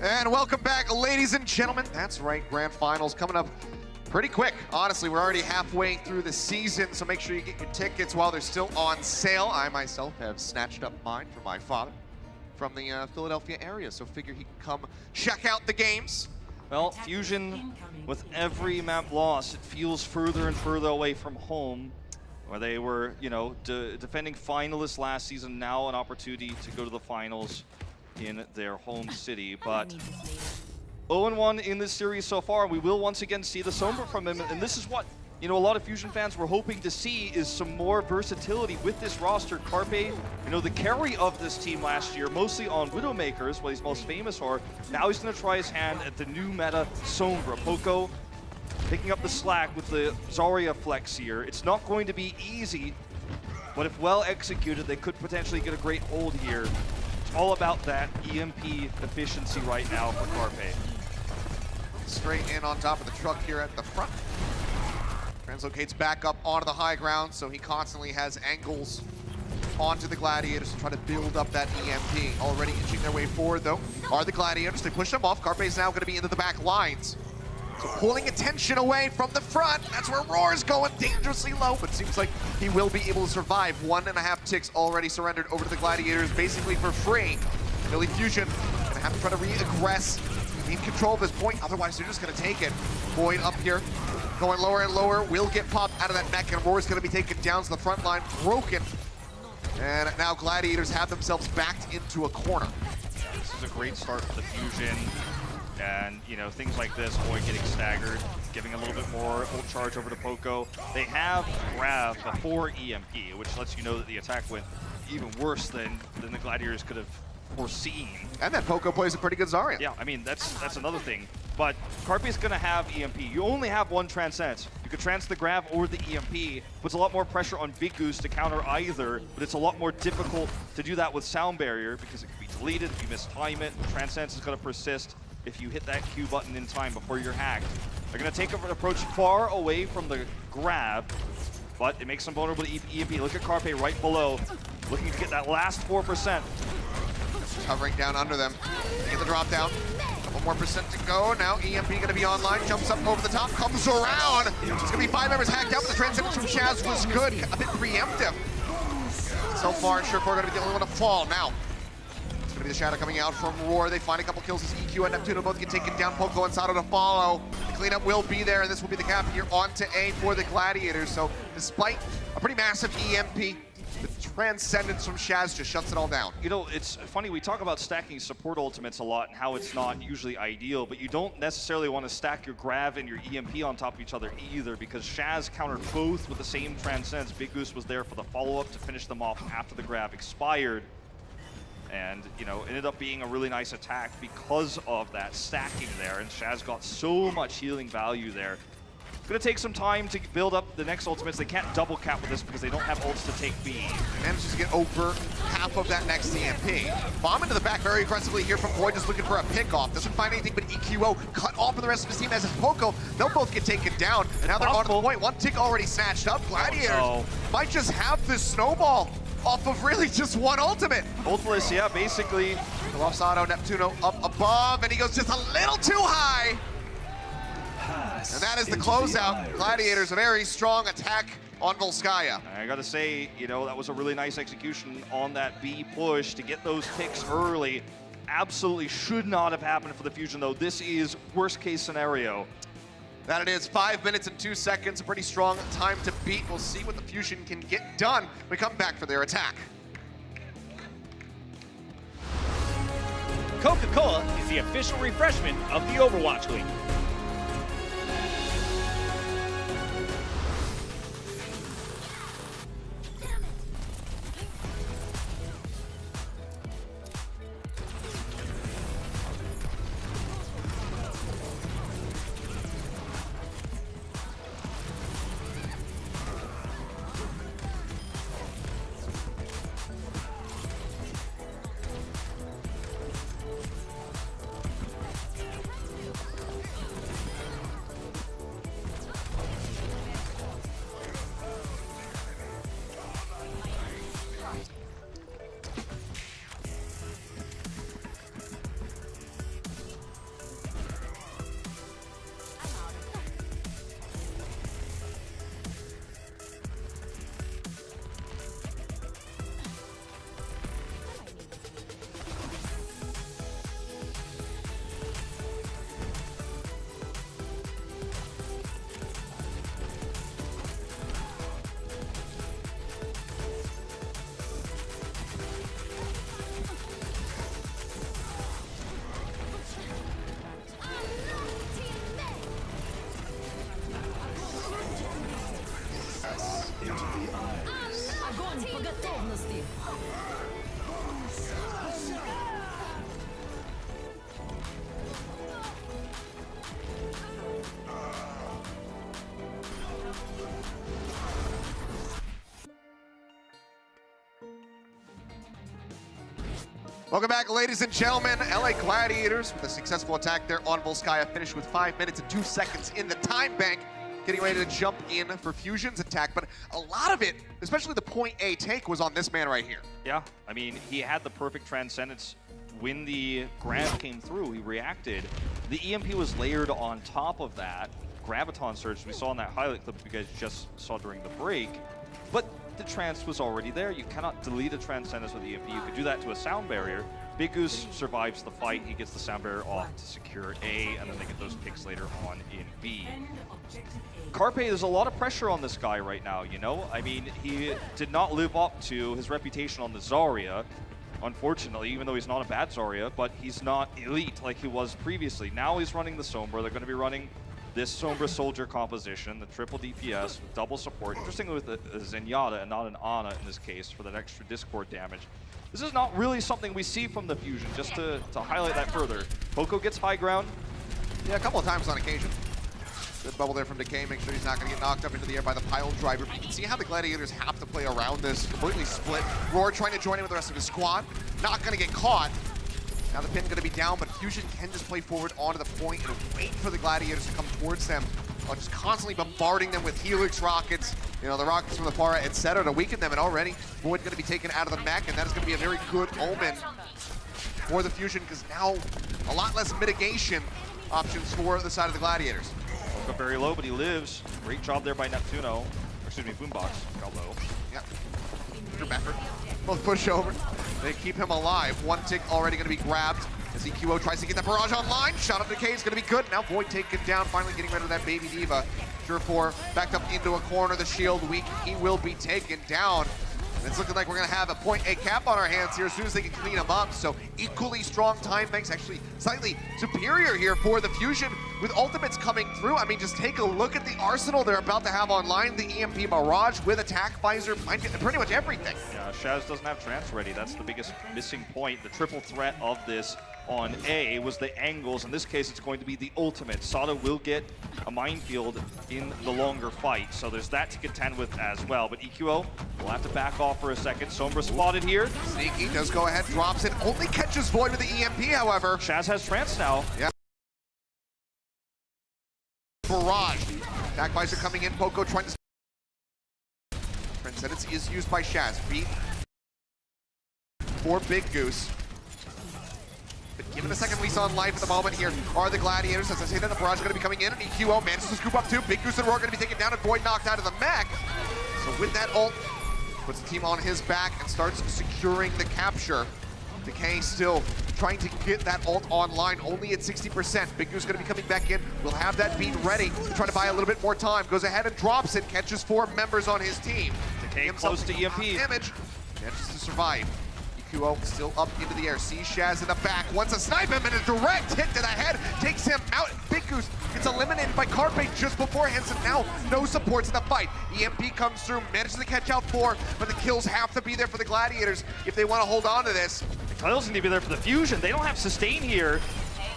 And welcome back, ladies and gentlemen. That's right, Grand Finals coming up pretty quick. Honestly, we're already halfway through the season, so make sure you get your tickets while they're still on sale. I myself have snatched up mine for my father from the Philadelphia area, so figure he can come check out the games. Well, Fusion, with every map loss, it feels further and further away from home, where they were, you know, defending finalists last season, now an opportunity to go to the finals in their home city. But 0-1 in this series so far, and we will once again see the Sombra from him, and this is what, you know, a lot of Fusion fans were hoping to see, is some more versatility with this roster. Carpe, you know, the carry of this team last year, mostly on Widowmakers, what he's most famous for. Now he's going to try his hand at the new meta Sombra. Poco picking up the slack with the Zarya flex here. It's not going to be easy, but if well executed, they could potentially get a great hold here. It's all about that EMP efficiency right now for Carpe. Straight in on top of the truck here at the front. Translocates back up onto the high ground, so he constantly has angles onto the Gladiators to try to build up that EMP. Already inching their way forward, though, are the Gladiators. They push them off. Carpe's now going to be into the back lines. So pulling attention away from the front. That's where Roar's going dangerously low, but seems like he will be able to survive. 1.5 ticks already surrendered over to the Gladiators, basically for free. Philly Fusion going to have to try to re-aggress, need control of this point, otherwise they're just going to take it. Void up here, going lower and lower, will get popped out of that mech, and Roar's going to be taken down to the front line, broken. And now Gladiators have themselves backed into a corner. This is a great start for the Fusion. And, you know, things like this, Void getting staggered, giving a little bit more ult charge over to Poco. They have Grav before EMP, which lets you know that the attack went even worse than the Gladiators could have foreseen. And then Poco plays a pretty good Zarya. Yeah, I mean, that's another thing. But Carpe's going to have EMP. You only have one Transcend. You could trans the Grav or the EMP. Puts a lot more pressure on Big Goose to counter either, but it's a lot more difficult to do that with Sound Barrier because it can be deleted if you mistime it. Transcend is going to persist if you hit that Q button in time before you're hacked. They're going to take an approach far away from the Grav, but it makes them vulnerable to EMP. Look at Carpe right below, looking to get that last 4%. Hovering down under them. Get the drop down. Couple more percent to go. Now EMP going to be online. Jumps up over the top. Comes around. It's going to be 5 members hacked out. But the transition from Shaz was good. A bit preemptive. So far, Surecore going to be the only one to fall. Now, it's going to be the shadow coming out from Roar. They find a couple kills as EQ and Neptuno both get taken down. Poco and Sato to follow. The cleanup will be there, and this will be the cap here onto A for the Gladiators. So despite a pretty massive EMP, the Transcendence from Shaz just shuts it all down. You know, it's funny, we talk about stacking support ultimates a lot and how it's not usually ideal, but you don't necessarily want to stack your Grav and your EMP on top of each other either, because Shaz countered both with the same Transcends. Big Goose was there for the follow-up to finish them off after the Grav expired. And, you know, ended up being a really nice attack because of that stacking there, and Shaz got so much healing value there. It's going to take some time to build up the next ultimates. They can't double cap with this because they don't have ults to take B. Manages to get over half of that next EMP. Bomb into the back very aggressively here from Void, just looking for a pickoff. Doesn't find anything but EQO. Cut off for the rest of his team as is Poco. They'll both get taken down. And now they're on to the point. 1 tick already snatched up. Gladiators might just have this snowball off of really just one ultimate. Ultless, yeah, basically. Sato, Neptuno up above, and he goes just a little too high. And that is the closeout. Gladiators, a very strong attack on Volskaya. I gotta say, you know, that was a really nice execution on that B push to get those ticks early. Absolutely should not have happened for the Fusion, though. This is worst case scenario. That it is, 5 minutes and 2 seconds, a pretty strong time to beat. We'll see what the Fusion can get done when we come back for their attack. Coca-Cola is the official refreshment of the Overwatch League. Welcome back, ladies and gentlemen. LA Gladiators with a successful attack there on Volskaya, finished with 5 minutes and 2 seconds in the time bank, getting ready to jump in for Fusion's attack. But a lot of it, especially the point A take, was on this man right here. Yeah, I mean, he had the perfect transcendence. When the grab came through, he reacted. The EMP was layered on top of that. Graviton surge we saw in that highlight clip you guys just saw during the break. But the trance was already there. You cannot delete a transcendence with EMP. You could do that to a sound barrier. Big Goose survives the fight. He gets the sound barrier off to secure A, and then they get those picks later on in B. Carpe, there's a lot of pressure on this guy right now, you know? I mean, he did not live up to his reputation on the Zarya, unfortunately, even though he's not a bad Zarya, but he's not elite like he was previously. Now he's running the Sombra. They're going to be running this Sombra Soldier composition, the triple DPS with double support. Interestingly with a Zenyatta and not an Ana in this case for that extra Discord damage. This is not really something we see from the Fusion, just to highlight that further. Poco gets high ground. Yeah, a couple of times on occasion. Good bubble there from Decay, make sure he's not going to get knocked up into the air by the pile driver. But you can see how the Gladiators have to play around this, completely split. Roar trying to join in with the rest of his squad, not going to get caught. Now the pin's going to be down, but Fusion can just play forward onto the point and wait for the Gladiators to come towards them, while just constantly bombarding them with Helix rockets, you know, the rockets from the Pharah, etc. to weaken them. And already, Void going to be taken out of the mech, and that is going to be a very good omen for the Fusion, because now a lot less mitigation options for the side of the Gladiators. Woke up very low, but he lives. Great job there by Neptuno. Or, excuse me, Boombox got low. Yep. Remember, both push over. They keep him alive. One tick already going to be grabbed as EQO tries to get that barrage online. Shot up Decay is going to be good. Now Void taken down, finally getting rid of that baby diva. Sure4 backed up into a corner. The shield weak. He will be taken down. And it's looking like we're going to have a point A cap on our hands here as soon as they can clean him up. So equally strong time banks, actually slightly superior here for the Fusion with ultimates coming through. I mean, just take a look at the arsenal they're about to have online. The EMP Mirage with attack visor, pretty much everything. Yeah, Shaz doesn't have trance ready. That's the biggest missing point. The triple threat of this on A was the angles. In this case, it's going to be the ultimate. Sada will get a minefield in the longer fight, so there's that to contend with as well. But EQO will have to back off for a second. Sombra spotted here. Sneaky does go ahead, drops it, only catches Void with the EMP, however. Shaz has trance now. Yeah. Barrage. Attack visor coming in, Poco trying to... Transcendence is used by Shaz. Beat for Big Goose. But given a second lease on life at the moment here are the Gladiators. As I say that, the barrage is going to be coming in, and EQO manages to scoop up two. Big Goose and Roar are going to be taken down, and Void knocked out of the mech. So with that ult, puts the team on his back and starts securing the capture. Decay still trying trying to get that ult online, only at 60%. Big Goose gonna be coming back in. We'll have that beat ready to try to buy a little bit more time. Goes ahead and drops it, catches 4 members on his team. Decay close to EMP. Damage, manages to survive. EQO still up into the air, sees Shaz in the back, wants a snipe him, and a direct hit to the head takes him out. Big Goose gets eliminated by Carpe just beforehand, so now no supports in the fight. EMP comes through, manages to catch out 4, but the kills have to be there for the Gladiators if they want to hold on to this. Kyle's need to be there for the fusion. They don't have sustain here,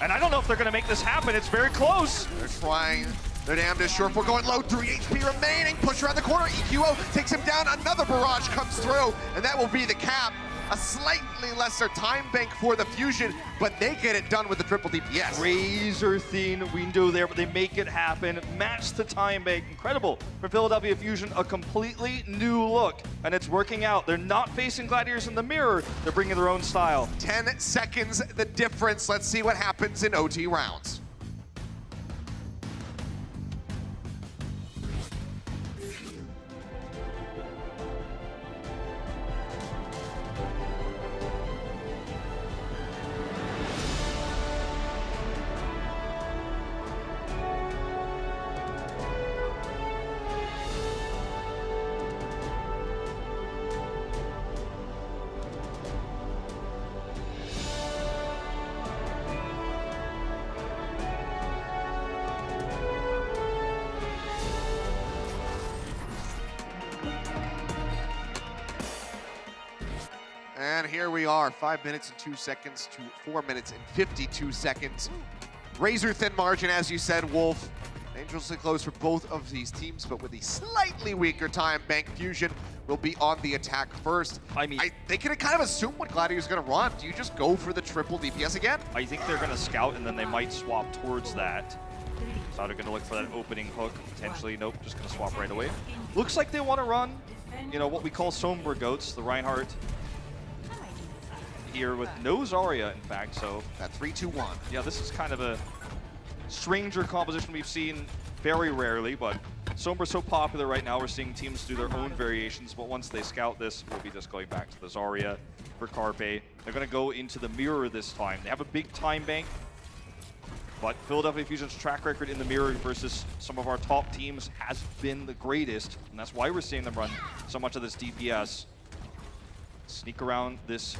and I don't know if they're going to make this happen. It's very close. They're trying their damnedest. Short 4 going low, 3 HP remaining. Push around the corner. EQO takes him down. Another barrage comes through, and that will be the cap. A slightly lesser time bank for the fusion, but they get it done with the triple DPS. Razor thin window there, but they make it happen. Match the time bank. Incredible for Philadelphia Fusion. A completely new look, and it's working out. They're not facing Gladiators in the mirror. They're bringing their own style. 10 seconds the difference. Let's see what happens in OT rounds. And here we are, 5 minutes and 2 seconds to 4 minutes and 52 seconds. Razor thin margin, as you said, Wolf. Dangerously close for both of these teams, but with a slightly weaker time bank. Fusion will be on the attack first. I mean, they can kind of assume what Gladiator's gonna run. Do you just go for the triple DPS again? I think they're going to scout, and then they might swap towards that. So they're going to look for that opening hook, potentially. Nope, just going to swap right away. Looks like they want to run, you know, what we call Sombra Goats, the Reinhardt here with no Zarya, in fact, so. That 3-2-1. Yeah, this is kind of a stranger composition we've seen very rarely, but Sombra's so popular right now, we're seeing teams do their own variations, but once they scout this, we'll be just going back to the Zarya for Carpe. They're going to go into the mirror this time. They have a big time bank, but Philadelphia Fusion's track record in the mirror versus some of our top teams has been the greatest, and that's why we're seeing them run so much of this DPS. Sneak around this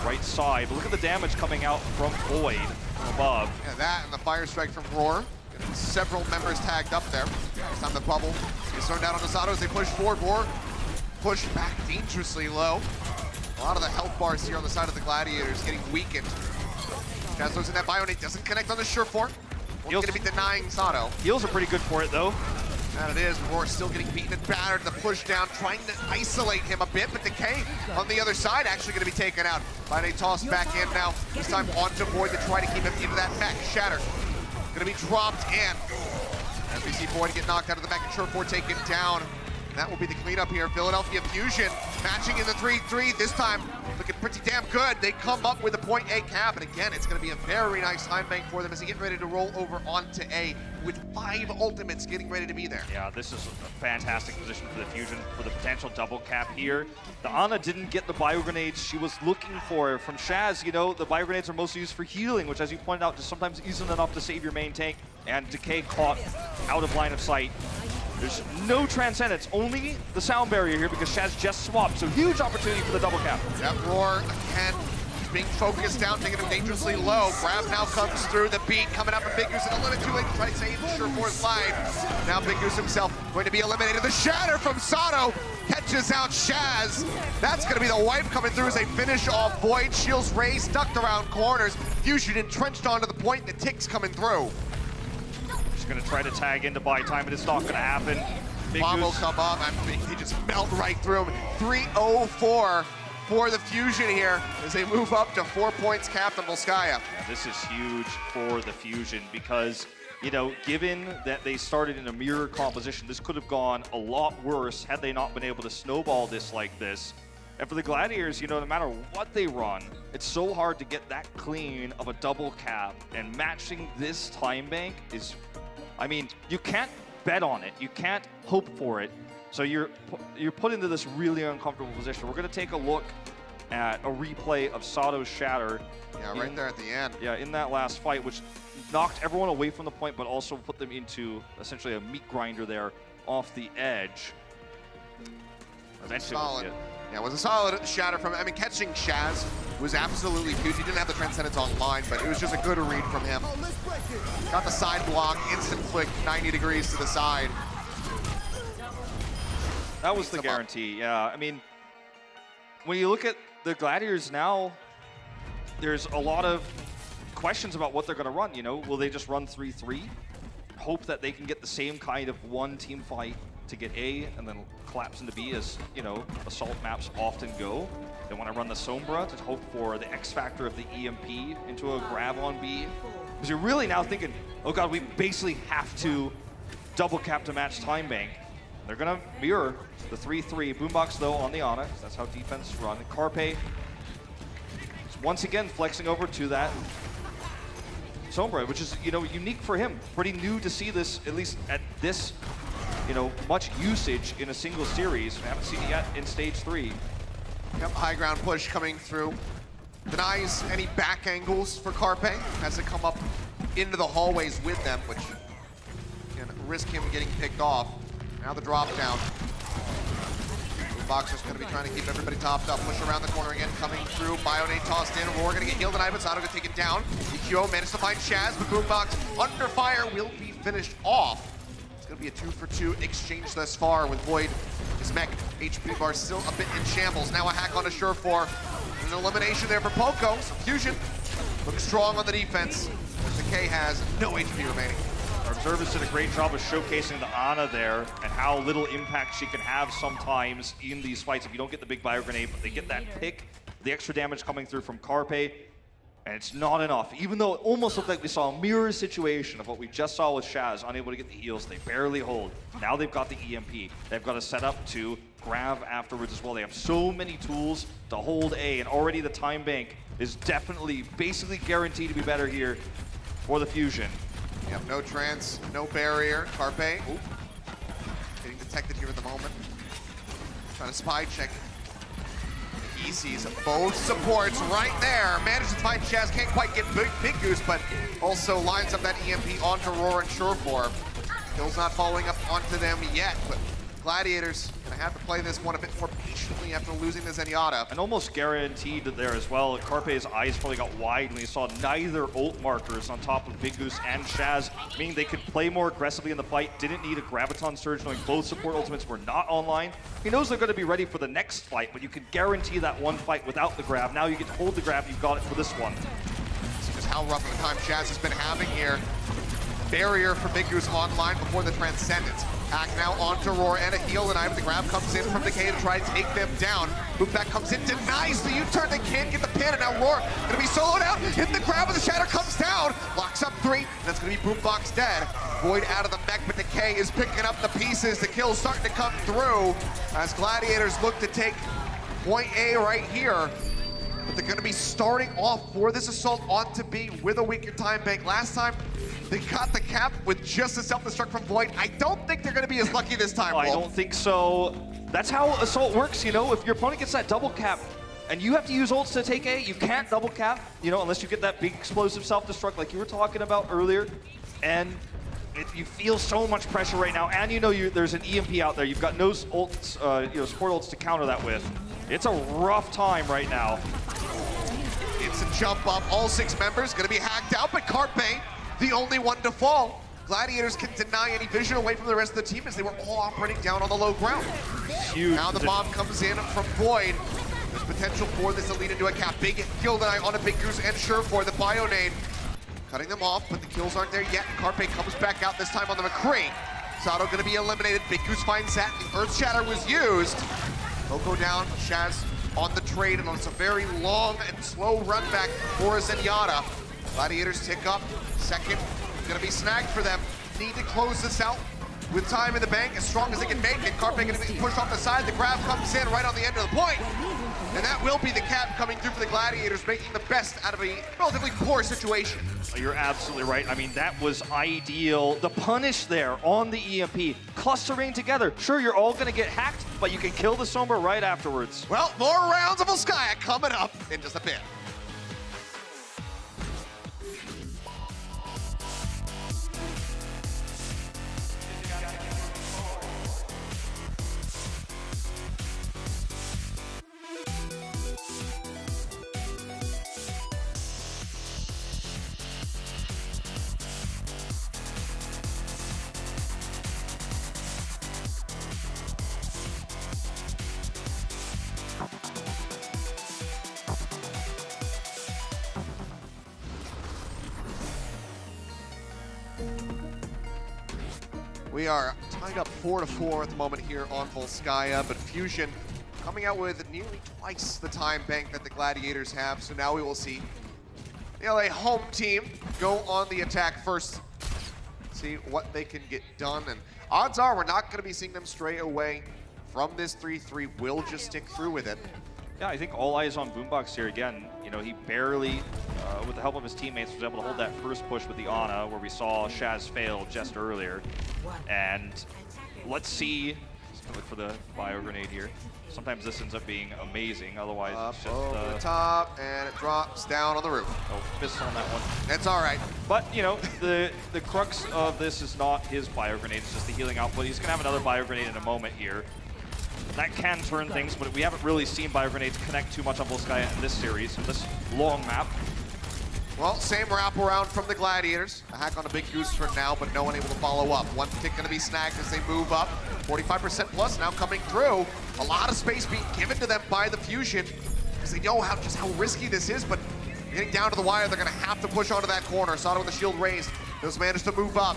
right side, but look at the damage coming out from Void from above. Yeah, that and the fire strike from Roar. Getting several members tagged up there. This time the bubble is thrown down on Asado as they push forward. Roar pushed back dangerously low. A lot of the health bars here on the side of the Gladiators getting weakened. Jazz throws in that Bionate, doesn't connect on the Sure 4. Going to be denying Sato. Heals are pretty good for it though. That it is. Roar still getting beaten and battered. The push down, trying to isolate him a bit, but Decay on the other side actually going to be taken out. Bionate tossed back in now. This time onto Void to try to keep him into that mech. Shatter going to be dropped in. As we see Void get knocked out of the mech and Sure 4 taken down. And that will be the cleanup here. Philadelphia Fusion matching in the 3-3. This time looking pretty damn good. They come up with a point A cap, and again, it's going to be a very nice time bank for them as they get ready to roll over onto A with 5 ultimates getting ready to be there. Yeah, this is a fantastic position for the Fusion for the potential double cap here. The Ana didn't get the bio grenades she was looking for from Shaz. You know, the bio grenades are mostly used for healing, which, as you pointed out, just sometimes isn't enough to save your main tank. And Decay caught out of line of sight. There's no transcendence, only the sound barrier here because Shaz just swapped. So huge opportunity for the double cap. That Roar again, he's being focused down, taking him dangerously low. Grab now comes through, the beat coming up from Big Goose, and a little bit too late to try to save Sure 4's life. Now Big Goose himself going to be eliminated. The shatter from Sato catches out Shaz. That's going to be the wipe coming through as they finish off Void. Shields raised, ducked around corners. Fusion entrenched onto the point, the ticks coming through. Going to try to tag in to buy time, but it's not going to happen. Big Bomb will Goose. come up, and they just melt right through him. 3-0-4 for the Fusion here as they move up to 4 points capped on Volskaya. Yeah, this is huge for the Fusion because, you know, given that they started in a mirror composition, this could have gone a lot worse had they not been able to snowball this like this. And for the Gladiators, you know, no matter what they run, it's so hard to get that clean of a double cap, and matching this time bank is, I mean, you can't bet on it. You can't hope for it. So you're put into this really uncomfortable position. We're going to take a look at a replay of Sato's shatter. Yeah, right there at the end. Yeah, in that last fight, which knocked everyone away from the point, but also put them into essentially a meat grinder there off the edge. Eventually, Solid. Yeah, it was a solid shatter from, I mean, catching Shaz was absolutely huge. He didn't have the Transcendence online, but it was just a good read from him. Got the side block, instant flick, 90 degrees to the side. That was the guarantee, yeah. I mean, when you look at the Gladiators now, there's a lot of questions about what they're going to run, you know? Will they just run 3-3? Hope that they can get the same kind of one team fight to get A and then collapse into B as, you know, assault maps often go. They want to run the Sombra to hope for the X factor of the EMP into a grab on B. Because you're really now thinking, oh god, we basically have to double cap to match time bank. They're going to mirror the 3-3. Boombox, though, on the Ana. That's how defense run. Carpe is once again flexing over to that Sombra, which is, you know, unique for him. Pretty new to see this, at least at this, you know, much usage in a single series. We haven't seen it yet in stage 3. Yep, high ground push coming through. Denies any back angles for Carpe as it come up into the hallways with them, which can risk him getting picked off. Now the drop down. Boxer's gonna be trying to keep everybody topped up. Push around the corner again, coming through. Bionade tossed in. Roar gonna get healed tonight, but Sato gonna take it down. EQO managed to find Shaz, but Boombox under fire will be finished off. It's gonna be a 2-for-2 exchange thus far with Void. His mech HP bar still a bit in shambles. Now a hack on a Surefour. An elimination there for Poco. So Fusion looks strong on the defense. As the K has no HP remaining. Our observers did a great job of showcasing the Ana there and how little impact she can have sometimes in these fights if you don't get the big bio grenade, but they get that pick, the extra damage coming through from Carpe, and it's not enough. Even though it almost looked like we saw a mirror situation of what we just saw with Shaz, unable to get the heals, they barely hold. Now they've got the EMP. They've got to set up to grab afterwards as well. They have so many tools to hold A, and already the time bank is definitely, basically guaranteed to be better here for the Fusion. Yep, no trance, no barrier. Carpe, ooh, getting detected here at the moment. Trying to spy check. He sees both supports right there. Managed to find Shaz, can't quite get Big Goose, but also lines up that EMP onto Roar and Surefour. Kill's not following up onto them yet, but Gladiators gonna have to play this one a bit more patiently after losing the Zenyatta. And almost guaranteed there as well. Carpe's eyes probably got wide when he saw neither ult markers on top of Big Goose and Shaz, meaning they could play more aggressively in the fight, didn't need a Graviton Surge, knowing both support ultimates were not online. He knows they're going to be ready for the next fight, but you can guarantee that one fight without the grab. Now you get to hold the grab, you've got it for this one. See just how rough of a time Shaz has been having here. Barrier for Big Goose online before the Transcendence. Hack now onto Roar and a heal, and the grab comes in from Decay to try to take them down. Boomback comes in, denies the U-turn, they can't get the pin, and now Roar gonna be soloed out, hit the grab, and the shatter comes down, locks up 3, and that's gonna be Boombox dead. Void out of the mech, but Decay is picking up the pieces, the kill's starting to come through, as Gladiators look to take point A right here. But they're gonna be starting off for this assault onto B with a weaker time bank. Last time, they got the cap with just a self-destruct from Void. I don't think they're gonna be as lucky this time, I don't think so. That's how Assault works, you know? If your opponent gets that double cap and you have to use ults to take A, you can't double cap, you know, unless you get that big explosive self-destruct like you were talking about earlier. And you feel so much pressure right now, and you know there's an EMP out there. You've got no ults, you know, support ults to counter that with. It's a rough time right now. It's a jump up. All 6 members gonna be hacked out, but Carpe, the only one to fall. Gladiators can deny any vision away from the rest of the team as they were all operating down on the low ground. Huge. Now the bomb comes in from Void. There's potential for this to lead into a cap. Big kill deny on a Big Goose and Surefour, the Bionade. Cutting them off, but the kills aren't there yet. Carpe comes back out, this time on the McCree. Sato gonna be eliminated. Big Goose finds that. The Earth Shatter was used. They'll go down. Shaz on the trade, and it's a very long and slow run back for Zenyatta. Gladiators tick up. Second, gonna be snagged for them. Need to close this out with time in the bank, as strong as they can make it. Carpe gonna be pushed off the side. The grab comes in right on the end of the point. And that will be the cap coming through for the Gladiators, making the best out of a relatively poor situation. You're absolutely right. I mean, that was ideal. The punish there on the EMP, clustering together. Sure, you're all gonna get hacked, but you can kill the Sombra right afterwards. Well, more rounds of Volskaya coming up in just a bit. We are tied up 4-4 at the moment here on Volskaya, but Fusion coming out with nearly twice the time bank that the Gladiators have. So now we will see the LA home team go on the attack first, see what they can get done. And odds are we're not going to be seeing them stray away from this 3-3. We'll just stick through with it. Yeah, I think all eyes on Boombox here again. You know, he barely, with the help of his teammates, was able to hold that first push with the Ana, where we saw Shaz fail just earlier. And let's see, let's look for the bio grenade here. Sometimes this ends up being amazing, otherwise it's just... over the top, and it drops down on the roof. Oh, missed on that one. It's all right. But, you know, the crux of this is not his bio grenade, it's just the healing output. He's going to have another bio grenade in a moment here. That can turn things, but we haven't really seen bio grenades connect too much on Volskaya in this series, in this long map. Well, same wraparound from the Gladiators. A hack on a big goose for now, but no one able to follow up. One tick going to be snagged as they move up. 45% plus now coming through. A lot of space being given to them by the Fusion, because they know just how risky this is, but getting down to the wire, they're going to have to push onto that corner. Sato with the shield raised. Those managed to move up.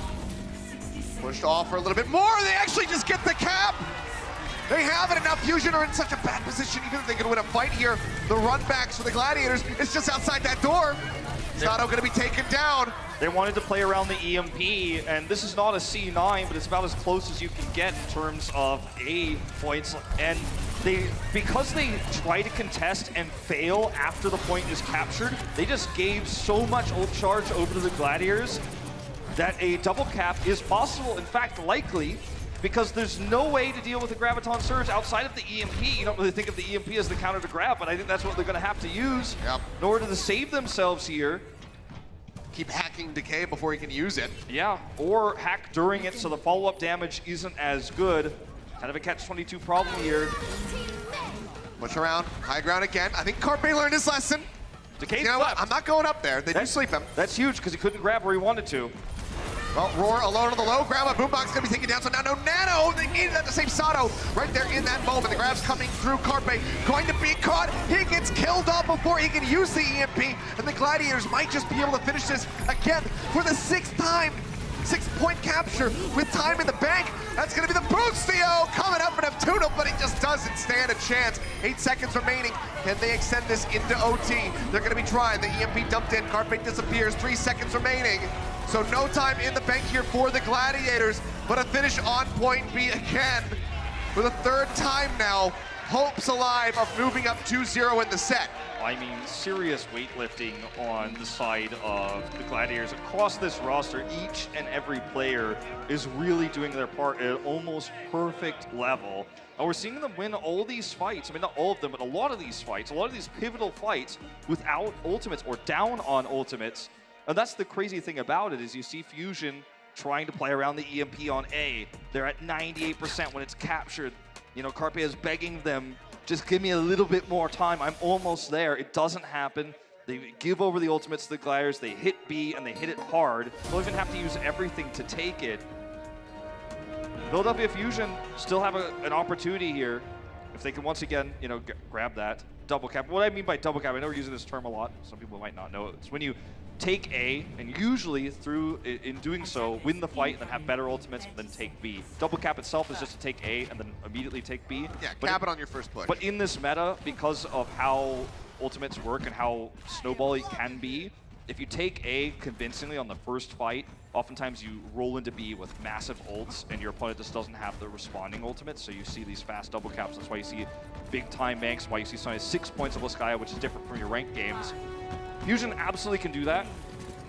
Pushed off for a little bit more. They actually just get the cap. They have it, and now Fusion are in such a bad position, even if they can win a fight here. The run backs for the Gladiators is just outside that door. Sato gonna be taken down. They wanted to play around the EMP, and this is not a C9, but it's about as close as you can get in terms of A points. And because they try to contest and fail after the point is captured, they just gave so much ult charge over to the Gladiators that a double cap is possible, in fact, likely, because there's no way to deal with the Graviton Surge outside of the EMP. You don't really think of the EMP as the counter to grab, but I think that's what they're gonna have to use in order to save themselves here. Keep hacking Decay before he can use it. Yeah, or hack during it so the follow-up damage isn't as good. Kind of a catch-22 problem here. Push around, high ground again. I think Carpe learned his lesson. Decay's You know what? left. I'm not going up there. They do sleep him. That's huge because he couldn't grab where he wanted to. Well, Roar alone on the low grab. Boombox gonna be taken down, so now no Nano. They needed that to save Sato right there in that moment. The grab's coming through. Carpe going to be caught. He gets killed off before he can use the EMP, and the Gladiators might just be able to finish this again for the 6th time. 6-point capture with time in the bank. That's gonna be the Boostio coming up in a Tuna, but he just doesn't stand a chance. 8 seconds remaining. Can they extend this into OT? They're gonna be trying. The EMP dumped in. Carpe disappears. 3 seconds remaining. So no time in the bank here for the Gladiators, but a finish on point B again for the 3rd time now. Hopes alive of moving up 2-0 in the set. I mean, serious weightlifting on the side of the Gladiators. Across this roster, each and every player is really doing their part at an almost perfect level. And we're seeing them win all these fights. I mean, not all of them, but a lot of these fights, a lot of these pivotal fights without ultimates or down on ultimates. And that's the crazy thing about it, is you see Fusion trying to play around the EMP on A. They're at 98% when it's captured. You know, Carpe is begging them, just give me a little bit more time. I'm almost there. It doesn't happen. They give over the ultimates to the Gladiators. They hit B, and they hit it hard. They'll even have to use everything to take it. Philadelphia Fusion still have an opportunity here if they can once again, you know, grab that double cap. What I mean by double cap, I know we're using this term a lot. Some people might not know it. It's when you take A, and usually in doing so, win the fight and then have better ultimates and then take B. Double cap itself is just to take A and then immediately take B. Yeah, cap it on your first push. But in this meta, because of how ultimates work and how snowball-y can be, if you take A convincingly on the first fight, oftentimes you roll into B with massive ults and your opponent just doesn't have the responding ultimates, so you see these fast double caps. That's why you see big time banks, why you see something 6 points of Volskaya, which is different from your ranked games. Fusion absolutely can do that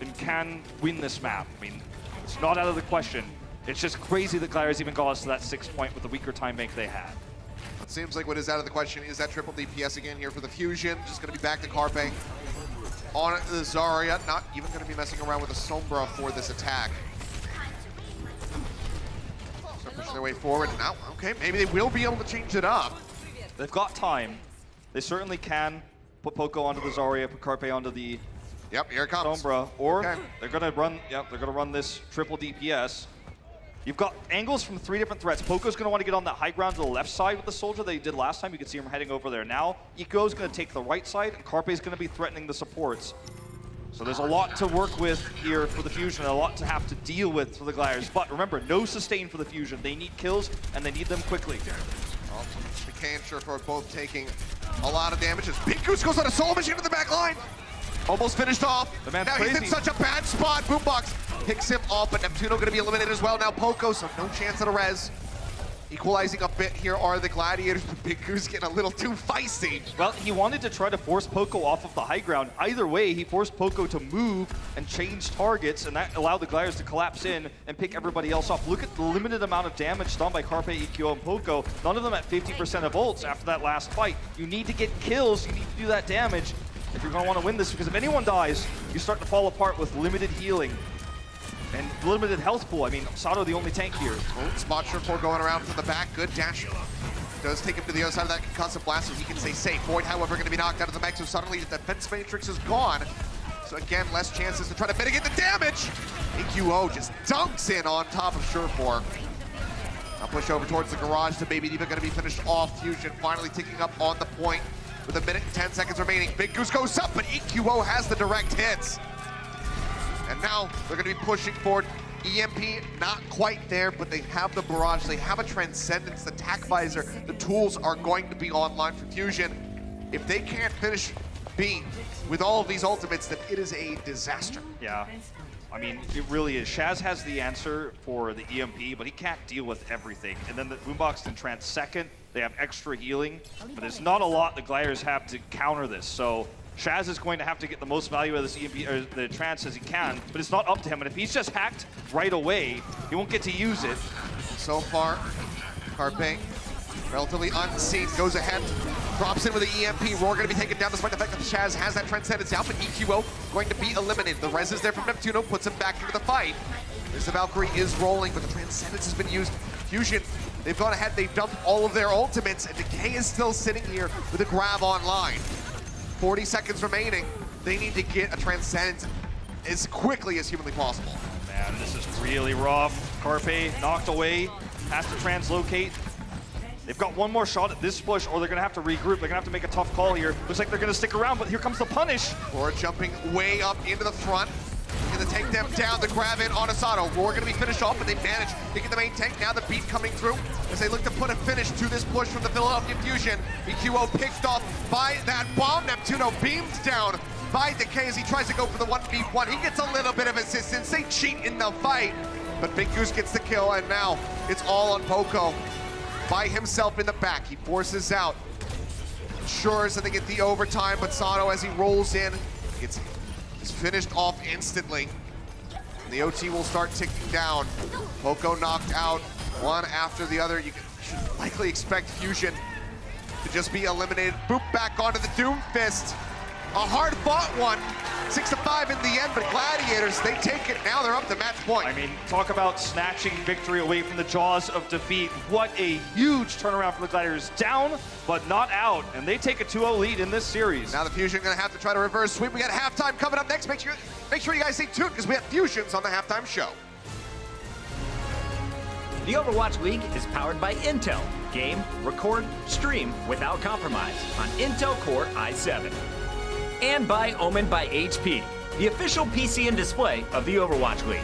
and can win this map. I mean, it's not out of the question. It's just crazy that Gladiators even got us to that 6 point with the weaker time bank they had. it seems like what is out of the question is that triple DPS again here for the Fusion. Just going to be back to Carpe on the Zarya. Not even going to be messing around with the Sombra for this attack. So pushing their way forward. Now, okay, maybe they will be able to change it up. They've got time. They certainly can put Poco onto the Zarya, put Carpe onto the Yep, here it comes. Sombra, or Okay. they're gonna run this triple DPS. You've got angles from 3 different threats. Poco's gonna want to get on that high ground to the left side with the soldier that he did last time. You can see him heading over there now. Eco's gonna take the right side, and Carpe's gonna be threatening the supports. So there's a lot to work with here for the Fusion, and a lot to have to deal with for the Gladiators. But remember, no sustain for the Fusion. They need kills, and they need them quickly. Well, McKay and Surefour both taking a lot of damage as Big Goose goes on a soul machine to the back line. Almost finished off. The man's now crazy. he's in such a bad spot. Boombox picks him off, but Neptuno going to be eliminated as well. Now Poco, so no chance at a res. Equalizing a bit here are the Gladiators, but Big Goose getting a little too feisty. Well, he wanted to try to force Poco off of the high ground. Either way, he forced Poco to move and change targets, and that allowed the Gladiators to collapse in and pick everybody else off. Look at the limited amount of damage done by Carpe, EQO, and Poco. None of them at 50% of ults after that last fight. You need to get kills, you need to do that damage if you're going to want to win this, because if anyone dies, you start to fall apart with limited healing and limited health pool. I mean, Sato the only tank here. Oh, spot Surefour going around from the back. Good dash. Does take him to the other side of that concussive blast so he can stay safe. Void, however, going to be knocked out of the mech, so suddenly the defense matrix is gone. So again, less chances to try to mitigate the damage. EQO just dunks in on top of Surefour. Now push over towards the garage. The Baby Diva going to be finished off. Fusion finally ticking up on the point with 1 minute and 10 seconds remaining. Big Goose goes up, but EQO has the direct hits. And now they're going to be pushing forward. EMP not quite there, but they have the barrage. They have a Transcendence, the Tac Visor. The tools are going to be online for Fusion. If they can't finish B with all of these ultimates, then it is a disaster. Yeah, I mean, it really is. Shaz has the answer for the EMP, but he can't deal with everything. And then the Boombox and Trance second, they have extra healing, but there's not a lot the Gladiators have to counter this. So Shaz is going to have to get the most value out of this EMP, or the Trance as he can, but it's not up to him. And if he's just hacked right away, he won't get to use it. So far, Carpe, relatively unseen, goes ahead, drops in with the EMP. Roar going to be taken down despite the fact that Shaz has that Transcendence out, but EQO going to be eliminated. The res is there from Neptuno, puts him back into the fight. There's the Valkyrie is rolling, but the Transcendence has been used. Fusion, they've gone ahead, they've dumped all of their ultimates, and Decay is still sitting here with a grab online. 40 seconds remaining. They need to get a Transcendence as quickly as humanly possible. Man, this is really rough. Carpe knocked away, has to translocate. They've got one more shot at this push, or they're gonna have to regroup. They're gonna have to make a tough call here. Looks like they're gonna stick around, but here comes the punish. Roar jumping way up into the front. Gonna take them down, the grab in on Asato. Roar gonna be finished off, but they manage to get the main tank. Now the beat coming through as they look to put a finish to this push from the Philadelphia Fusion. EQO picked off by that bomb. Neptuno beamed down by Decay as he tries to go for the 1v1. He gets a little bit of assistance. They cheat in the fight, but Big Goose gets the kill, and now it's all on Poco by himself in the back. He forces out. Ensures that they get the overtime, but Sato, as he rolls in, gets finished off instantly. And the OT will start ticking down. Poco knocked out, one after the other. You should likely expect Fusion to just be eliminated. Boop back onto the Doom Fist. A hard-fought one. 6-5 in the end, but Gladiators, they take it. Now they're up to match point. I mean, talk about snatching victory away from the jaws of defeat. What a huge turnaround for the Gladiators. Down, but not out, and they take a 2-0 lead in this series. Now the Fusion gonna have to try to reverse sweep. We got halftime coming up next. Make sure you guys stay tuned because we have Fusions on the halftime show. The Overwatch League is powered by Intel. Game, record, stream without compromise on Intel Core i7. And by Omen by HP, the official PC and display of the Overwatch League.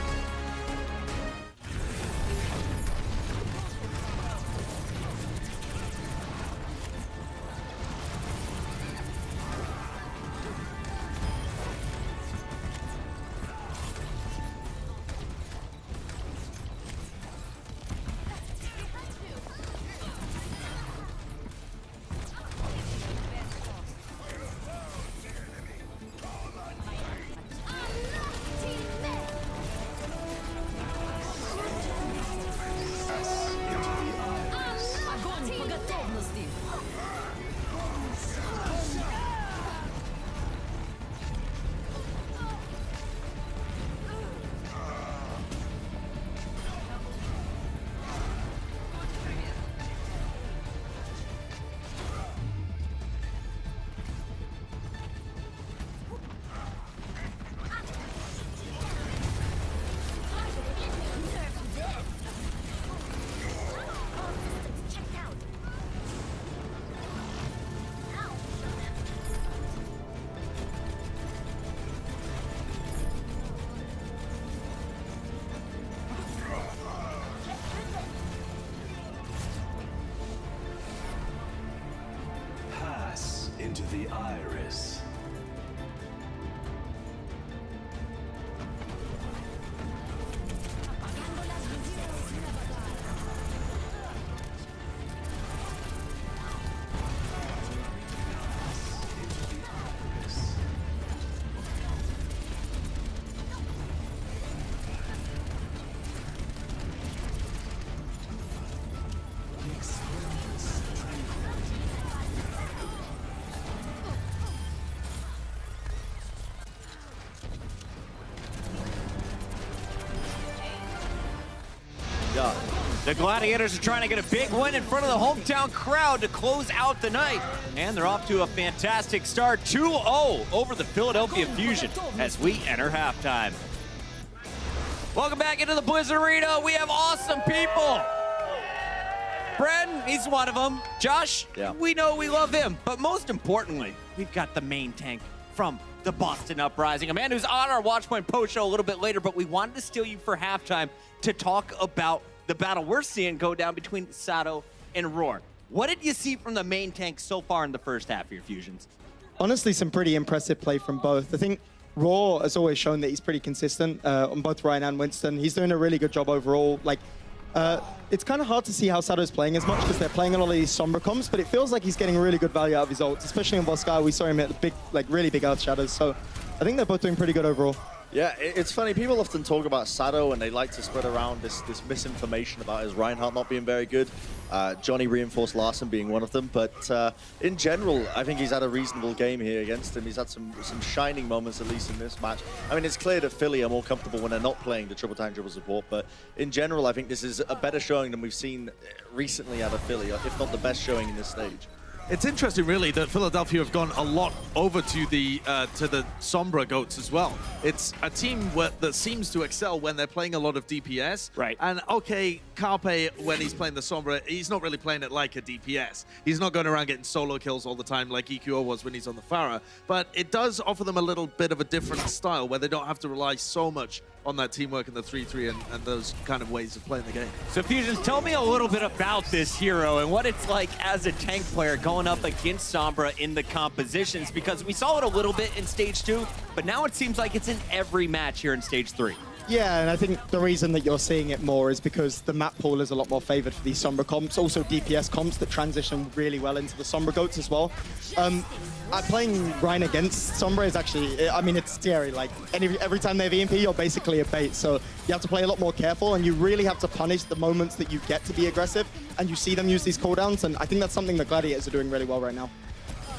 into the iris. The Gladiators are trying to get a big win in front of the hometown crowd to close out the night. And they're off to a fantastic start, 2-0 over the Philadelphia Fusion as we enter halftime. Welcome back into the Blizzard Arena. We have awesome people. Bren, he's one of them. Josh, we know we love him. But most importantly, we've got the main tank from the Boston Uprising, a man who's on our Watchpoint post show a little bit later, but we wanted to steal you for halftime to talk about the battle we're seeing go down between Sato and Roar. What did you see from the main tank so far in the first half of your Fusions? Honestly, some pretty impressive play from both. I think Roar has always shown that he's pretty consistent on both Ryan and Winston. He's doing a really good job overall. Like, it's kind of hard to see how Sato's playing as much because they're playing a lot of these Sombra comps, but it feels like he's getting really good value out of his ults, especially on Voskai. We saw him hit the big, like really big Earth Shadows. So I think they're both doing pretty good overall. Yeah, it's funny. People often talk about Sato and they like to spread around this misinformation about his Reinhardt not being very good. Johnny reinforced Larson being one of them. But in general, I think he's had a reasonable game here against him. He's had some shining moments, at least in this match. I mean, it's clear that Philly are more comfortable when they're not playing the triple tank, triple support. But in general, I think this is a better showing than we've seen recently out of Philly, if not the best showing in this stage. It's interesting, really, that Philadelphia have gone a lot over to the Sombra Goats as well. It's a team that seems to excel when they're playing a lot of DPS. Right. And okay, Carpe, when he's playing the Sombra, he's not really playing it like a DPS. He's not going around getting solo kills all the time like EQO was when he's on the Pharah. But it does offer them a little bit of a different style where they don't have to rely so much on that teamwork and the 3-3 and those kind of ways of playing the game. So Fusions, tell me a little bit about this hero and what it's like as a tank player going up against Sombra in the compositions, because we saw it a little bit in Stage 2, but now it seems like it's in every match here in Stage 3. Yeah, and I think the reason that you're seeing it more is because the map pool is a lot more favored for these Sombra comps, also DPS comps that transition really well into the Sombra Goats as well. Playing Ryan against Sombra is actually, I mean, it's scary. Like, every time they have EMP, you're basically a bait, so you have to play a lot more careful, and you really have to punish the moments that you get to be aggressive, and you see them use these cooldowns, and I think that's something that Gladiators are doing really well right now.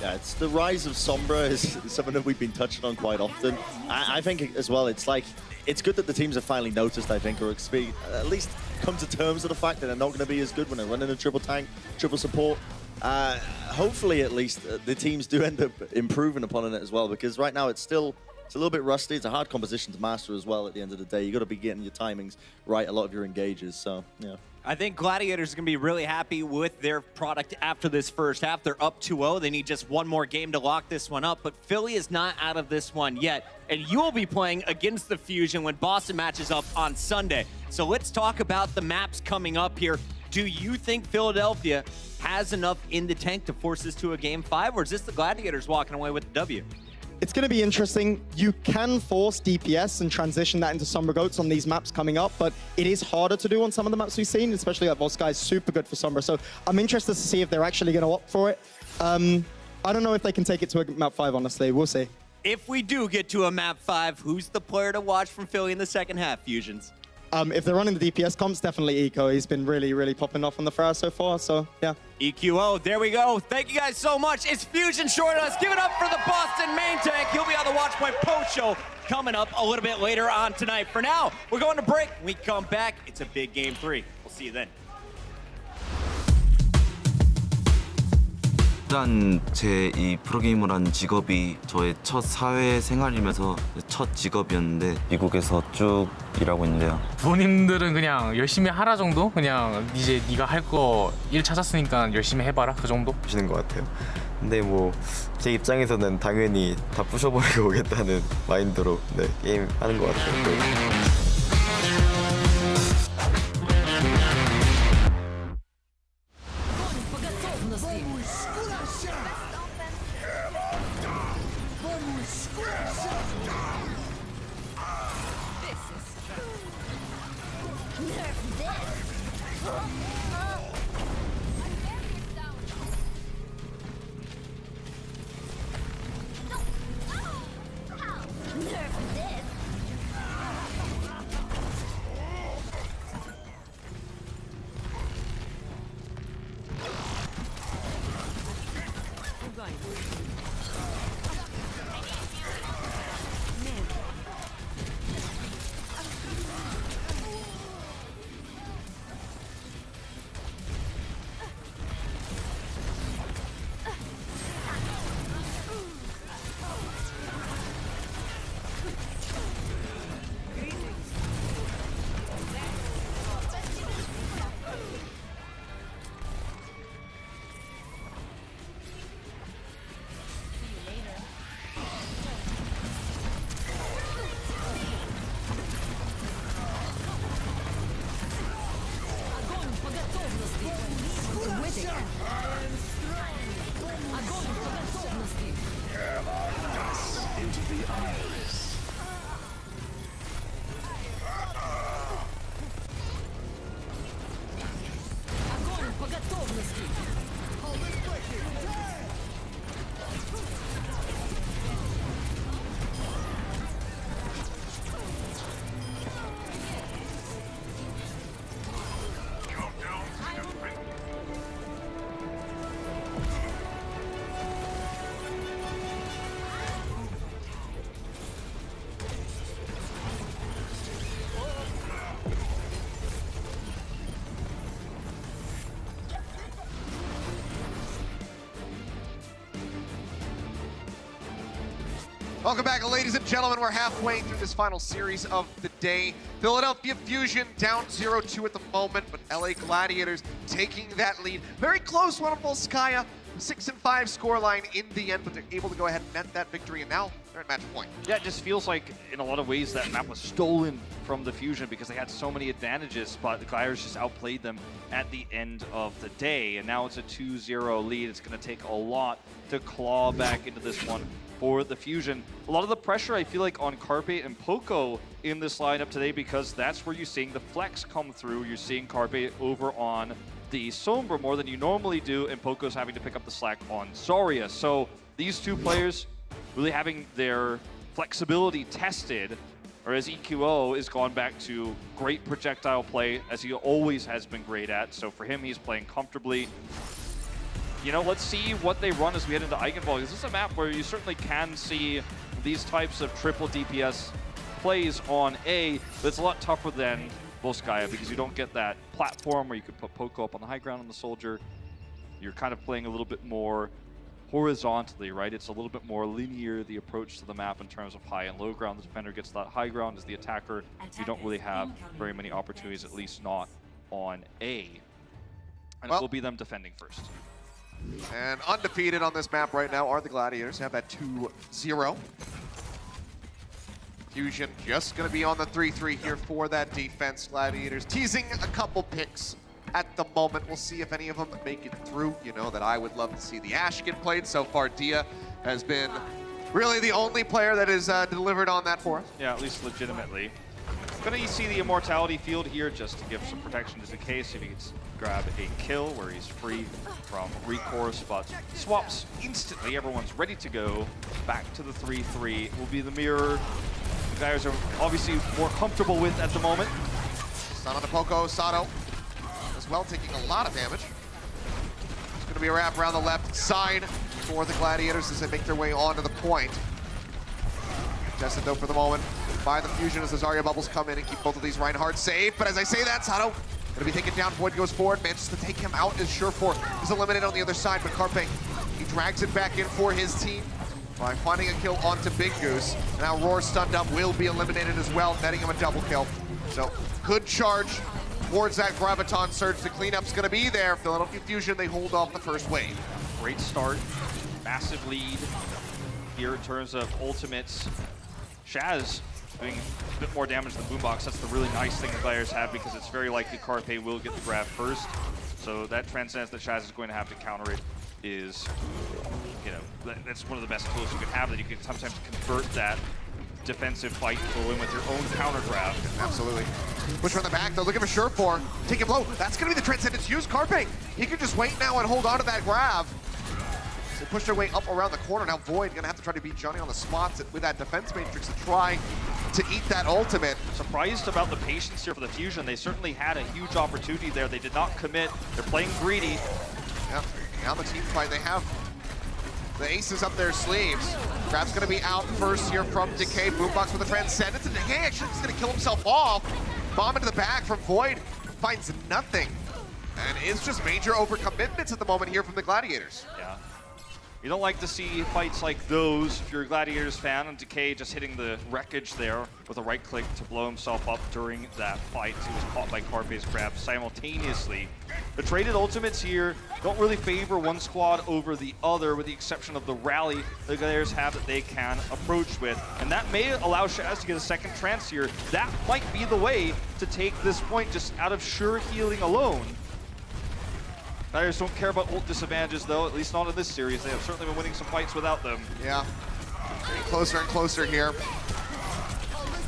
Yeah, it's the rise of Sombra is something that we've been touching on quite often. I think as well, it's like, it's good that the teams have finally noticed, I think, or at least come to terms with the fact that they're not going to be as good when they're running a triple tank, triple support. Hopefully, at least, the teams do end up improving upon it as well, because right now it's a little bit rusty. It's a hard composition to master as well at the end of the day. You've got to be getting your timings right, a lot of your engages, so, yeah. I think Gladiators are going to be really happy with their product after this first half. They're up 2-0. They need just one more game to lock this one up, but Philly is not out of this one yet, and you'll be playing against the Fusion when Boston matches up on Sunday. So let's talk about the maps coming up here. Do you think Philadelphia has enough in the tank to force this to a Game 5, or is this the Gladiators walking away with the W? It's going to be interesting. You can force DPS and transition that into Sombra Goats on these maps coming up, but it is harder to do on some of the maps we've seen, especially like Voskai is super good for Sombra. So I'm interested to see if they're actually going to opt for it. I don't know if they can take it to a map 5, honestly. We'll see. If we do get to a map 5, who's the player to watch from Philly in the second half, Fusions? If they're running the DPS comps, definitely Eco. He's been really, really popping off on the Pharah so far, so yeah. EQO, there we go. Thank you guys so much. It's Fusion short us. Give it up for the Boston main tank. He'll be on the Watchpoint post show coming up a little bit later on tonight. For now, we're going to break. When we come back, it's a big Game 3. We'll see you then. 일단 제 이 프로게이머라는 직업이 저의 첫 사회 생활이면서 첫 직업이었는데 미국에서 쭉 일하고 있는데요. 부모님들은 그냥 열심히 하라 정도? 그냥 이제 네가 할 거 일 찾았으니까 열심히 해봐라 그 정도? 보시는 것 같아요. 근데 뭐 제 입장에서는 당연히 다 부셔버리고 오겠다는 마인드로 네, 게임 하는 것 같아요. Welcome back, ladies and gentlemen. We're halfway through this final series of the day. Philadelphia Fusion down 0-2 at the moment, but LA Gladiators taking that lead. Very close one on Volskaya. 6-5 scoreline in the end, but they're able to go ahead and net that victory, and now they're at match point. Yeah, it just feels like in a lot of ways that map was stolen from the Fusion because they had so many advantages, but the Gladiators just outplayed them at the end of the day. And now it's a 2-0 lead. It's going to take a lot to claw back into this one for the Fusion. A lot of the pressure, I feel like, on Carpe and Poco in this lineup today, because that's where you're seeing the flex come through. You're seeing Carpe over on the Sombra more than you normally do, and Poco's having to pick up the slack on Zarya. So these two players really having their flexibility tested, whereas EQO has gone back to great projectile play, as he always has been great at. So for him, he's playing comfortably. You know, let's see what they run as we head into Eigenball. This is a map where you certainly can see these types of triple DPS plays on A, but it's a lot tougher than Volskaya because you don't get that platform where you could put Poco up on the high ground on the soldier. You're kind of playing a little bit more horizontally, right? It's a little bit more linear, the approach to the map in terms of high and low ground. The defender gets that high ground as the attacker. You don't really have very many opportunities, at least not on A. And it will be them defending first. And undefeated on this map right now are the Gladiators. Have that 2-0. Fusion just going to be on the 3-3 here for that defense. Gladiators teasing a couple picks at the moment. We'll see if any of them make it through. You know that I would love to see the Ashe get played. So far, Dia has been really the only player that has delivered on that for us. Yeah, at least legitimately. Gonna see the Immortality field here just to give some protection just in case if he gets grab a kill where he's free from recourse, but swaps instantly. Everyone's ready to go. Back to the 3-3 will be the mirror the guys are obviously more comfortable with at the moment. Stun on the Poco, Sato as well, taking a lot of damage. It's gonna be a wrap around the left side for the Gladiators as they make their way onto the point. Tested though for the moment by the Fusion as the Zarya bubbles come in and keep both of these Reinhardt safe. But as I say that, Sato gonna be taken down. Void goes forward, manages to take him out as Surefour is eliminated on the other side, but Carpe, he drags it back in for his team by finding a kill onto Big Goose. And now Roar stunned up, will be eliminated as well, netting him a double kill. So good charge towards that Graviton surge. The cleanup's gonna be there. Philadelphia Fusion, they hold off the first wave. Great start, massive lead here in terms of ultimates. Shaz doing a bit more damage than Boombox. That's the really nice thing the players have because it's very likely Carpe will get the grab first. So that transcendence that Shaz is going to have to counter it is, you know, that's one of the best tools you can have, that you can sometimes convert that defensive fight to win with your own counter grab. Absolutely. Push from the back, they're looking for Surefour. Take it low. That's going to be the Transcendence use. Carpe, he can just wait now and hold on to that grab. They push their way up around the corner. Now Void going to have to try to beat Johnny on the spots with that defense matrix to try to eat that ultimate. Surprised about the patience here for the Fusion. They certainly had a huge opportunity there. They did not commit. They're playing greedy. Yeah, now the team fight, they have the aces up their sleeves. Grab's gonna be out first here from Decay. Boombox with the Transcendence, and Decay actually is gonna kill himself off. Bomb into the back from Void, finds nothing. And it's just major overcommitments at the moment here from the Gladiators. Yeah. You don't like to see fights like those if you're a Gladiators fan, and Decay just hitting the wreckage there with a right click to blow himself up during that fight. He was caught by Carpe's grab simultaneously. The traded ultimates here don't really favor one squad over the other, with the exception of the rally the Gladiators have that they can approach with. And that may allow Shaz to get a second trance here. That might be the way to take this point just out of sure healing alone. Gladiators don't care about ult disadvantages, though, at least not in this series. They have certainly been winning some fights without them. Yeah, getting closer and closer here.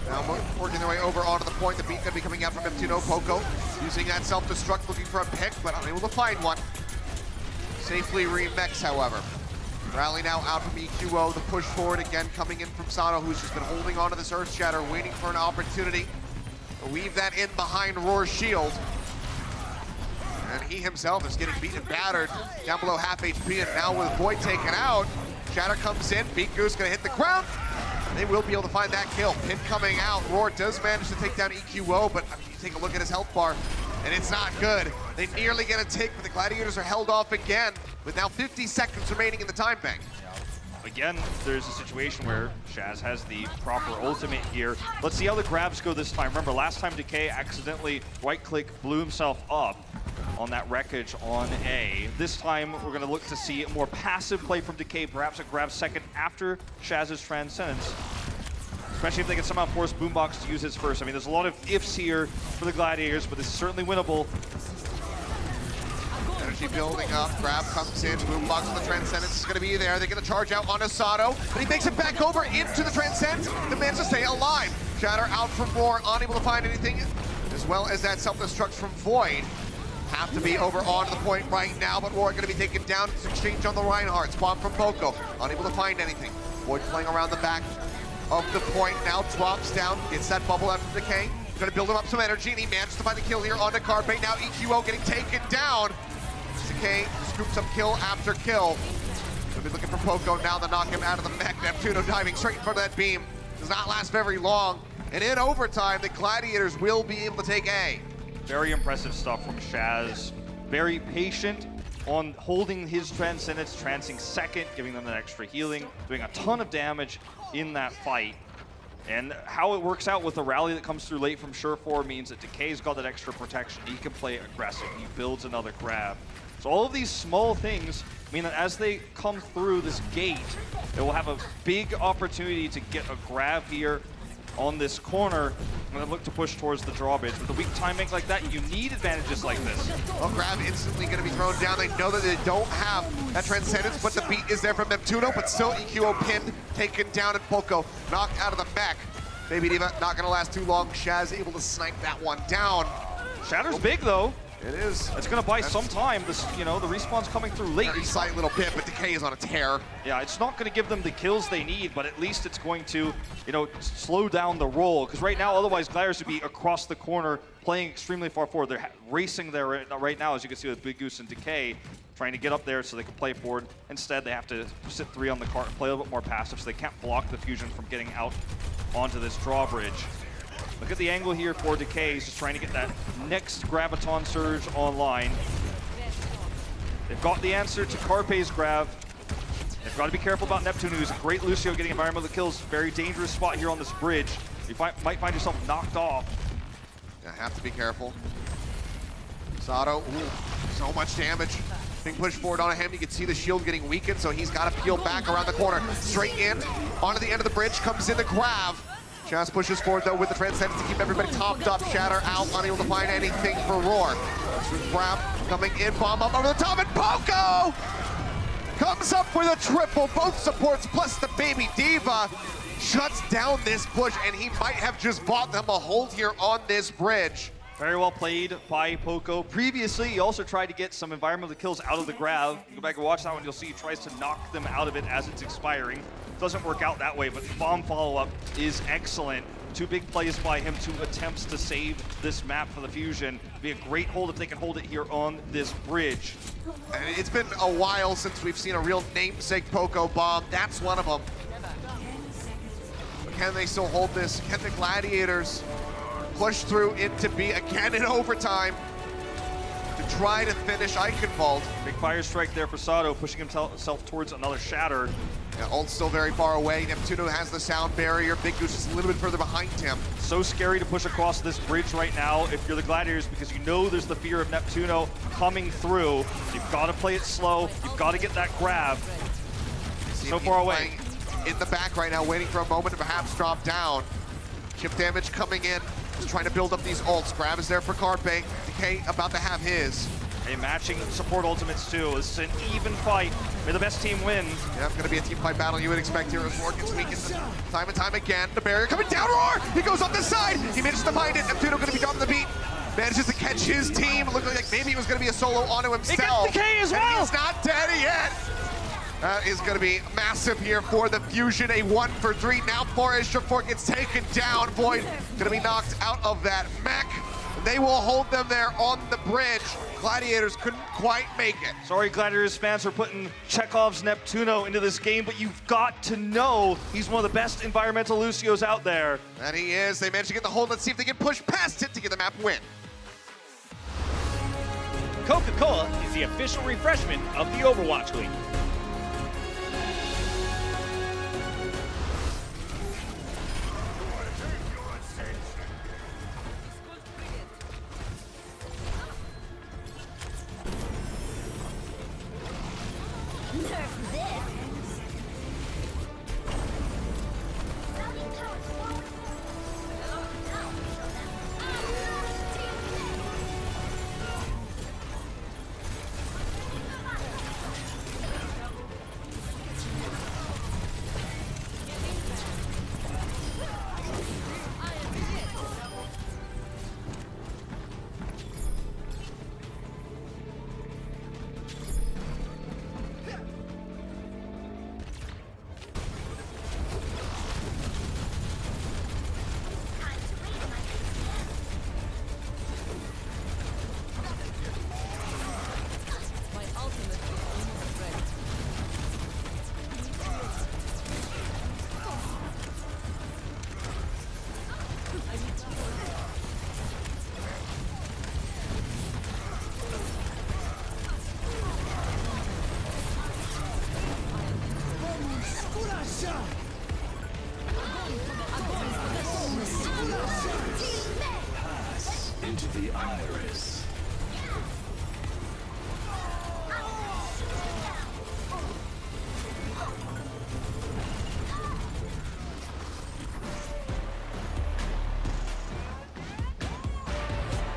Now working their way over onto the point. The beat gonna be coming out from Neptuno. Poco using that self-destruct, looking for a pick, but unable to find one. Safely remix, however. Rally now out from EQO. The push forward again coming in from Sato, who's just been holding onto this Earth Shatter, waiting for an opportunity to weave that in behind Roar's shield. And he himself is getting beaten, battered, down below half HP, and now with Void taken out, Shatter comes in, Beat Goose gonna hit the ground. They will be able to find that kill. Pin coming out, Roar does manage to take down EQO, but I mean, you take a look at his health bar, and it's not good. They nearly get a take, but the Gladiators are held off again, with now 50 seconds remaining in the time bank. Again, there's a situation where Shaz has the proper ultimate here. Let's see how the grabs go this time. Remember, last time Decay accidentally right-click blew himself up on that wreckage on A. This time, we're going to look to see a more passive play from Decay, perhaps a grab second after Shaz's Transcendence. Especially if they can somehow force Boombox to use his first. I mean, there's a lot of ifs here for the Gladiators, but this is certainly winnable. Energy building up, grab comes in, Boombox on the Transcendence is gonna be there. They're gonna charge out on Sato, but he makes it back over into the Transcendence. The man's to stay alive. Shatter out from Roar, unable to find anything, as well as that self-destruct from Void. Have to be over onto the point right now, but Roar gonna be taken down. It's exchange on the Reinhardt. Spawn from Poco, unable to find anything. Void playing around the back of the point now, drops down, gets that bubble out from Decay. Gonna build him up some energy, and he manages to find the kill here onto Carpe. Now EQO getting taken down. Decay scoops up kill after kill. Gonna be looking for Poco now to knock him out of the mech. Neptuno diving straight in front of that beam. Does not last very long. And in overtime, the Gladiators will be able to take A. Very impressive stuff from Shaz. Very patient on holding his Transcendence, trancing second, giving them that extra healing, doing a ton of damage in that fight. And how it works out with the rally that comes through late from Surefour means that Decay's got that extra protection. He can play aggressive. He builds another grab. So all of these small things mean that as they come through this gate, they will have a big opportunity to get a grab here on this corner and then look to push towards the drawbridge. With a weak timing like that, you need advantages like this. Well, grab instantly going to be thrown down. They know that they don't have that Transcendence, but the beat is there from Neptuno, but still EQO pinned, taken down, and Poco knocked out of the mech. Baby Diva not going to last too long. Shaz able to snipe that one down. Shatter's big, though. It is. It's going to buy some time. This, you know, the respawn's coming through late. Very slight little bit, but Decay is on a tear. Yeah, it's not going to give them the kills they need, but at least it's going to, you know, slow down the roll. Because right now, otherwise, Gladiators would be across the corner, playing extremely far forward. They're racing there right now, as you can see with Big Goose and Decay, trying to get up there so they can play forward. Instead, they have to sit 3 on the cart and play a little bit more passive, so they can't block the Fusion from getting out onto this drawbridge. Look at the angle here for Decay. He's just trying to get that next Graviton Surge online. They've got the answer to Carpe's grab. They've got to be careful about Neptune, who's a great Lucio getting environmental kills. Very dangerous spot here on this bridge. You might find yourself knocked off. Yeah, have to be careful. Sato, ooh, so much damage. Being pushed forward on him. You can see the shield getting weakened, so he's got to peel back around the corner. Straight in, onto the end of the bridge, comes in the grab. Shaz pushes forward, though, with the Transcendence to keep everybody topped up. Shatter out, unable to find anything for Roar. Grab coming in, bomb up over the top, and Poco comes up with a triple. Both supports plus the Baby Diva. shuts down this push, and he might have just bought them a hold here on this bridge. Very well played by Poco. Previously, he also tried to get some environmental kills out of the grab. Go back and watch that one, you'll see he tries to knock them out of it as it's expiring. Doesn't work out that way, but the bomb follow-up is excellent. 2 big plays by him, 2 attempts to save this map for the Fusion. It'd be a great hold if they can hold it here on this bridge. And it's been a while since we've seen a real namesake Poco bomb. That's one of them. But can they still hold this? Can the Gladiators push through into B again in overtime to try to finish Eichenwald? Big fire strike there for Sato, pushing himself towards another shatter. Yeah, Ult's still very far away. Neptuno has the sound barrier. Big Goose is a little bit further behind him. So scary to push across this bridge right now if you're the Gladiators, because you know there's the fear of Neptuno coming through. You've got to play it slow. You've got to get that grab. So far away. In the back right now, waiting for a moment to perhaps drop down. Chip damage coming in. Just trying to build up these ults. Grab is there for Carpe. Decay about to have his. A matching support ultimates too. This is an even fight. May the best team win. Yeah, it's gonna be a team fight battle you would expect here as Roar gets weakened time and time again. The barrier coming down, Roar! He goes up this side! He manages to find it. Neptuno gonna be dropping the beat. Manages to catch his team. Looking like maybe it was gonna be a solo onto himself. He gets Decay as well! And he's not dead yet! That is gonna be massive here for the Fusion. A 1 for 3. Now Forest Short gets taken down. Void gonna be knocked out of that mech. They will hold them there on the bridge. Gladiators couldn't quite make it. Sorry, Gladiators fans, for putting Chekhov's Neptuno into this game, but you've got to know he's one of the best environmental Lucios out there. And he is. They managed to get the hold. Let's see if they can push past it to get the map win. Coca-Cola is the official refreshment of the Overwatch League.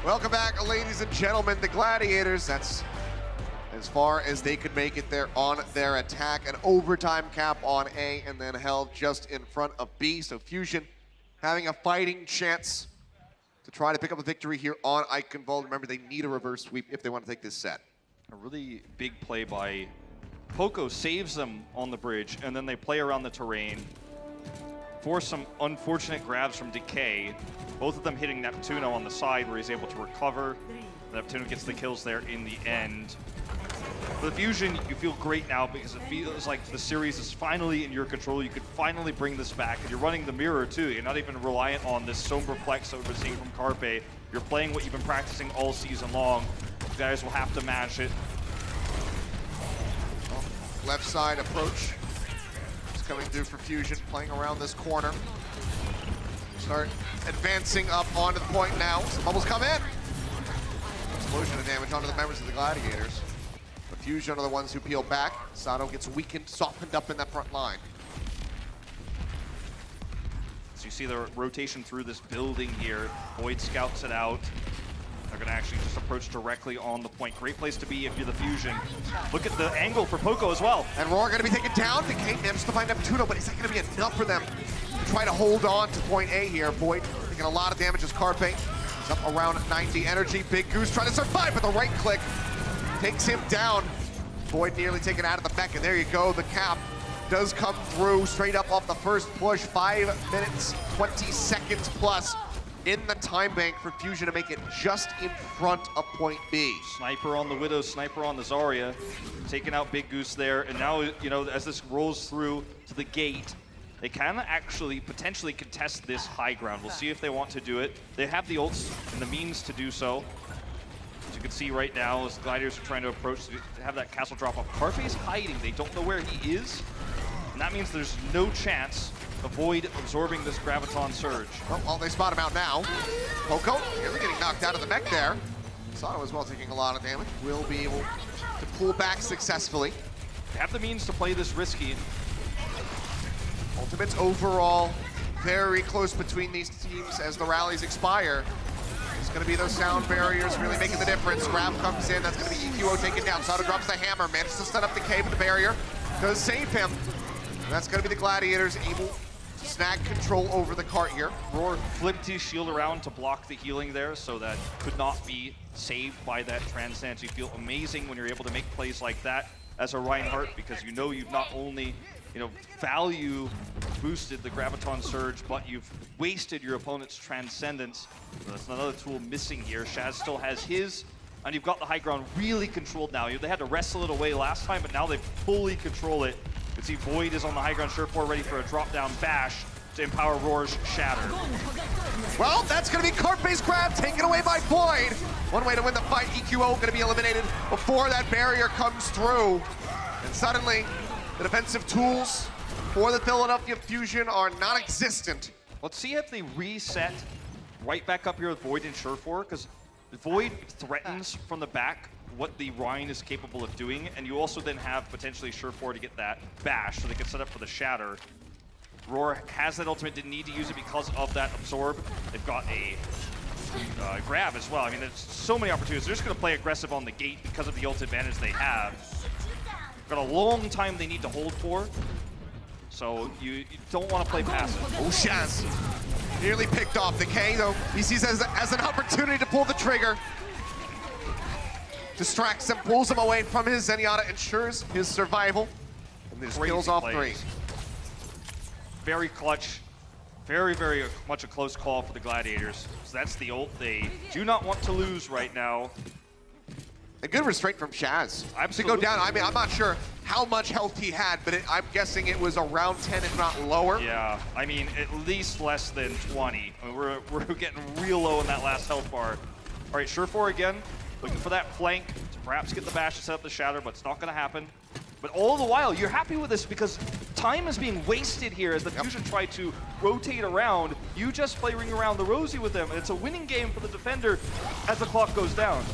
Welcome back, ladies and gentlemen. The Gladiators, that's as far as they could make it there on their attack. An overtime cap on A and then held just in front of B. So Fusion having a fighting chance to try to pick up a victory here on Eichenwald. Remember, they need a reverse sweep if they want to take this set. A really big play by Poco, saves them on the bridge, and then they play around the terrain. Force some unfortunate grabs from Decay, both of them hitting Neptuno on the side where he's able to recover. Neptuno gets the kills there in the end. For the Fusion, you feel great now because it feels like the series is finally in your control. You could finally bring this back, and you're running the mirror too. You're not even reliant on this Sombra flex that we're seeing from Carpe. You're playing what you've been practicing all season long. You guys will have to match it. Left side approach is coming through for Fusion, playing around this corner. Start advancing up onto the point now. Some bubbles come in. Explosion of damage onto the members of the Gladiators. The Fusion are the ones who peel back. Sato gets weakened, softened up in that front line. So you see the rotation through this building here. Void scouts it out. They're going to actually just approach directly on the point. Great place to be if you're the Fusion. Look at the angle for Poco as well. And Roar going to be taken down. Decay manages to find Neptuno, but is that going to be enough for them try to hold on to point A here. Void taking a lot of damage as Carpe. He's up around 90 energy. Big Goose trying to survive, but the right click takes him down. Void nearly taken out of the mech, and there you go. The cap does come through straight up off the first push. 5 minutes, 20 seconds plus in the time bank for Fusion to make it just in front of point B. Sniper on the Widow, sniper on the Zarya, taking out Big Goose there. And now, you know, as this rolls through to the gate, they can actually potentially contest this high ground. We'll see if they want to do it. They have the ults and the means to do so. As you can see right now, as the Gladiators are trying to approach to have that castle drop off. Carpe's hiding, they don't know where he is. And that means there's no chance of Void absorbing this Graviton Surge. Well, they spot him out now. Poco nearly getting knocked out of the mech there. Sato as well taking a lot of damage. Will be able to pull back successfully. They have the means to play this risky. Ultimates overall very close between these teams as the rallies expire. It's going to be those sound barriers really making the difference. Grav comes in, that's going to be EQO taken down. Sato drops the hammer, manages to set up the cave with the barrier. Does save him. And that's going to be the Gladiators able to snag control over the cart here. Roar flipped his shield around to block the healing there, so that could not be saved by that Transcendence. You feel amazing when you're able to make plays like that as a Reinhardt, because you know you've not only value boosted the Graviton Surge, but you've wasted your opponent's Transcendence. So that's another tool missing here. Shaz still has his, and you've got the high ground really controlled now. They had to wrestle it away last time, but now they fully control it. You can see Void is on the high ground, Surefour ready for a drop-down bash to empower Roar's Shatter. Well, that's going to be Carpe's grab, taken away by Void. One way to win the fight, EQO going to be eliminated before that barrier comes through. And suddenly, the defensive tools for the Philadelphia Fusion are non-existent. Let's see if they reset right back up here with Void and Surefour, because Void threatens from the back what the Rhine is capable of doing, and you also then have potentially Surefour to get that bash so they can set up for the Shatter. Roar has that ultimate, didn't need to use it because of that absorb. They've got a grab as well. I mean, there's so many opportunities. They're just going to play aggressive on the gate because of the ult advantage they have. Got a long time they need to hold for, so you don't want to play passive. Oh, Shaz nearly picked off the K, though. He sees it as an opportunity to pull the trigger. Distracts him, pulls him away from his Zenyatta, ensures his survival, and then just kills off 3. Very clutch. Very, very much a close call for the Gladiators. So that's the ult they do not want to lose right now. A good restraint from Shaz. Absolutely. To go down, I mean, I'm not sure how much health he had, but I'm guessing it was around 10, if not lower. Yeah, I mean, at least less than 20. I mean, we're getting real low in that last health bar. All right, Surefour again, looking for that flank to perhaps get the bash to set up the Shatter, but it's not going to happen. But all the while, you're happy with this because time is being wasted here as the Fusion try to rotate around. You just play Ring Around the Rosie with them, and it's a winning game for the defender as the clock goes down.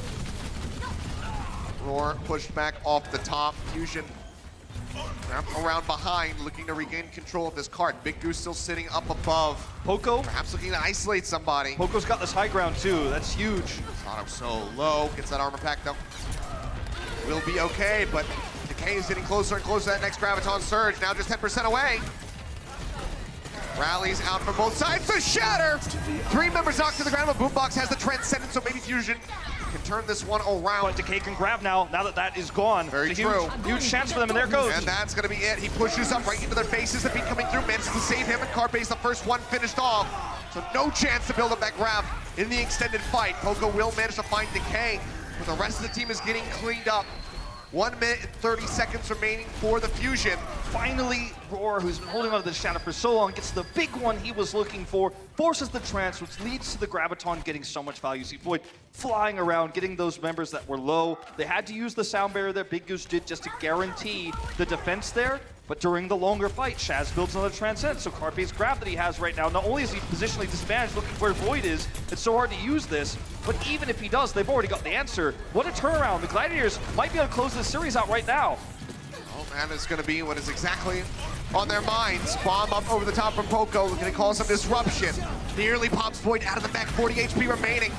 Roar pushed back off the top. Fusion around behind, looking to regain control of this cart. Big Goose still sitting up above. Poco. Perhaps looking to isolate somebody. Poco's got this high ground too. That's huge. Sato so low. Gets that armor pack though. Will be okay, but Decay is getting closer and closer to that next Graviton Surge. Now just 10% away. Rallies out from both sides. The Shatter! 3 members knocked to the ground, but Boombox has the Transcendence, so maybe Fusion can turn this one around. But Decay can grab now that that is gone. Very it's a true. Huge chance for them, and there it goes. And that's going to be it. He pushes up right into their faces. The beat coming through, manages to save him, and Carpe's the first one finished off. So no chance to build up that grab in the extended fight. Poco will manage to find Decay, but the rest of the team is getting cleaned up. 1 minute and 30 seconds remaining for the Fusion. Finally, Roar, who's been holding on to the Shadow for so long, gets the big one he was looking for, forces the trance, which leads to the Graviton getting so much value. See Void flying around, getting those members that were low. They had to use the sound barrier that Big Goose did just to guarantee the defense there. But during the longer fight, Shaz builds another Transcend. So Carpe's grab that he has right now, not only is he positionally disadvantaged looking where Void is, it's so hard to use this, but even if he does, they've already got the answer. What a turnaround. The Gladiators might be able to close this series out right now. Oh man, it's going to be what is exactly on their minds. Bomb up over the top from Poco, looking to cause some disruption. Nearly pops Void out of the mech, 40 HP remaining.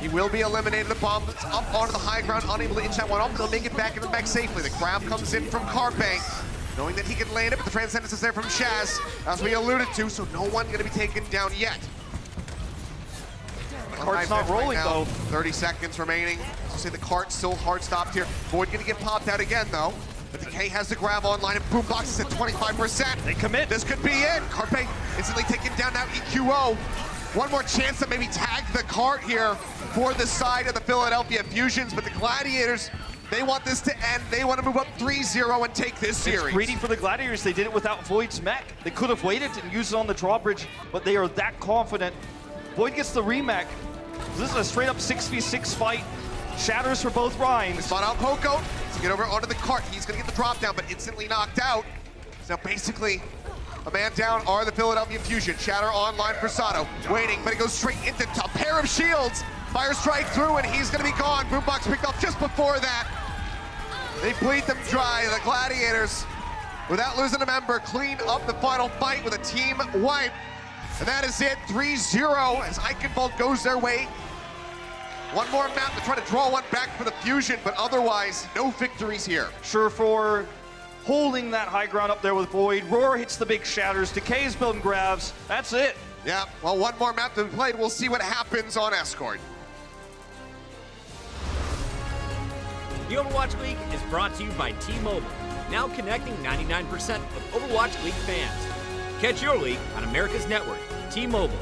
He will be eliminated. The bomb that's up onto the high ground, unable to inch that one off. They'll make it back in the mech safely. The grab comes in from Carpe. knowing that he can land it, but the Transcendence is there from Shaz, as we alluded to, so no one gonna be taken down yet. The cart's not rolling, though. 30 seconds remaining. So say the cart's still hard stopped here. Void gonna get popped out again, though. But Decay has the grab online, and Boombox is at 25%. They commit. This could be it. Carpe instantly taken down now, EQO. One more chance to maybe tag the cart here for the side of the Philadelphia Fusions, but the Gladiators, they want this to end. They want to move up 3-0 and take this series. It's greedy for the Gladiators. They did it without Void's mech. They could have waited and used it on the drawbridge, but they are that confident. Void gets the remech. This is a straight up 6v6 fight. Shatters for both Rhymes. Spot out Poco to get over onto the cart. He's going to get the drop down, but instantly knocked out. So basically, a man down are the Philadelphia Fusion. Shatter online for Sato. Waiting, but it goes straight into a pair of shields. Fire strike through, and he's going to be gone. Boombox picked up just before that. They bleed them dry. The Gladiators, without losing a member, clean up the final fight with a team wipe. And that is it, 3-0 as Eichenwald goes their way. One more map to try to draw one back for the Fusion, but otherwise, no victories here. Sure for holding that high ground up there with Void. Roar hits the big shatters. Decay's building grabs. That's it. Yeah, well, one more map to be played. We'll see what happens on Escort. The Overwatch League is brought to you by T-Mobile, now connecting 99% of Overwatch League fans. Catch your league on America's network, T-Mobile.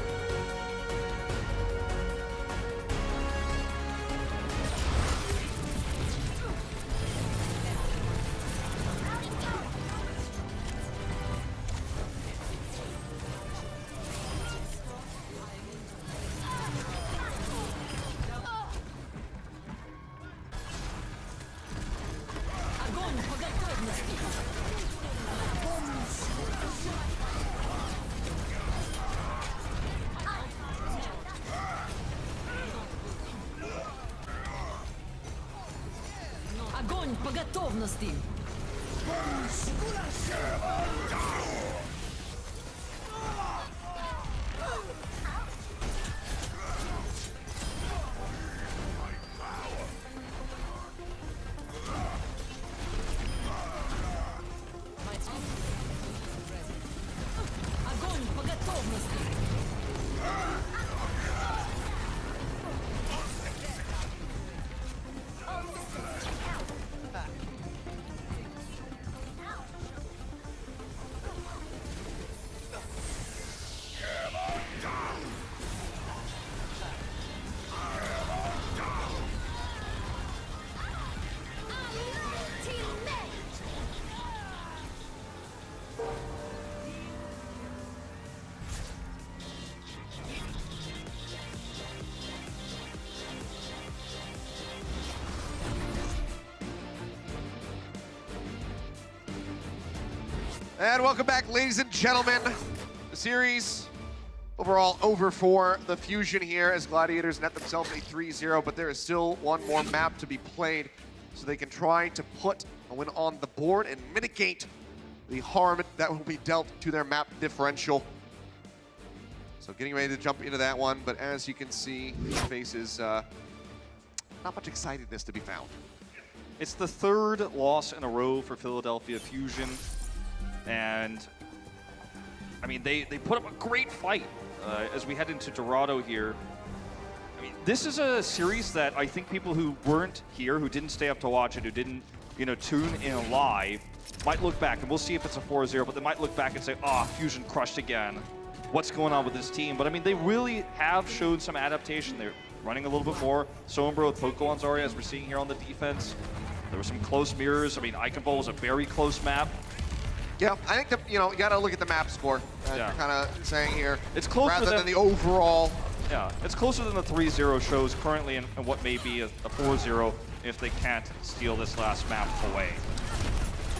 Огонь по готовности! Огонь по готовности! And welcome back, ladies and gentlemen. The series overall over for the Fusion here as Gladiators net themselves a 3-0, but there is still one more map to be played so they can try to put a win on the board and mitigate the harm that will be dealt to their map differential. So getting ready to jump into that one, but as you can see, these faces, not much excitedness to be found. It's the third loss in a row for Philadelphia Fusion. And, I mean, they put up a great fight as we head into Dorado here. I mean, this is a series that I think people who weren't here, who didn't stay up to watch it, who didn't, you know, tune in live, might look back, and we'll see if it's a 4-0, but they might look back and say, ah, Fusion crushed again. What's going on with this team? But, I mean, they really have showed some adaptation. They're running a little bit more. Sombra with Poco on Zarya, as we're seeing here on the defense. There were some close mirrors. I mean, Eichenwald was a very close map. Yeah, I think you got to look at the map score. Yeah. Kind of saying here. It's closer rather than the overall. Yeah, it's closer than the 3-0 shows currently and what may be a 4-0 if they can't steal this last map away.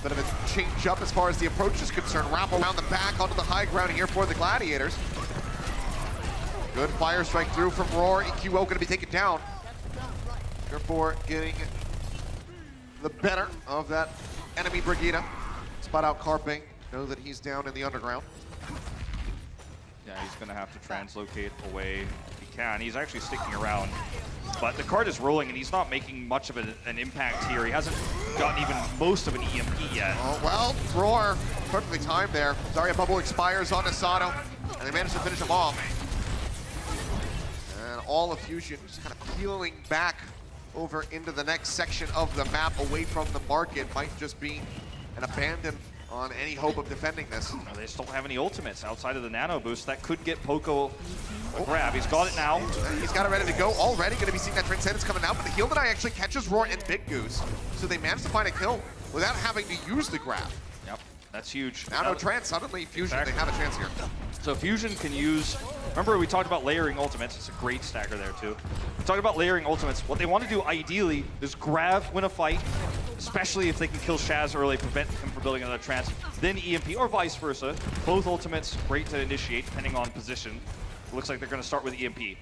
Bit of a change up as far as the approach is concerned. Wrap around the back onto the high ground here for the Gladiators. Good fire strike through from Roar. EQO going to be taken down. Therefore, getting the better of that enemy Brigida. Spot out Carpe. Know that he's down in the underground. Yeah, he's going to have to translocate away if he can. He's actually sticking around But the card is rolling, and he's not making much of an impact here. He hasn't gotten even most of an EMP yet. Oh, well, Roar, perfectly timed there. Zarya bubble expires on Asado, and they manage to finish him off. And all of Fusion just kind of peeling back over into the next section of the map, away from the market. Might just be an abandon on any hope of defending this. They just don't have any ultimates outside of the nano boost. That could get Poco a grab. He's got it now. He's got it ready to go. Already going to be seeing that Transcendence coming out, but the heal deny actually catches Roar and Big Goose. So they managed to find a kill without having to use the grab. Yep, that's huge. Now no Trance, suddenly Fusion, they have a chance here. So Fusion can use, remember we talked about layering ultimates. It's a great stagger there too. We talked about layering ultimates. What they want to do ideally is grab, win a fight, especially if they can kill Shaz early, prevent him from building another Trance, then EMP or vice versa. Both ultimates great to initiate depending on position. It looks like they're going to start with EMP.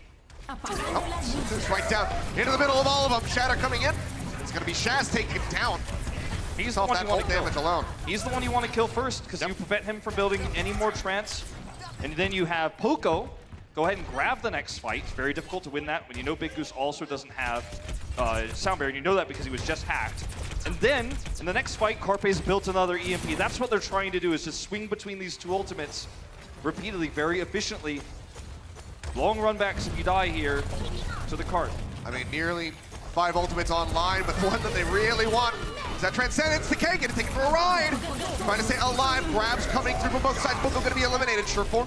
Oh, just right down into the middle of all of them. Shatter coming in. It's going to be Shaz taking him down. He's the one that you want ult to kill. damage alone. He's the one you want to kill first because you prevent him from building any more Trance. And then you have Poco go ahead and grab the next fight. It's very difficult to win that when you know Big Goose also doesn't have Sound Barrier, and you know that because he was just hacked. And then, in the next fight, Carpe's built another EMP. That's what they're trying to do, is just swing between these two ultimates repeatedly, very efficiently. Long run backs if you die here to the cart. I mean, nearly 5 ultimates online, but the one that they really want is that Transcendence. The K getting taken for a ride. Trying to stay alive. Grabs coming through from both sides. Poco going to be eliminated. Surefour.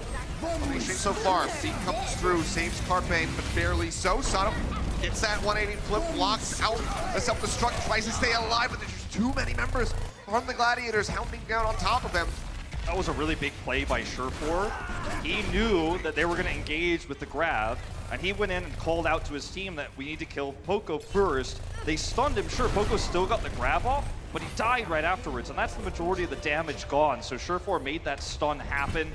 Finishing so far. Feet comes through. Saves Carpe, but barely so. Sato gets that 180 flip. Blocks out the self-destruct. Tries to stay alive, but there's just too many members from the Gladiators hounding down on top of them. That was a really big play by Surefour. He knew that they were going to engage with the grab, and he went in and called out to his team that we need to kill Poco first. They stunned him. Sure, Poco still got the grab off, but he died right afterwards, and that's the majority of the damage gone. So Surefour made that stun happen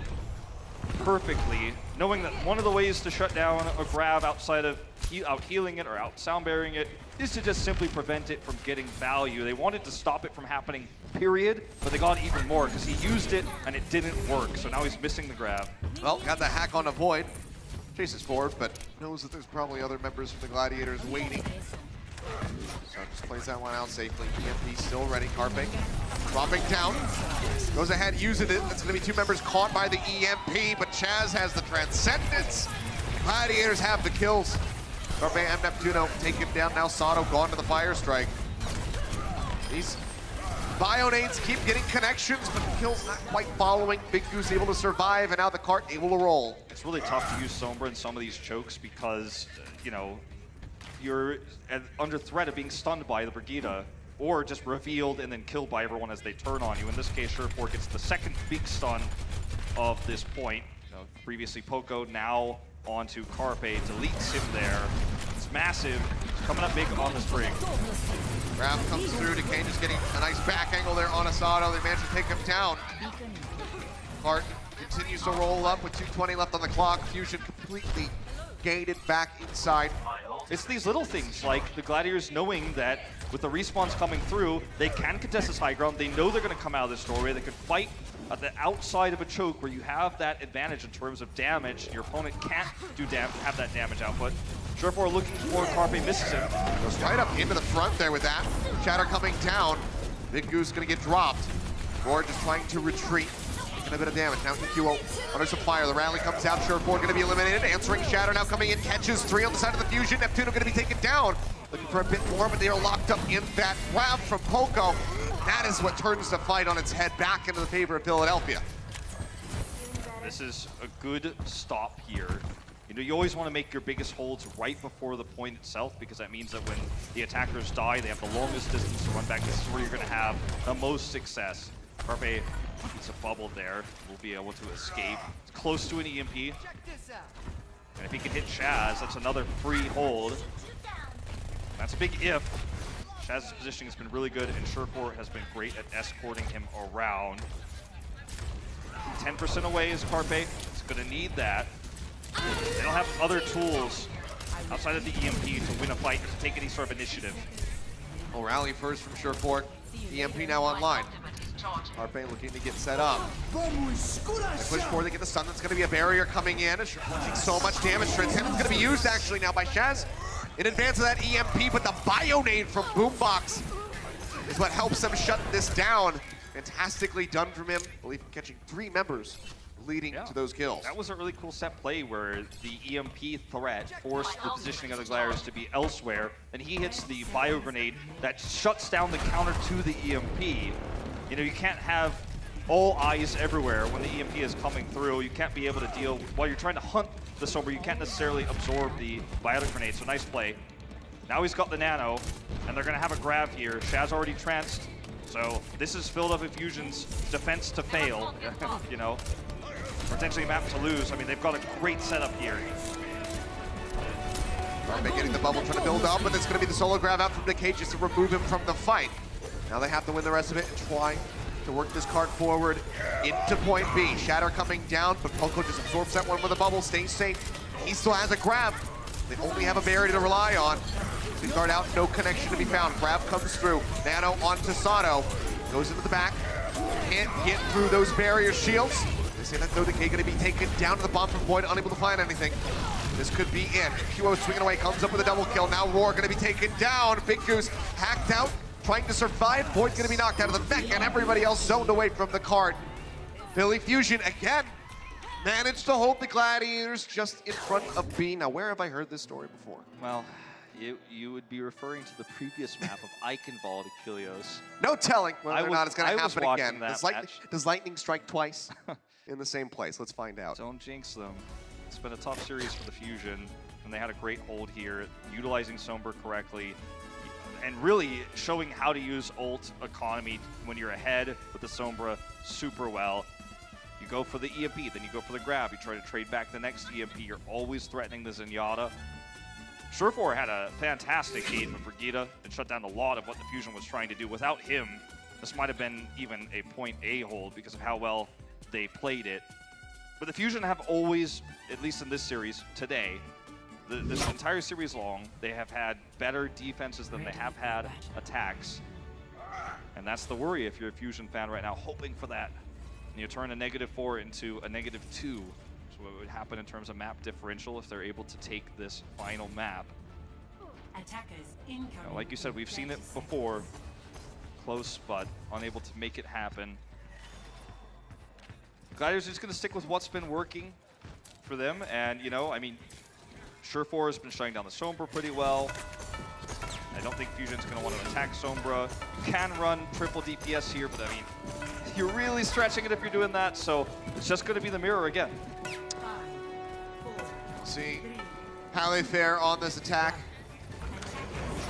perfectly, knowing that one of the ways to shut down a grab outside of out healing it or out sound burying it is to just simply prevent it from getting value. They wanted to stop it from happening, period, but they got even more because he used it and it didn't work. So now he's missing the grab. Well, got the hack on a Void. Chases forward, but knows that there's probably other members from the Gladiators waiting. So just plays that one out safely. EMP still ready. Carpe dropping down. Goes ahead, using it. That's going to be 2 members caught by the EMP, but Chaz has the Transcendence. Gladiators have the kills. Carpe and Neptuno take him down. Now Sato gone to the Fire Strike. These Bionades keep getting connections, but the kill's not quite following. Big Goose able to survive, and now the cart able to roll. It's really tough to use Sombra in some of these chokes because, you know, you're under threat of being stunned by the Brigida, or just revealed and then killed by everyone as they turn on you. In this case, Surefour gets the second big stun of this point. You know, previously Poco, now onto Carpe, deletes him there. It's massive. It's coming up big on this brig. Grab comes through. Decay just getting a nice back angle there on Asado. They managed to take him down. Cart continues to roll up with 2:20 left on the clock. Fusion completely gated back inside. It's these little things like the Gladiators knowing that with the respawns coming through, they can contest this high ground. They know they're going to come out of this doorway. They could fight at the outside of a choke where you have that advantage in terms of damage. Your opponent can't have that damage output. Surefour looking for Carpe, misses him. Goes right up into the front there with that. Shatter coming down. Big Goose going to get dropped. Roar just trying to retreat. Taking a bit of damage. Now EQO under some fire. The rally comes out. Surefour going to be eliminated. Answering Shatter now coming in. Catches 3 on the side of the Fusion. Neptuno going to be taken down. Looking for a bit more, but they are locked up in that grab from Poco. That is what turns the fight on its head back into the favor of Philadelphia. This is a good stop here. You know, you always want to make your biggest holds right before the point itself, because that means that when the attackers die, they have the longest distance to run back. This is where you're going to have the most success. Carpe gets a bubble there. Will be able to escape. It's close to an EMP. And if he can hit Shaz, that's another free hold. That's a big if. Shaz's positioning has been really good, and Surefour has been great at escorting him around. 10% away is Carpe. It's going to need that. They don't have other tools outside of the EMP to win a fight, to take any sort of initiative. Well, rally first from Surefour. EMP now online. Carpe looking to get set up. They push forward, they get the stun. That's going to be a barrier coming in. Surefour taking so much damage. Transcendence going to be used actually now by Shaz. in advance of that EMP, but the Bionade from Boombox is what helps them shut this down. Fantastically done from him. I believe catching 3 members leading to those kills. That was a really cool set play where the EMP threat forced the positioning of the Gladiators to be elsewhere, and he hits the bio grenade that shuts down the counter to the EMP. You know, you can't have all eyes everywhere when the EMP is coming through. You can't be able to deal, while you're trying to hunt the Sombra, you can't necessarily absorb the biotic grenade, so nice play. Now he's got the nano, and they're gonna have a grab here. Shad's already tranced, so this is Philadelphia Fusion's defense to fail, you know. Potentially map to lose. I mean, they've got a great setup here. They're getting the bubble, trying to build up, but it's going to be the solo grab out from Decay just to remove him from the fight. Now they have to win the rest of it and try to work this card forward into point B. Shatter coming down, but Poco just absorbs that one with a bubble, stays safe. He still has a grab. They only have a barrier to rely on. They start out, no connection to be found. Grab comes through. Nano onto Sato. Goes into the back. Can't get through those barrier shields. They say that though Decay going to be taken down to the bomb from Void, unable to find anything. This could be it. QO swinging away, comes up with a double kill. Now Roar going to be taken down. Big Goose hacked out, trying to survive. Void's going to be knocked out of the mech, and everybody else zoned away from the cart. Philly Fusion again managed to hold the Gladiators just in front of B. Now, where have I heard this story before? Well, you would be referring to the previous map of Eichenwald to Kilios. No telling whether or not it's going to happen again. That Does lightning strike twice in the same place? Let's find out. Don't jinx them. It's been a tough series for the Fusion, and they had a great hold here, utilizing Sombra correctly, and really showing how to use ult economy when you're ahead with the Sombra super well. You go for the EMP, then you go for the grab, you try to trade back the next EMP, you're always threatening the Zenyatta. Surefour had a fantastic game with Brigida and shut down a lot of what the Fusion was trying to do. Without him, this might have been even a point A hold because of how well they played it. But the Fusion have always, at least in this series today, this entire series long, they have had better defenses than they have had attacks. And that's the worry if you're a Fusion fan right now, hoping for that. And you turn a -4 into a -2. So what would happen in terms of map differential if they're able to take this final map. Like you said, we've seen it before. Close, but unable to make it happen. Gladiators are just going to stick with what's been working for them. And, you know, I mean, Surefour has been shutting down the Sombra pretty well. I don't think Fusion's going to want to attack Sombra. You can run triple DPS here, but I mean, you're really stretching it if you're doing that, so it's just going to be the mirror again. See how they fare on this attack.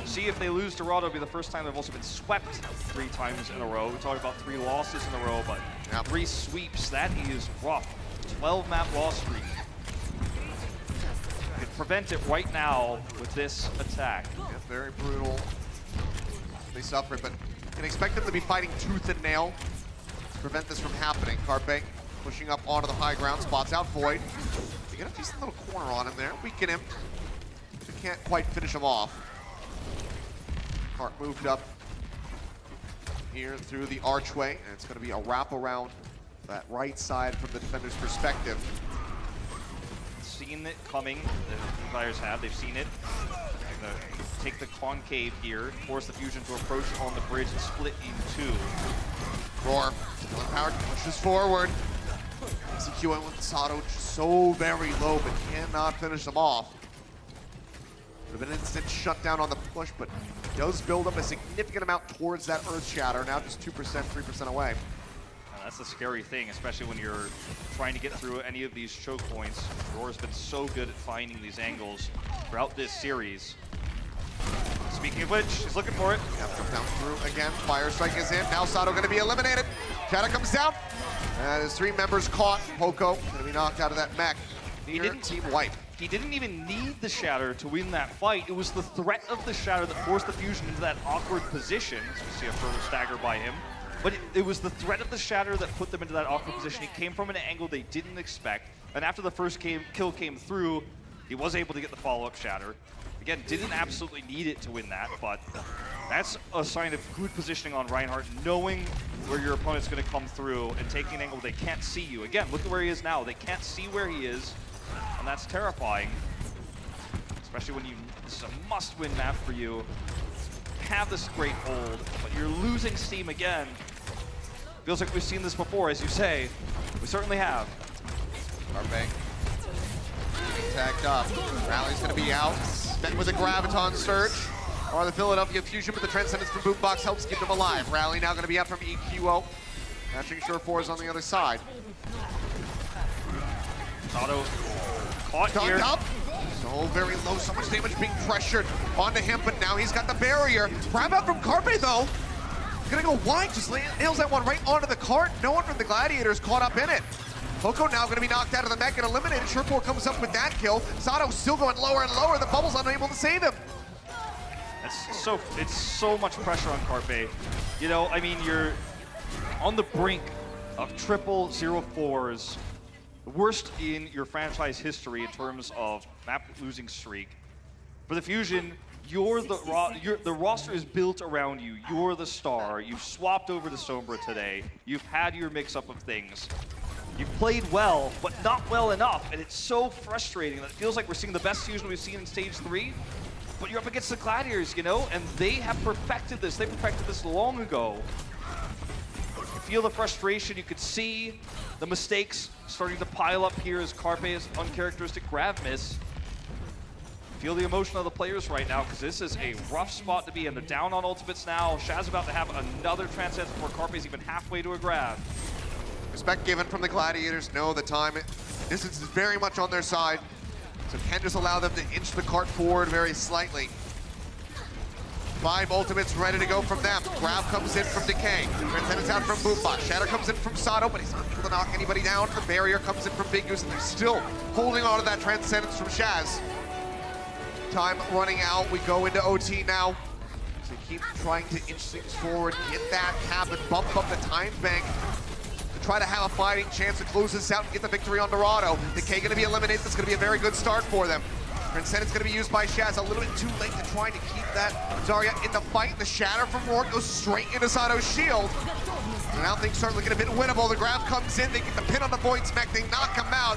See if they lose to Rado, it'll be the first time they've also been swept 3 times in a row. We talked about 3 losses in a row, but 3 sweeps, that is rough. 12-map loss streak. You can prevent it right now with this attack. Yeah, very brutal. They suffer it, but you can expect them to be fighting tooth and nail to prevent this from happening. Carpe pushing up onto the high ground, spots out Void. They get a decent little corner on him there, weaken him. They can't quite finish him off. Cart moved up here through the archway, and it's going to be a wrap around that right side from the defender's perspective. Seen it coming, the players have, they've seen it. They're going to take the concave here, force the Fusion to approach on the bridge and split in 2. Roar, powered, pushes forward. CQN with Sato just so very low, but cannot finish them off. Would have been an instant shutdown on the push, but does build up a significant amount towards that Earth Shatter. Now just 2%, 3% away. That's the scary thing, especially when you're trying to get through any of these choke points. Roar's been so good at finding these angles throughout this series. Speaking of which, he's looking for it. Yep, jump down through again. Fire Strike is in. Now Sato going to be eliminated. Shadow comes down. And his 3 members caught. Poco going to be knocked out of that mech. He didn't team wipe. He didn't even need the Shatter to win that fight. It was the threat of the Shatter that forced the Fusion into that awkward position. So we see a further stagger by him. But it was the threat of the Shatter that put them into that awkward position. He came from an angle they didn't expect. And after the first kill came through, he was able to get the follow-up Shatter. Again, didn't absolutely need it to win that, but that's a sign of good positioning on Reinhardt, knowing where your opponent's going to come through and taking an angle they can't see you. Again, look at where he is now. They can't see where he is, and that's terrifying, especially when you This is a must-win map for you. Have this great hold, but you're losing steam again. Feels like we've seen this before, as you say. We certainly have. Carpe getting tagged up. Rally's going to be out. Met with a Graviton Surge. Or the Philadelphia Fusion, but the Transcendence from Boombox helps keep them alive. Rally now going to be out from EQO. Matching Sure 4 is on the other side. Auto caught Dunked here. up. So very low, so much damage being pressured onto him, but now he's got the barrier. Grab out from Carpe though. Gonna go wide, just nails that one right onto the cart. No one from the Gladiators caught up in it. Poco now gonna be knocked out of the mech and eliminated. Sure 4 comes up with that kill. Sato still going lower and lower. The bubble's unable to save him. It's so much pressure on Carpe. You know, I mean, you're on the brink of triple 0-4s. The worst in your franchise history in terms of map losing streak. For the Fusion, the roster is built around you. You're the star. You've swapped over to Sombra today. You've had your mix-up of things. You've played well, but not well enough, and it's so frustrating that it feels like we're seeing the best Fusion we've seen in Stage 3, but you're up against the Gladiators, you know, and they have perfected this. They perfected this long ago. You feel the frustration. You could see the mistakes starting to pile up here as Carpe's uncharacteristic grab miss. Feel the emotion of the players right now, because this is a rough spot to be in. They're down on ultimates now. Shaz about to have another Transcendence before Carpe's even halfway to a grab. Respect given from the Gladiators. No, the time distance is very much on their side. So can just allow them to inch the cart forward very slightly. 5 ultimates ready to go from them. Grab comes in from Decay. Transcendence out from Boombox. Shatter comes in from Sato, but he's not able to knock anybody down. The barrier comes in from Big Goose, and they're still holding on to that Transcendence from Shaz. Time running out. We go into OT now. So keep trying to inch things forward, get that cap and bump up the time bank. Try to have a fighting chance to close this out and get the victory on Dorado. Decay going to be eliminated. That's going to be a very good start for them. Transcendence going to be used by Shaz. A little bit too late to try to keep that Zarya in the fight. The shatter from Rourke goes straight into Sato's shield. So now things start looking a bit winnable. The grab comes in. They get the pin on the Void's mech. They knock him out.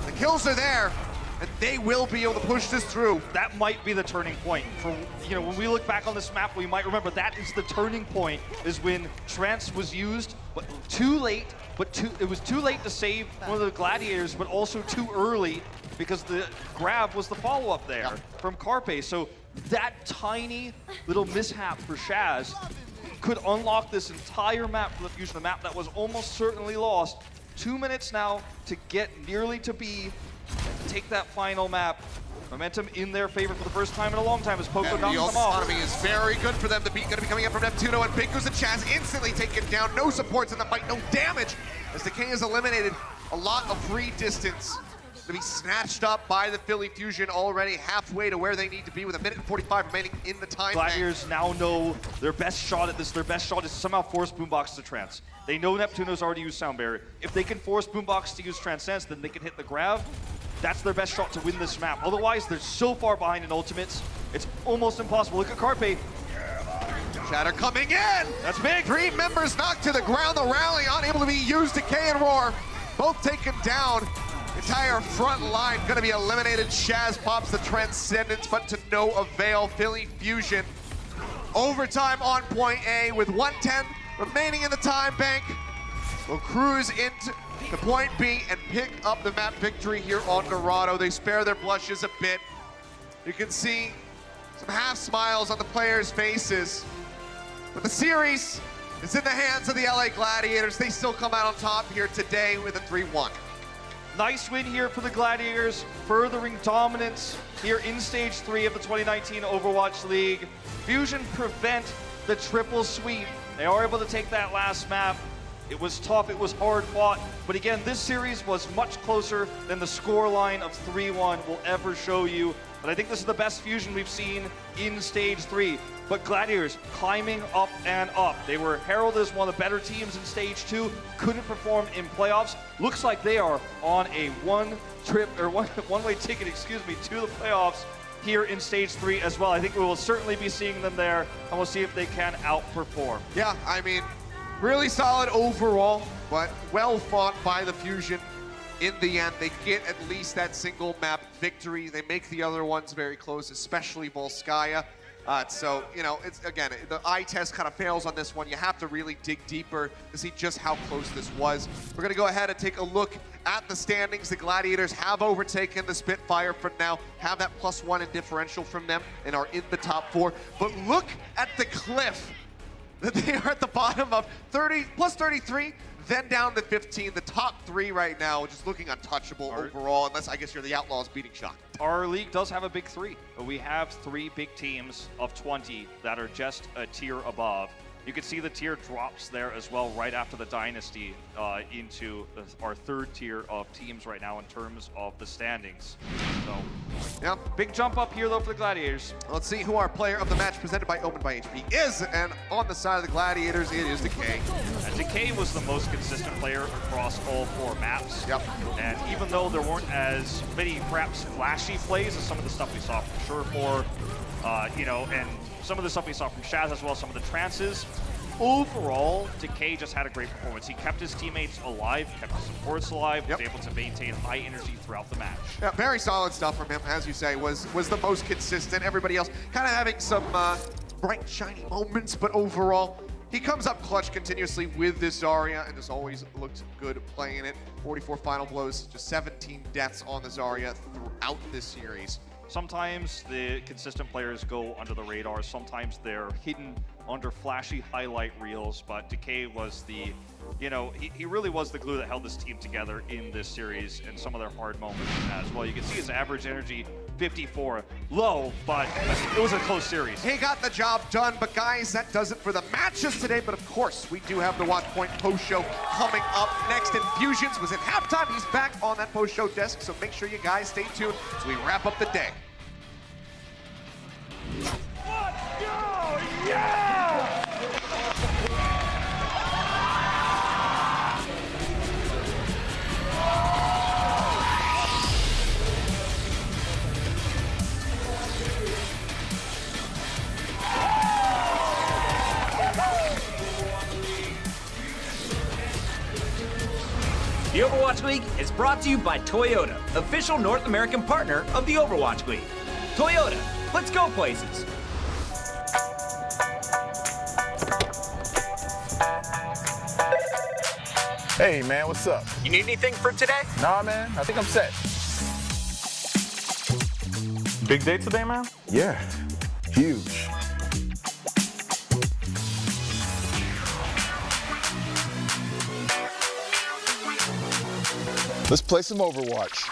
The kills are there, and they will be able to push this through. That might be the turning point. For, you know, when we look back on this map, we might remember that is the turning point, is when Trance was used, but too late, it was too late to save one of the Gladiators, but also too early because the grab was the follow-up there from Carpe. So that tiny little mishap for Shaz could unlock this entire map for the Fusion, a map that was almost certainly lost. 2 minutes now to get nearly to B, take that final map. Momentum in their favor for the first time in a long time as Poco knocks them off. The autonomy is very good for them. The beat going to be coming up from Neptuno, and Big Goose and Chaz instantly taken down. No supports in the fight, no damage. As Decay is eliminated, a lot of free distance to be snatched up by the Philly Fusion, already halfway to where they need to be with 1 minute and 45 remaining in the time. Gladiators now know their best shot at this. Their best shot is to somehow force Boombox to Trance. They know Neptuno's already used Sound Barrier. If they can force Boombox to use Transcendence, then they can hit the grab. That's their best shot to win this map. Otherwise, they're so far behind in ultimates, it's almost impossible. Look at Carpe. Shatter coming in! That's big! 3 members knocked to the ground. The rally unable to be used. Decay and Roar both taken down. Entire front line gonna be eliminated. Shaz pops the Transcendence, but to no avail. Philly Fusion overtime on point A with 1:10 remaining in the time bank. Will cruise into the point B and pick up the map victory here on Dorado. They spare their blushes a bit. You can see some half smiles on the players' faces. But the series is in the hands of the LA Gladiators. They still come out on top here today with a 3-1. Nice win here for the Gladiators, furthering dominance here in Stage 3 of the 2019 Overwatch League. Fusion prevent the triple sweep. They are able to take that last map. It was tough, it was hard fought, but again, this series was much closer than the scoreline of 3-1 will ever show you. But I think this is the best Fusion we've seen in Stage 3. But Gladiators climbing up and up. They were heralded as one of the better teams in Stage 2, couldn't perform in playoffs. Looks like they are on a one-way ticket, to the playoffs here in Stage 3 as well. I think we will certainly be seeing them there, and we'll see if they can outperform. Yeah, I mean, really solid overall, but well fought by the Fusion. in the end, they get at least that single map victory. They make the other ones very close, especially Volskaya. So, you know, it's again, the eye test kind of fails on this one. You have to really dig deeper to see just how close this was. We're going to go ahead and take a look at the standings. The Gladiators have overtaken the Spitfire for now, have that +1 in differential from them, and are in the top 4. But look at the cliff that they are at the bottom of 30, +33, then down to 15. The top 3 right now just looking untouchable overall, unless I guess you're the Outlaws beating Shock. Our league does have a big 3. We have 3 big teams of 20 that are just a tier above. You can see the tier drops there as well right after the Dynasty into our 3rd tier of teams right now in terms of the standings. So, yeah, big jump up here though for the Gladiators. Let's see who our player of the match presented by Omen by HP is, and on the side of the Gladiators, it is Decay. And Decay was the most consistent player across all 4 maps. Yep. And even though there weren't as many perhaps flashy plays as some of the stuff we saw from Surefour, you know, and some of the stuff we saw from Shaz as well, some of the trances. Overall, Decay just had a great performance. He kept his teammates alive, kept his supports alive, was able to maintain high energy throughout the match. Yeah, very solid stuff from him, as you say, was the most consistent. Everybody else kind of having some bright, shiny moments, but overall, he comes up clutch continuously with this Zarya and just always looked good playing it. 44 final blows, just 17 deaths on the Zarya throughout this series. Sometimes the consistent players go under the radar, sometimes they're hidden under flashy highlight reels, but Decay was the, you know, he really was the glue that held this team together in this series and some of their hard moments as well. You can see his average energy, 54, low, but it was a close series. He got the job done, but guys, that does it for the matches today. But of course, we do have the Watch Point post show coming up next. Infusions was at halftime. He's back on that post show desk, so make sure you guys stay tuned as we wrap up the day. Let's go! Yeah! The Overwatch League is brought to you by Toyota, official North American partner of the Overwatch League. Toyota, let's go places. Hey man, what's up? You need anything for today? Nah man, I think I'm set. Big day today, man? Yeah, huge. Let's play some Overwatch.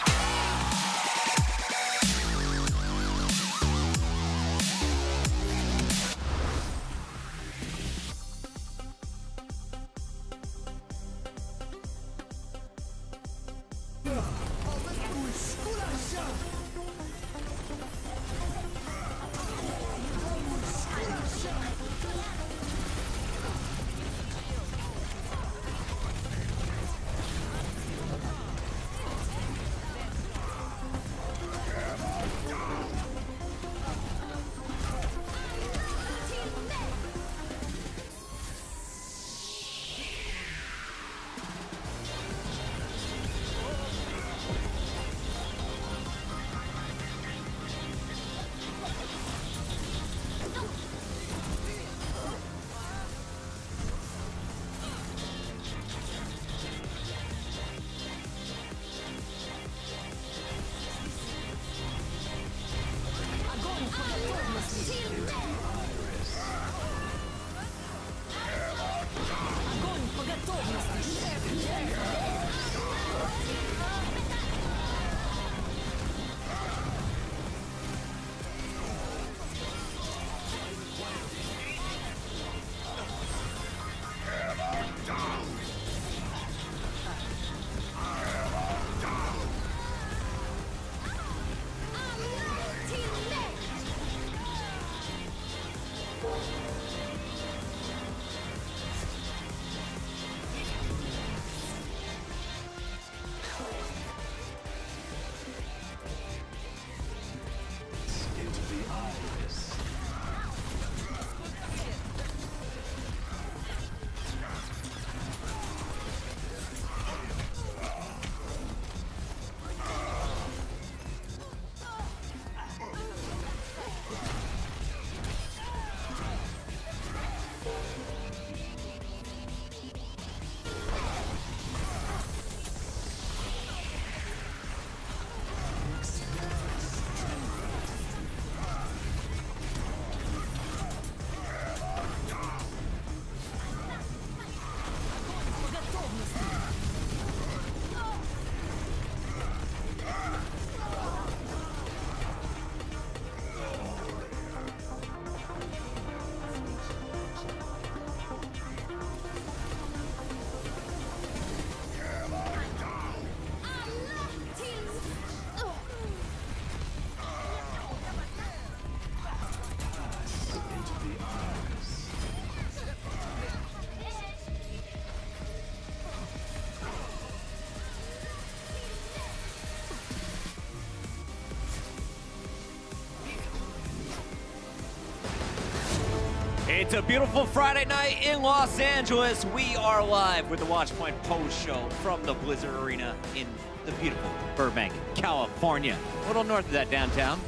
It's a beautiful Friday night in Los Angeles. We are live with the Watchpoint post show from the Blizzard Arena in the beautiful Burbank, California. A little north of that downtown.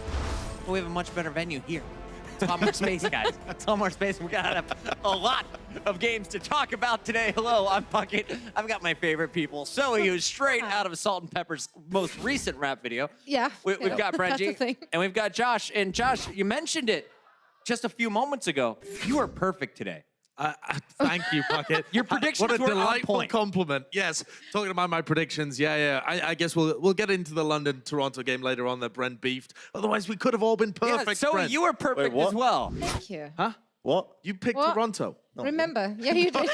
But we have a much better venue here. It's a lot more space, guys. It's a lot more space. We got a lot of games to talk about today. Hello, I'm Bucket. I've got my favorite people. Zoe, who's straight out of Salt and Pepper's most recent rap video. Yeah. We've got That's the Brenji. thing. And we've got Josh. And Josh, you mentioned it just a few moments ago. You are perfect today. Thank you, Bucket. Your predictions What a were on delightful point. compliment. Yes, talking about my predictions. Yeah. I guess we'll get into the London-Toronto game later on that Brent beefed. Otherwise, we could have all been perfect. Yeah, Zoe, Brent. you were perfect Wait, what? as well. Thank you. Huh? What? You picked What? Toronto. Remember? Yeah, you did.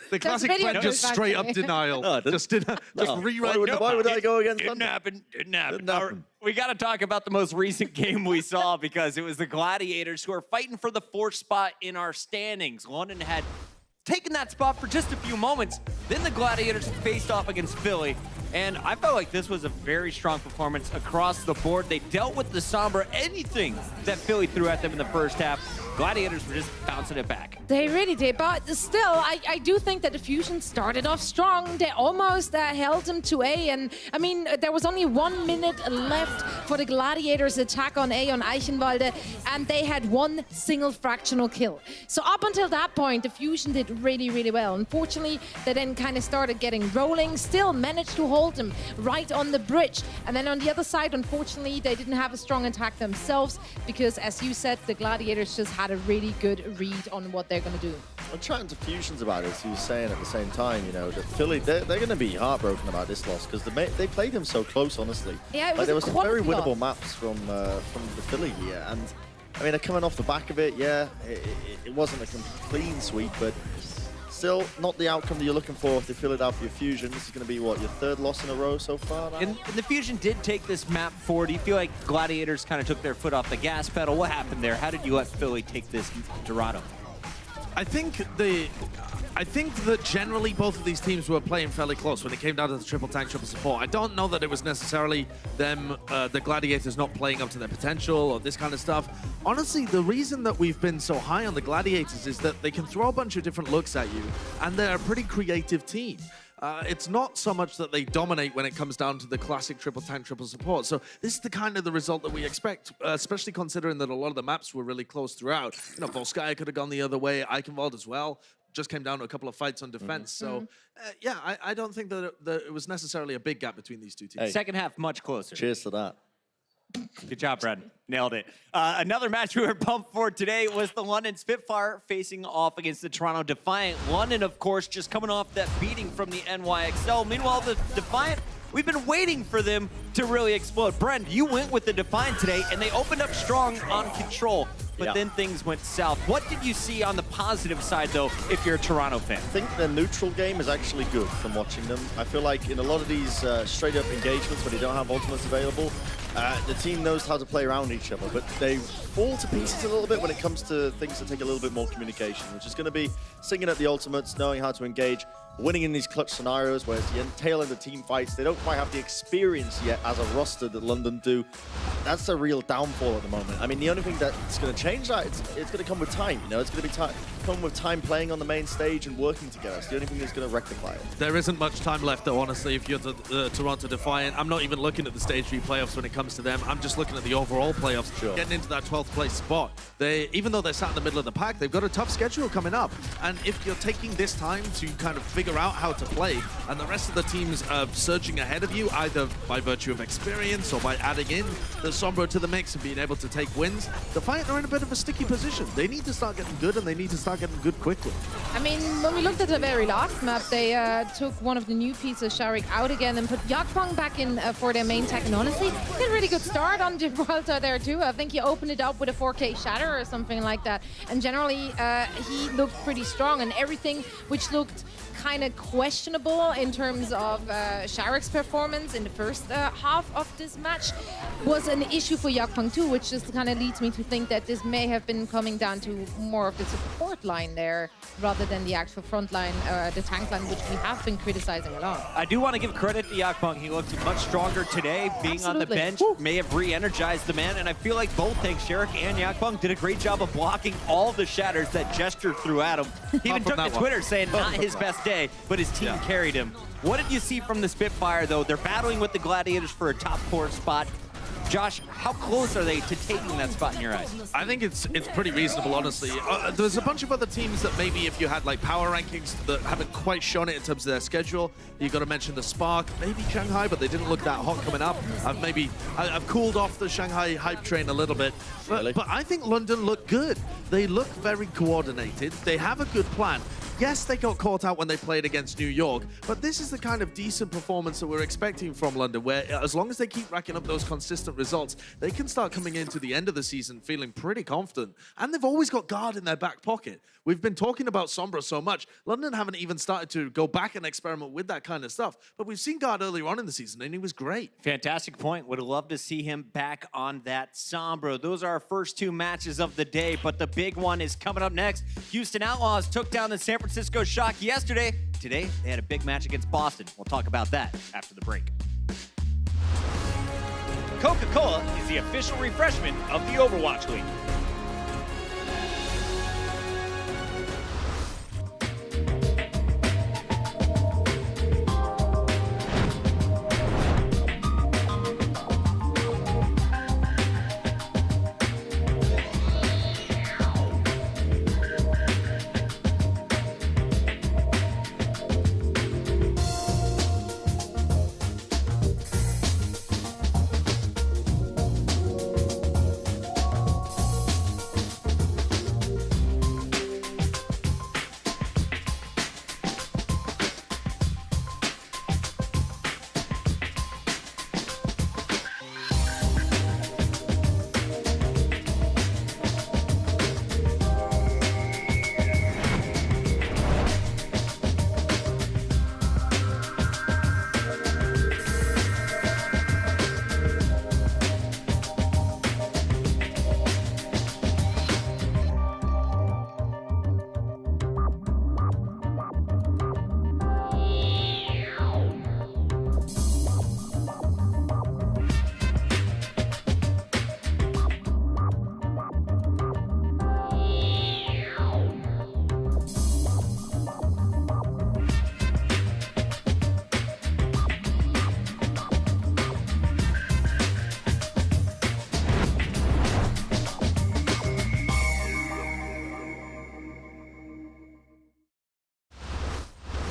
The classic video Brent just goes back straight to up me. denial. No, I didn't. Just rewrite. Why would I go against Didn't London? happen. Didn't happen. Didn't happen. We got to talk about the most recent game we saw because it was the Gladiators who are fighting for the 4th spot in our standings. London had taken that spot for just a few moments. Then the Gladiators faced off against Philly. And I felt like this was a very strong performance across the board. They dealt with the Sombra, anything that Philly threw at them in the first half. Gladiators were just bouncing it back. They really did, but still, I do think that the Fusion started off strong. They almost held them to A, and I mean, there was only 1 minute left for the Gladiators' attack on A on Eichenwalde, and they had one single fractional kill. So up until that point, the Fusion did really, really well. Unfortunately, they then kind of started getting rolling, still managed to hold them right on the bridge. And then on the other side, unfortunately, they didn't have a strong attack themselves because, as you said, the Gladiators just had a really good read on what they're going to do. I'm chatting to Fusions about it. He was saying at the same time, you know, that Philly, they're going to be heartbroken about this loss because they played him so close, honestly. Yeah, it was like, there a was some very quality winnable loss. maps from the Philly here, and I mean, they're coming off the back of it. Yeah, it wasn't a clean sweep, but still not the outcome that you're looking for if they fill it out for your Fusion. This is going to be, what, your 3rd loss in a row so far now? And the Fusion did take this map forward. Do you feel like Gladiators kind of took their foot off the gas pedal? What happened there? How did you let Philly take this Dorado? I think that generally both of these teams were playing fairly close when it came down to the triple tank, triple support. I don't know that it was necessarily them, the Gladiators not playing up to their potential or this kind of stuff. Honestly, the reason that we've been so high on the Gladiators is that they can throw a bunch of different looks at you, and they're a pretty creative team. It's not so much that they dominate when it comes down to the classic triple tank, triple support. So this is the kind of the result that we expect, especially considering that a lot of the maps were really close throughout. You know, Volskaya could have gone the other way, Eichenwalde as well. Just came down to a couple of fights on defense. So, yeah, I don't think that it was necessarily a big gap between these two teams. Hey. Second half, much closer. Cheers to that. Good job, Brad. Nailed it. Another match we were pumped for today was the London Spitfire facing off against the Toronto Defiant. London, of course, just coming off that beating from the NYXL. Meanwhile, the Defiant, we've been waiting for them to really explode. Brent, you went with the Defiant today, and they opened up strong on control, but then things went south. What did you see on the positive side, though, if you're a Toronto fan? I think their neutral game is actually good from watching them. I feel like in a lot of these straight-up engagements where they don't have ultimates available, the team knows how to play around each other, but they fall to pieces a little bit when it comes to things that take a little bit more communication, which is going to be singing at the ultimates, knowing how to engage, winning in these clutch scenarios where it's the tail end of team fights. They don't quite have the experience yet as a roster that London do. That's a real downfall at the moment. I mean, the only thing that's going to change that, it's going to come with time. You know, it's going to be come with time playing on the main stage and working together. It's the only thing that's going to rectify it. There isn't much time left, though, honestly, if you're the Toronto Defiant. I'm not even looking at the Stage 3 playoffs when it comes to them. I'm just looking at the overall playoffs, getting into that 12th place spot. Even though they're sat in the middle of the pack, they've got a tough schedule coming up. And if you're taking this time to kind of figure out how to play, and the rest of the teams are surging ahead of you, either by virtue of experience or by adding in the Sombra to the mix and being able to take wins, Defiant are in a bit of a sticky position. They need to start getting good, and they need to start getting good quickly. I mean, when we looked at the very last map, they took one of the new pieces, Sharik, out again and put Yakpong back in for their main tech. And honestly, did a really good start on Gibraltar there too. I think he opened it up with a 4K Shatter or something like that. And generally, he looked pretty strong, and everything which looked kind of questionable in terms of Sharek's performance in the first half of this match was an issue for Yakpang too, which just kind of leads me to think that this may have been coming down to more of the support line there rather than the actual front line, the tank line, which we have been criticizing a lot. I do want to give credit to Yakpang. He looked much stronger today. Being on the bench may have re-energized the man, and I feel like both tanks, Sharek and Yakpang, did a great job of blocking all the shatters that Gesture threw at him. He even took to Twitter saying not his best day, but his team carried him. What did you see from the Spitfire, though? They're battling with the Gladiators for a top 4 spot. Josh, how close are they to taking that spot in your eyes? I think it's pretty reasonable, honestly. There's a bunch of other teams that maybe if you had like power rankings that haven't quite shown it in terms of their schedule. You got to mention the Spark, maybe Shanghai, but they didn't look that hot coming up. I've cooled off the Shanghai hype train a little bit, but I think London look good. They look very coordinated. They have a good plan. Yes, they got caught out when they played against New York, but this is the kind of decent performance that we're expecting from London, where as long as they keep racking up those consistent results, they can start coming into the end of the season feeling pretty confident. And they've always got guard in their back pocket. We've been talking about Sombra so much. London haven't even started to go back and experiment with that kind of stuff, but we've seen guard earlier on in the season, and he was great. Fantastic point. Would have loved to see him back on that Sombra. Those are our first 2 matches of the day, but the big one is coming up next. Houston Outlaws took down the San Francisco Shock yesterday. Today, they had a big match against Boston. We'll talk about that after the break. Coca-Cola is the official refreshment of the Overwatch League.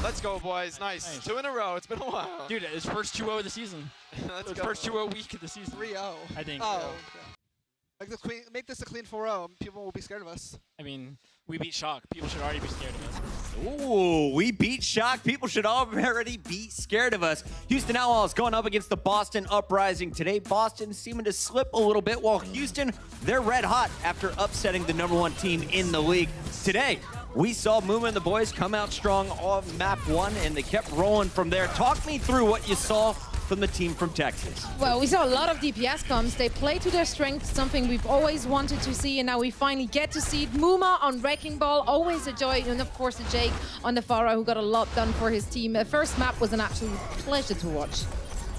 Let's go, boys. Nice. 2 in a row. It's been a while. Dude, it's first 2-0 of the season. Let's go. First 2-0 week of the season. 3-0. I think. Oh. Okay. Make this a clean 4-0. People will be scared of us. I mean, we beat Shock. People should already be scared of us. Ooh, we beat Shock. People should already be scared of us. Houston Outlaws going up against the Boston Uprising today. Boston seeming to slip a little bit, while Houston, they're red hot after upsetting the #1 team in the league. Today, we saw Mooma and the boys come out strong on map 1, and they kept rolling from there. Talk me through what you saw from the team from Texas. Well, we saw a lot of DPS comms. They play to their strengths, something we've always wanted to see, and now we finally get to see it. Mooma on Wrecking Ball, always a joy, and of course Jake on the Farah, who got a lot done for his team. The first map was an absolute pleasure to watch.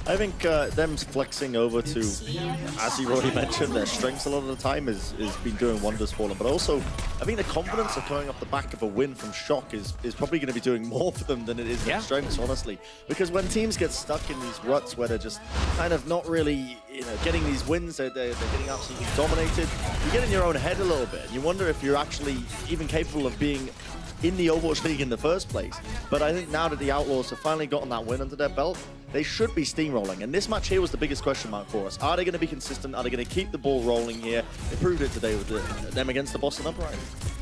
I think them flexing over to, as you already mentioned, their strengths a lot of the time has been doing wonders for them. But also, I think the confidence of coming off the back of a win from Shock is probably going to be doing more for them than it is their strengths, honestly. Because when teams get stuck in these ruts where they're just kind of not really, getting these wins, they're getting absolutely dominated, you get in your own head a little bit. And you wonder if you're actually even capable of being in the Overwatch League in the first place. But I think now that the Outlaws have finally gotten that win under their belt, they should be steamrolling. And this match here was the biggest question mark for us. Are they going to be consistent? Are they going to keep the ball rolling here? They proved it today with them against the Boston Uprising.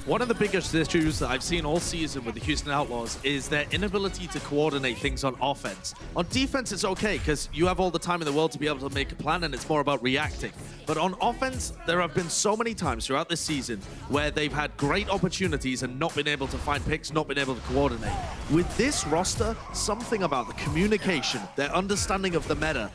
One of the biggest issues that I've seen all season with the Houston Outlaws is their inability to coordinate things on offense. On defense, it's okay, because you have all the time in the world to be able to make a plan, and it's more about reacting. But on offense, there have been so many times throughout this season where they've had great opportunities and not been able to find picks, not been able to coordinate. With this roster, something about the communication, their understanding of the meta,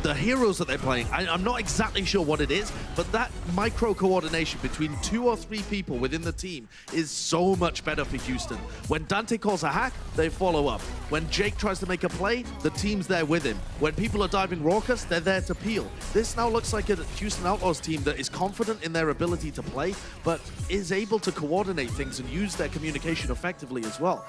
the heroes that they're playing, I'm not exactly sure what it is, but that micro coordination between 2 or 3 people within the team is so much better for Houston. When Dante calls a hack, they follow up. When Jake tries to make a play, the team's there with him. When people are diving raucous, they're there to peel. This now looks like a Houston Outlaws team that is confident in their ability to play, but is able to coordinate things and use their communication effectively as well.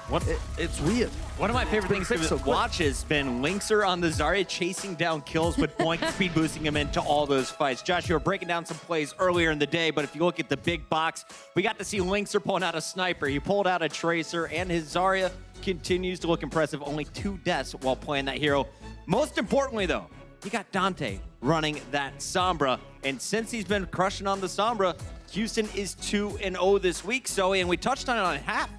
It's weird. One of my favorite things to so watch has been Linkser on the Zarya chasing down kills with Boink speed boosting him into all those fights. Josh, you were breaking down some plays earlier in the day, but if you look at the big box, we got to see Linkser pulling out a sniper. He pulled out a tracer, and his Zarya continues to look impressive. Only 2 deaths while playing that hero. Most importantly, though, you got Dante running that Sombra, and since he's been crushing on the Sombra, Houston is 2-0 this week. So, and we touched on it on half.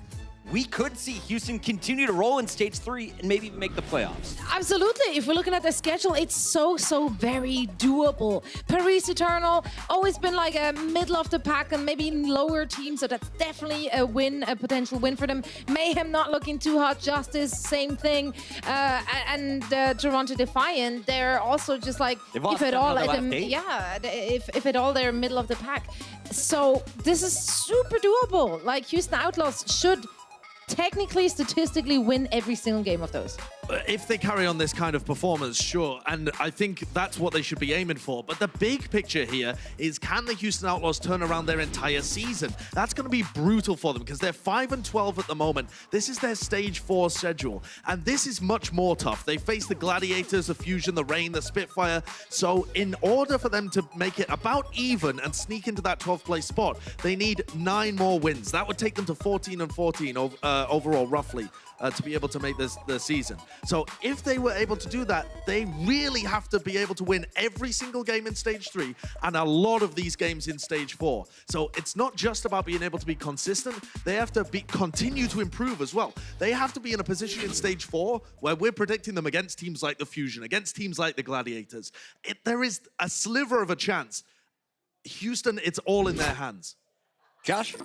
We could see Houston continue to roll in stage 3 and maybe even make the playoffs. Absolutely. If we're looking at the schedule, it's so very doable. Paris Eternal, always been like a middle of the pack and maybe lower team, so that's definitely a win, a potential win for them. Mayhem not looking too hot, Justice, same thing. And Toronto Defiant, they're also just like, if at all, if at all, they're middle of the pack. So this is super doable. Like, Houston Outlaws should technically, statistically win every single game of those. If they carry on this kind of performance, sure, and I think that's what they should be aiming for. But the big picture here is, can the Houston Outlaws turn around their entire season? That's going to be brutal for them because they're 5-12 at the moment. This is their stage 4 schedule, and this is much more tough. They face the Gladiators, the Fusion, the Reign, the Spitfire. So in order for them to make it about even and sneak into that 12th place spot, they need 9 more wins. That would take them to 14-14 overall, roughly. To be able to make this the season. So if they were able to do that, they really have to be able to win every single game in stage 3 and a lot of these games in stage 4. So it's not just about being able to be consistent, they have to continue to improve as well. They have to be in a position in stage 4 where we're predicting them against teams like the Fusion, against teams like the Gladiators. There is a sliver of a chance. Houston, it's all in their hands. Josh,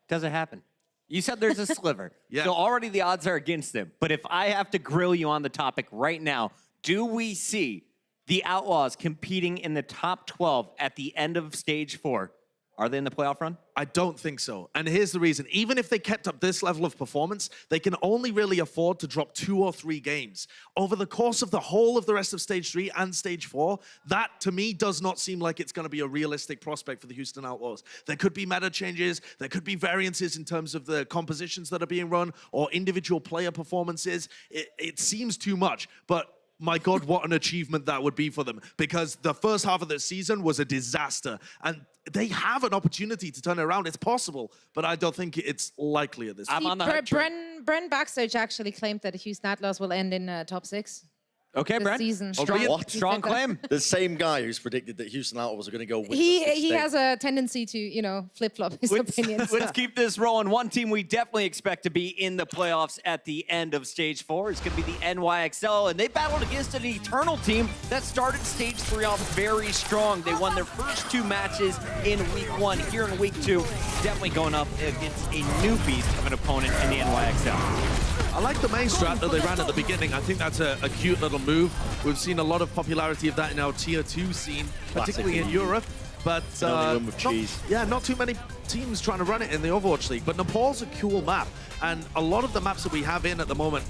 does it happen? You said there's a sliver. Yeah. So already the odds are against them. But if I have to grill you on the topic right now, do we see the Outlaws competing in the top 12 at the end of stage 4? Are they in the playoff run? I don't think so. And here's the reason. Even if they kept up this level of performance, they can only really afford to drop 2 or 3 games. Over the course of the whole of the rest of stage 3 and stage 4, that to me does not seem like it's going to be a realistic prospect for the Houston Outlaws. There could be meta changes, there could be variances in terms of the compositions that are being run or individual player performances. It seems too much, but my God, what an achievement that would be for them, because the first half of the season was a disaster, and they have an opportunity to turn it around. It's possible, but I don't think it's likely at this point. I'm on the hype train. Bren Backstage actually claimed that the Houston Outlaws will end in top 6. Okay, this Brent. season. Strong claim. The same guy who's predicted that Houston Outlaws are going to go win. He has a tendency to, you know, flip-flop his opinions. Let's keep this rolling. One team we definitely expect to be in the playoffs at the end of stage 4 is going to be the NYXL, and they battled against an Eternal team that started stage 3 off very strong. They won their first 2 matches in week 1. Here in week 2, definitely going up against a new beast of an opponent in the NYXL. I like the main strat that they ran at the beginning. I think that's a cute little move. We've seen a lot of popularity of that in our tier 2 scene, particularly in Europe. But not too many teams trying to run it in the Overwatch League. But Nepal's a cool map, and a lot of the maps that we have in at the moment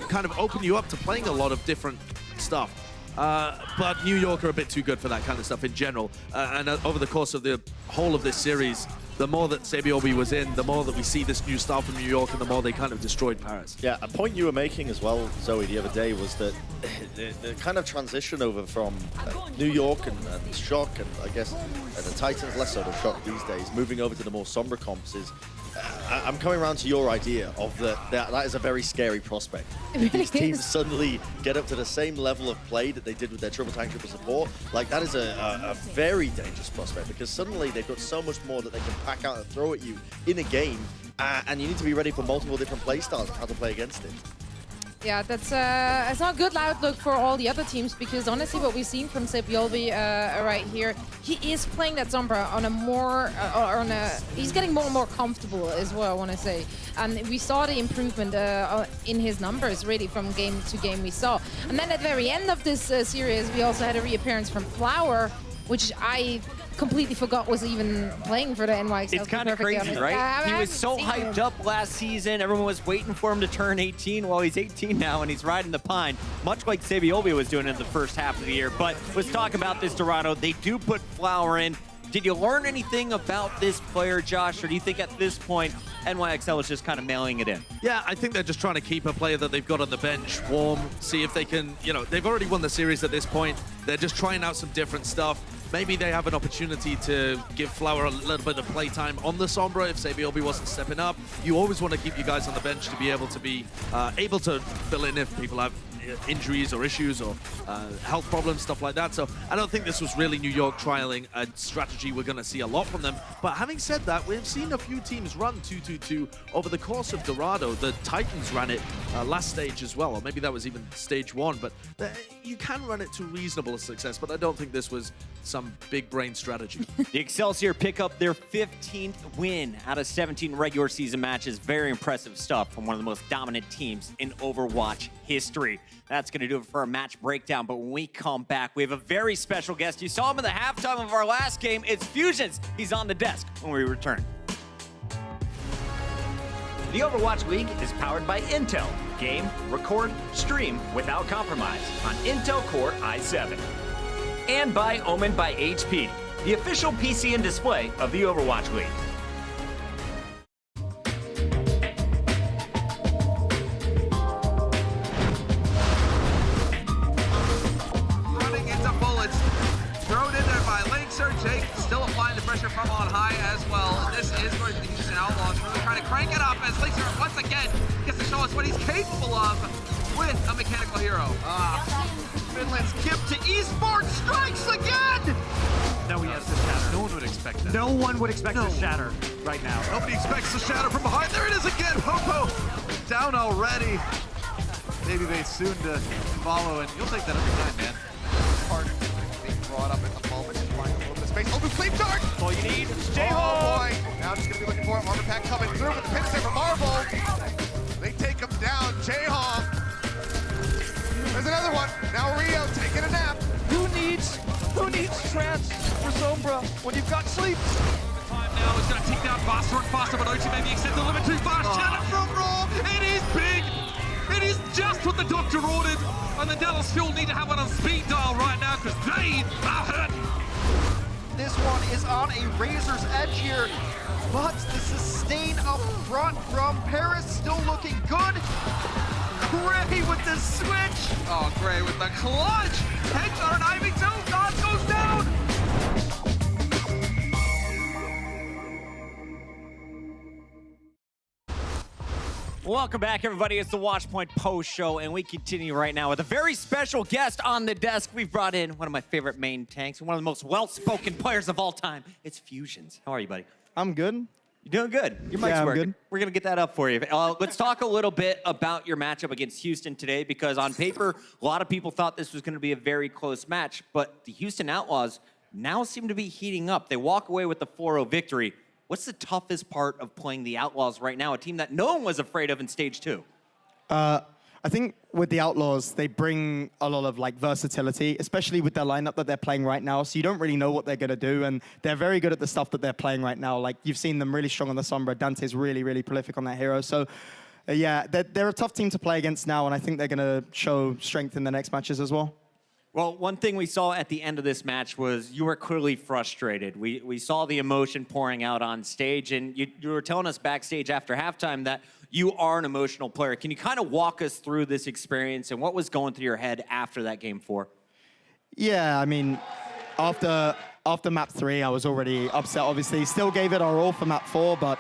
kind of open you up to playing a lot of different stuff. But New York are a bit too good for that kind of stuff in general. And over the course of the whole of this series, the more that Sebiobi was in, the more that we see this new style from New York, and the more they kind of destroyed Paris. Yeah, a point you were making as well, Zoe, the other day was that the kind of transition over from New York and Shock, and I guess the Titans, less so the Shock these days, moving over to the more somber comps is I'm coming around to your idea of that is a very scary prospect. It really These teams is. suddenly get up to the same level of play that they did with their triple tank, triple support. Like, that is a very dangerous prospect, because suddenly they've got so much more that they can pack out and throw at you in a game, and you need to be ready for multiple different play styles and how to play against it. Yeah, that's it's not a good outlook for all the other teams, because honestly what we've seen from Sebiolvi right here, he is playing that Sombra on a more, he's getting more and more comfortable as well, I want to say. And we saw the improvement in his numbers really from game to game we saw. And then at the very end of this series, we also had a reappearance from Flower, which I completely forgot was even playing for the NYXL. It's kind of crazy, right? He was so hyped up last season. Everyone was waiting for him to turn 18. Well, he's 18 now, and he's riding the pine, much like Sebiolvi was doing in the first half of the year. But let's talk about this, Dorado. They do put Flower in. Did you learn anything about this player, Josh, or do you think at this point NYXL is just kind of mailing it in? Yeah, I think they're just trying to keep a player that they've got on the bench warm, see if they can, they've already won the series at this point. They're just trying out some different stuff. Maybe they have an opportunity to give Flower a little bit of playtime on the Sombra if Sebiolvi wasn't stepping up. You always want to keep you guys on the bench to be able to fill in if people have injuries or issues or health problems, stuff like that. So I don't think this was really New York trialing a strategy we're going to see a lot from them. But having said that, we've seen a few teams run 2-2-2 over the course of Dorado. The Titans ran it last stage as well, or maybe that was even stage 1. But you can run it to reasonable success, but I don't think this was some big brain strategy. The Excelsior pick up their 15th win out of 17 regular season matches. Very impressive stuff from one of the most dominant teams in Overwatch history. That's going to do it for our match breakdown. But when we come back, we have a very special guest. You saw him in the halftime of our last game. It's Fusions. He's on the desk when we return. The Overwatch League is powered by Intel. Game, record, stream without compromise on Intel Core i7. And by Omen by HP, the official PC and display of the Overwatch League. Running into bullets. Thrown in there by Linkser. Jake still applying the pressure from on high as well. And this is going to be the Houston Outlaws really trying to crank it up as Linkser once again gets to show us what he's capable of with a mechanical hero. Finland's gift to Esports strikes again! No, he has the shatter. No one would expect that. No one would expect the shatter right now. Nobody expects the shatter from behind. There it is again. Popo down already. Maybe they soon to follow, and you'll take that every time, man. Part being brought up at the moment, just finding a little bit of space. Oh, the flame dart! All you need is Oh boy! Now just gonna be looking for it. Armor pack coming through with the pin there for Marvel. They take him down. Jayhawk. There's another one. Now Rio taking a nap. Who needs trance for Sombra when you've got sleep? Time now is going to tick down faster and faster, but Ochi maybe extend the limit too fast. Shatter from Raw. It is big. It is just what the doctor ordered. And the Dallas Fuel need to have one on speed dial right now because they are hurt. This one is on a razor's edge here, but the sustain up front from Paris still looking good. Gray with the switch. Oh, Gray with the clutch. Heads are an Ivy too. God goes down. Welcome back, everybody. It's the Watchpoint Post Show, and we continue right now with a very special guest on the desk. We've brought in one of my favorite main tanks and one of the most well-spoken players of all time. It's Fusions. How are you, buddy? I'm good. You're doing good. Your mic's I'm working. good. We're going to get that up for you. Let's talk a little bit about your matchup against Houston today, because on paper, a lot of people thought this was going to be a very close match, but the Houston Outlaws now seem to be heating up. They walk away with the 4-0 victory. What's the toughest part of playing the Outlaws right now, a team that no one was afraid of in Stage 2? I think with the Outlaws, they bring a lot of versatility, especially with their lineup that they're playing right now. So you don't really know what they're going to do, and they're very good at the stuff that they're playing right now. Like, you've seen them really strong on the Sombra. Dante's really, really prolific on that hero. So yeah, they're a tough team to play against now, and I think they're going to show strength in the next matches as well. Well, one thing we saw at the end of this match was you were clearly frustrated. We saw the emotion pouring out on stage, and you were telling us backstage after halftime that you are an emotional player. Can you kind of walk us through this experience and what was going through your head after that Game 4? Yeah, I mean, after map 3, I was already upset, obviously. Still gave it our all for map 4, but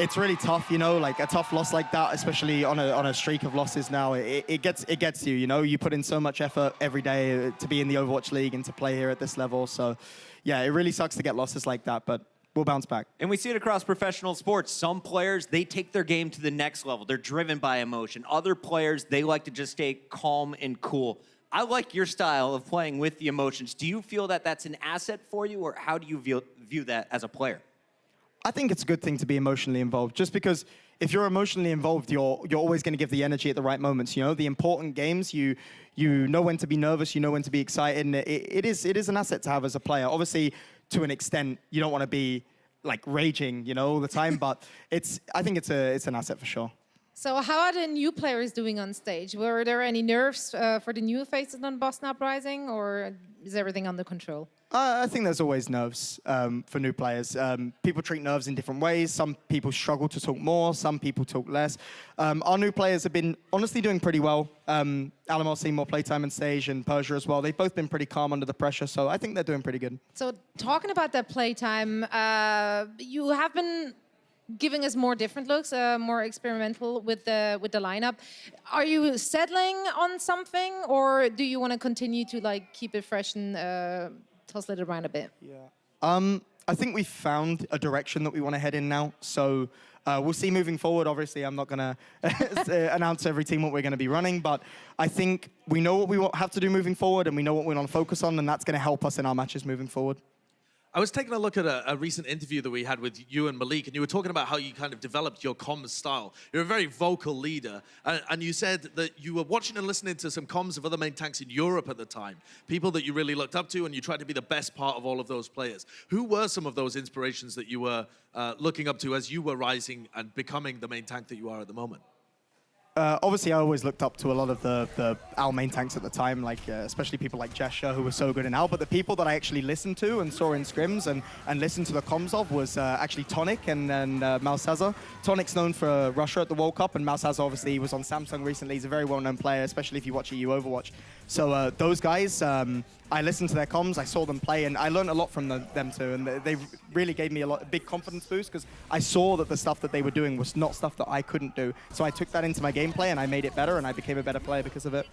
it's really tough, you know, like a tough loss like that, especially on a streak of losses now, it gets you, you know, you put in so much effort every day to be in the Overwatch League and to play here at this level. So yeah, it really sucks to get losses like that, but we'll bounce back. And we see it across professional sports. Some players, they take their game to the next level. They're driven by emotion. Other players, they like to just stay calm and cool. I like your style of playing with the emotions. Do you feel that that's an asset for you, or how do you view that as a player? I think it's a good thing to be emotionally involved, just because if you're emotionally involved, you're always going to give the energy at the right moments. You know, the important games, you know when to be nervous, you know when to be excited, and it is an asset to have as a player. Obviously, to an extent, you don't want to be like raging, you know, all the time, but I think it's an asset for sure. So how are the new players doing on stage? Were there any nerves for the new faces on Boston Uprising, or is everything under control? I think there's always nerves for new players. People treat nerves in different ways. Some people struggle to talk more, some people talk less. Our new players have been honestly doing pretty well. Alamar's seen more playtime on stage, and Persia as well. They've both been pretty calm under the pressure, so I think they're doing pretty good. So talking about that playtime, you have been giving us more different looks, more experimental with the lineup. Are you settling on something, or do you want to continue to like keep it fresh and tussle it around a bit? Yeah. I think we've found a direction that we want to head in now. So we'll see moving forward. Obviously, I'm not going to announce every team what we're going to be running, but I think we know what we have to do moving forward, and we know what we want to focus on, and that's going to help us in our matches moving forward. I was taking a look at a recent interview that we had with you and Malik, and you were talking about how you kind of developed your comms style. You're a very vocal leader, and you said that you were watching and listening to some comms of other main tanks in Europe at the time, people that you really looked up to, and you tried to be the best part of all of those players. Who were some of those inspirations that you were looking up to as you were rising and becoming the main tank that you are at the moment? Obviously, I always looked up to a lot of the AL main tanks at the time, like especially people like Jesha, who were so good in AL. But the people that I actually listened to and saw in scrims and listened to the comms of was actually Tonic and Malsaza. Tonic's known for Russia at the World Cup, and Malsaza obviously was on Samsung recently. He's a very well-known player, especially if you watch EU Overwatch. So those guys, I listened to their comms, I saw them play, and I learned a lot from them too. And they really gave me a big confidence boost, because I saw that the stuff that they were doing was not stuff that I couldn't do. So I took that into my gameplay, and I made it better, and I became a better player because of it.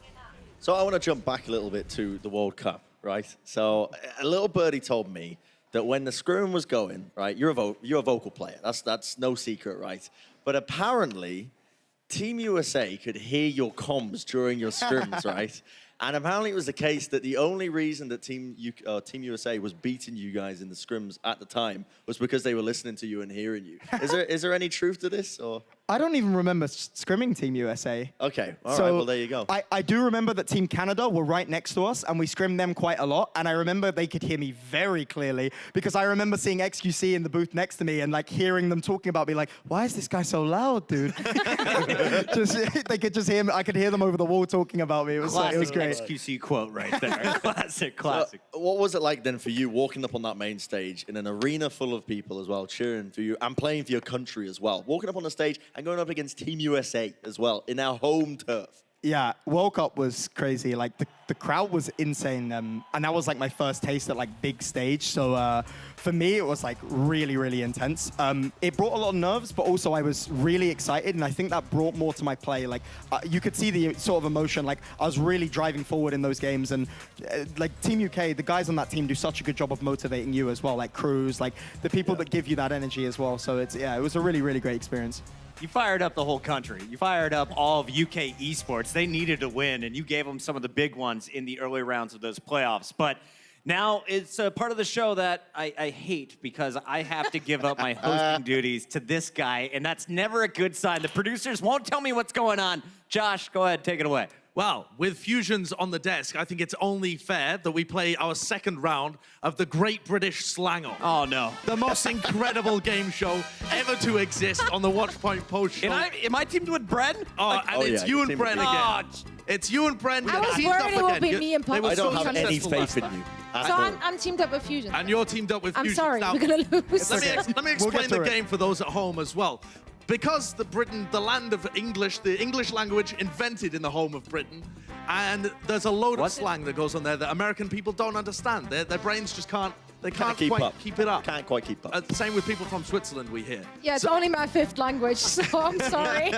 So I want to jump back a little bit to the World Cup, right? So a little birdie told me that when the scrum was going, right, you're a vocal player. That's no secret, right? But apparently, Team USA could hear your comms during your scrims, right? And apparently it was the case that the only reason that Team USA was beating you guys in the scrims at the time was because they were listening to you and hearing you. Is there any truth to this, or? I don't even remember scrimming Team USA. Okay, all right, well, there you go. I do remember that Team Canada were right next to us, and we scrimmed them quite a lot, and I remember they could hear me very clearly, because I remember seeing XQC in the booth next to me and like hearing them talking about me, like, why is this guy so loud, dude? They could just hear me. I could hear them over the wall talking about me. It was great. XQC quote right there. Classic. What was it like then for you walking up on that main stage in an arena full of people as well, cheering for you and playing for your country as well? Walking up on the stage and going up against Team USA as well in our home turf. Yeah, World Cup was crazy. Like the crowd was insane, and that was like my first taste at like big stage. So for me, it was like really intense. It brought a lot of nerves, but also I was really excited, and I think that brought more to my play. Like you could see the sort of emotion. Like I was really driving forward in those games, and like Team UK, the guys on that team do such a good job of motivating you as well. Like Cruz, like the people that give you that energy as well. So it was a really great experience. You fired up the whole country. You fired up all of UK esports. They needed to win, and you gave them some of the big ones in the early rounds of those playoffs. But now it's a part of the show that I hate, because I have to give up my hosting duties to this guy, and that's never a good sign. The producers won't tell me what's going on. Josh, go ahead, take it away. Well, with Fusions on the desk, I think it's only fair that we play our second round of the Great British Slang-Off. Oh, no. The most incredible game show ever to exist on the Watchpoint Post show. Am I teamed with Bren? It's you and Bren again. It's you and Bren. I was worried it would be me and Pop. I don't have any faith in you. So I'm teamed up with Fusion. And you're teamed up with Fusion. I'm sorry, now, we're going to lose. Let me explain the game for those at home as well. Because the land of English, the English language invented in the home of Britain, and there's a load of slang that goes on there that American people don't understand. Their brains just can't They can't keep quite up. keep it up. Can't quite keep up. Same with people from Switzerland we hear. Yeah, it's only my 5th language, so I'm sorry.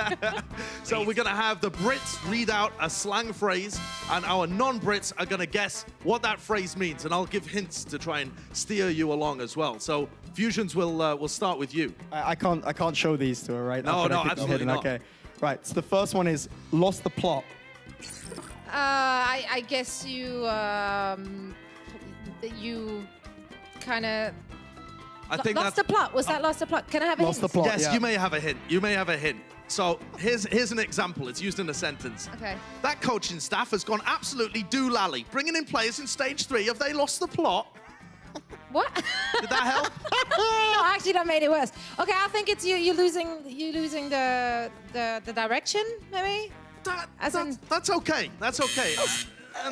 So we're going to have the Brits read out a slang phrase, and our non-Brits are going to guess what that phrase means, and I'll give hints to try and steer you along as well. So Fusions will start with you. I can't show these to her, right? No, After I no, keep them absolutely hidden. not. Okay. Right, so the first one is lost the plot. I guess you kind of I think lost the plot. Was that lost the plot? Can I have a hint? Yes, you may have a hint. You may have a hint. So here's an example. It's used in a sentence. Okay. That coaching staff has gone absolutely doolally, bringing in players in stage 3. Have they lost the plot? What? Did that help? No, actually, that made it worse. Okay, I think it's you losing the direction, maybe. That's okay. That's okay.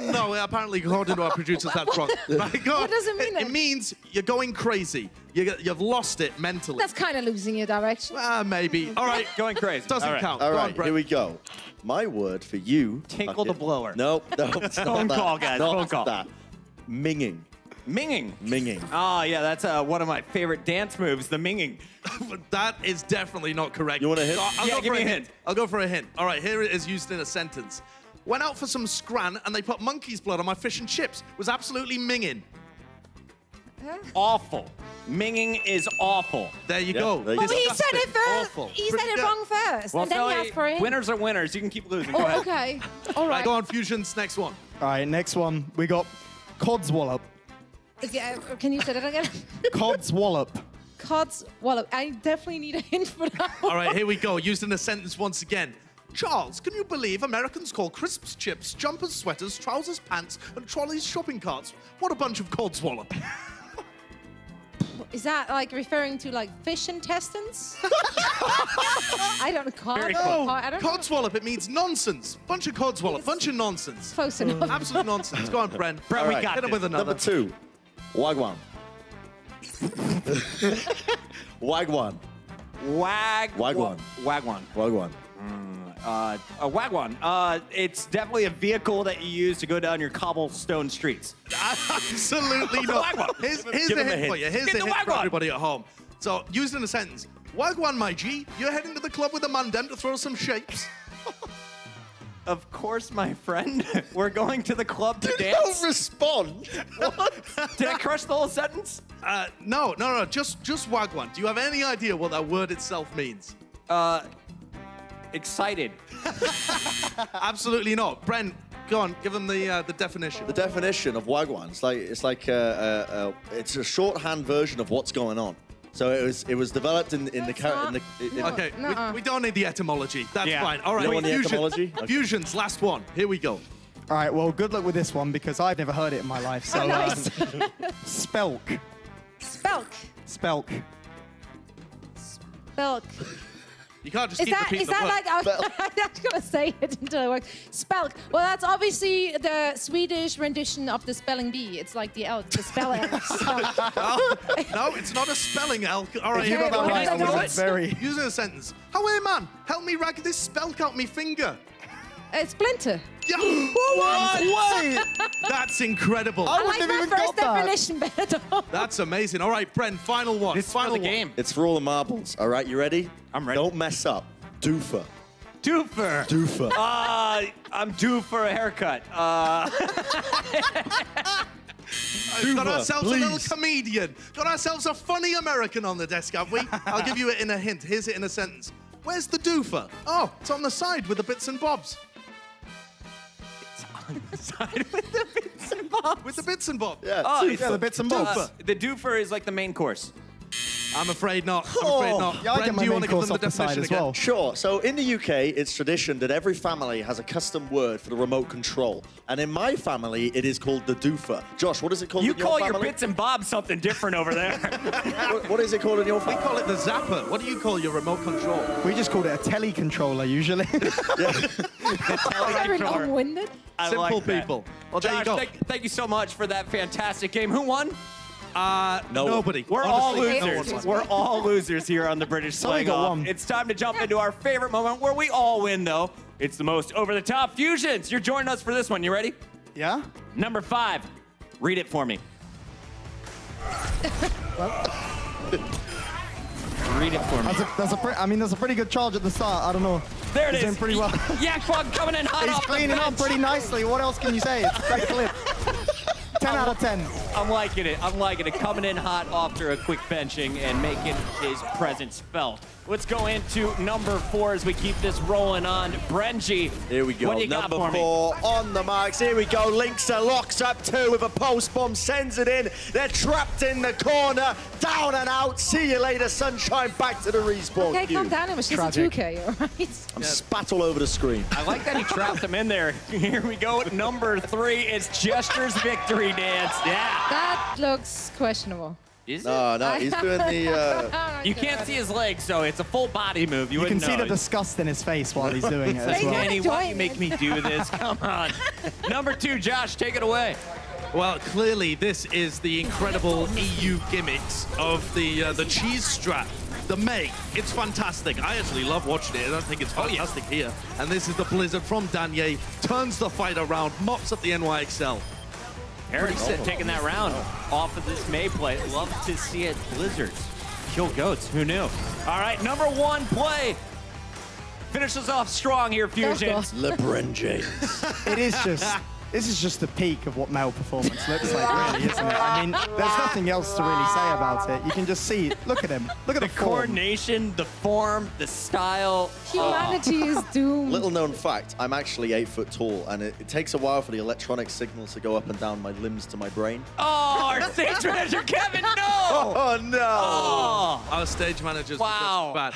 No, apparently, according to our producers, that's wrong. What does it mean? It means you're going crazy. You've lost it mentally. That's kind of losing your direction. Maybe. All right. Going crazy. Doesn't count. All Go on, right, Brett. here we go. My word for you. Tinkle the blower. No, it's not Phone that. call, guys. Not Phone call. that. Minging. Minging. Minging. Oh, yeah, that's one of my favorite dance moves, the minging. That is definitely not correct. You want a hint? So I'll Yeah, go give for me a a hint. hint. I'll go for a hint. All right, here it is used in a sentence. Went out for some scran and they put monkey's blood on my fish and chips. Was absolutely minging. Awful. Minging is awful. There you go. there you But go. he said it first. Awful. He said it wrong first, Well, and then he asked for it. winners are winners. You can keep losing. Go Oh, ahead. okay. All Right, right. go on, Fusion's next one. All right, next one. We got Codswallop. Can you say that again? Codswallop. Cod's wallop. I definitely need a hint for that. All right, here we go. Used in a sentence once again. Charles, can you believe Americans call crisps chips, jumpers sweaters, trousers pants, and trolleys shopping carts? What a bunch of codswallop. Is that like referring to like fish intestines? I don't know. Very No, I don't know. codswallop, it means nonsense. Bunch of codswallop, bunch of nonsense. Close enough. Absolute nonsense. Go on, Bren. Brent, All we right. got Hit him this. with another. Number 2. Wagwan. Wagwan. Wagwan. Wagwan. Wagwan. Wagwan. A wagwan. It's definitely a vehicle that you use to go down your cobblestone streets. Absolutely not. Wagwan. Here's Give the him a hint for hint. you. Here's Get the the hint for wagwan. everybody at home. So, used in a sentence. Wagwan, my G, you're heading to the club with a mandem to throw some shapes. Of course, my friend. We're going to the club to Don't dance. respond. Did I crush the whole sentence? No, just wagwan. Do you have any idea what that word itself means? Excited. Absolutely not. Brent, go on, give them the definition. The definition of wagwan, it's it's a shorthand version of what's going on. So it was developed in the Okay, we don't need the etymology. That's Yeah. fine. All right, You want the Fusion. etymology? Okay. Fusion's last one. Here we go. All right, well, good luck with this one because I've never heard it in my life. So, Nice. Spelk. Spelk. Spelk. Spelk. You can't just Is keep that repeating the word. like I was gonna say it until it works. Spelk. Well, that's obviously the Swedish rendition of the spelling bee. It's like the elk, the spell elk. No, it's not a spelling elk. All right, If you here we got go. that right, I Use was it. very- Use it in a sentence. How hey man, help me rag this spelk out me finger. Splinter. Yeah. What? That's incredible. I like have my even first got that. definition better. That's amazing. All right, Brent, final one. This is final for the one. game. It's for all the marbles. All right, you ready? I'm ready. Don't mess up. Doofer. Doofer. Doofer. I'm due for a haircut. We've got ourselves a little please. comedian. Got ourselves a funny American on the desk, have we? I'll give you it in a hint. Here's it in a sentence. Where's the doofer? Oh, it's on the side with the bits and bobs. Side with the bits and bobs. With the bits and bobs. Yeah. Oh, Yeah, the bits and bobs. The doofer is like the main course. I'm afraid not. I'm afraid not. Yeah, I Brent, get my do you main want to give course them the off the side definition as again? well. Sure. So in the UK, it's tradition that every family has a custom word for the remote control. And in my family, it is called the doofer. Josh, what is it called You in your call family? your bits and bobs something different over there. What is it called in your We family? call it the zapper. What do you call your remote control? We just called it a telecontroller usually. Very long-winded. I Simple like that. people. Well, there Josh, you go. thank you so much for that fantastic game. Who won? Nobody. We're all Honestly, no one losers. won. We're all losers here on the British Somebody Sling got Off. one. It's time to jump into our favorite moment where we all win, though. It's the most over-the-top fusions. You're joining us for this one. You ready? Yeah? Number 5. Read it for me. Read it for me. That's a pretty good charge at the start. I don't know. There it He's is. doing pretty well. Yakbog coming in hot He's off the cleaning up bench. pretty nicely. What else can you say? It's a great clip. 10 out of 10. I'm liking it. I'm liking it. Coming in hot after a quick benching and making his presence felt. Let's go into number 4 as we keep this rolling on. Brenji. Here we go. What do you got Number for me? 4 on the marks. Here we go. Linkster locks up 2 with a post bomb, sends it in. They're trapped in the corner. Down and out. See you later, Sunshine. Back to the respawn. Okay, calm down. It was just a 2K, all right? I'm spat all over the screen. I like that he trapped him in there. Here we go. Number 3 is Gesture's victory dance. Yeah. That looks questionable. Is No, he's doing the... You can't see his legs, so it's a full body move. You can wouldn't see know. the disgust in his face while he's doing it as well. Danny, why do you make me do this? Come on. Number 2, Josh, take it away. Well, clearly this is the incredible EU gimmicks of the cheese strap. The Meg, it's fantastic. I actually love watching it. I don't think it's fantastic here. And this is the Blizzard from Danye. Turns the fight around, mops up the NYXL. Harris taking that round off of this May play. Love to see it. Blizzards kill goats. Who knew? All right, number 1 play. Finishes off strong here, Fusion. LeBron James. This is just the peak of what male performance looks like, really, isn't it? I mean, there's nothing else to really say about it. You can just see, look at him. Look at the form. Coordination, the form, the style. Humanity is doomed. Little known fact, I'm actually 8 foot tall, and it takes a while for the electronic signals to go up and down my limbs to my brain. Oh, our stage manager, Kevin, no! Oh, no! Oh. Our stage managers Wow. were just bad.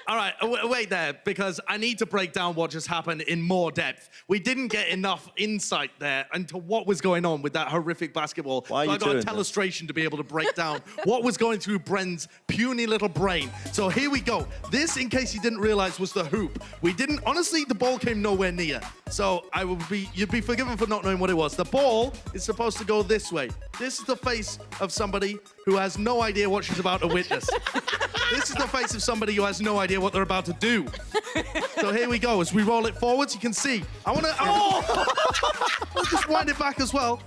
All right, wait there, because I need to break down what just happened in more depth. We didn't get enough insight there into what was going on with that horrific basketball. Why are you I got doing a telestration to be able to break down what was going through Bren's puny little brain. So here we go. This, in case you didn't realize, was the hoop. Honestly, the ball came nowhere near. So you'd be forgiven for not knowing what it was. The ball is supposed to go this way. This is the face of somebody who has no idea what she's about to witness. This is the face of somebody who has no idea what they're about to do. So here we go. As we roll it forwards, you can see. I'll just wind it back as well.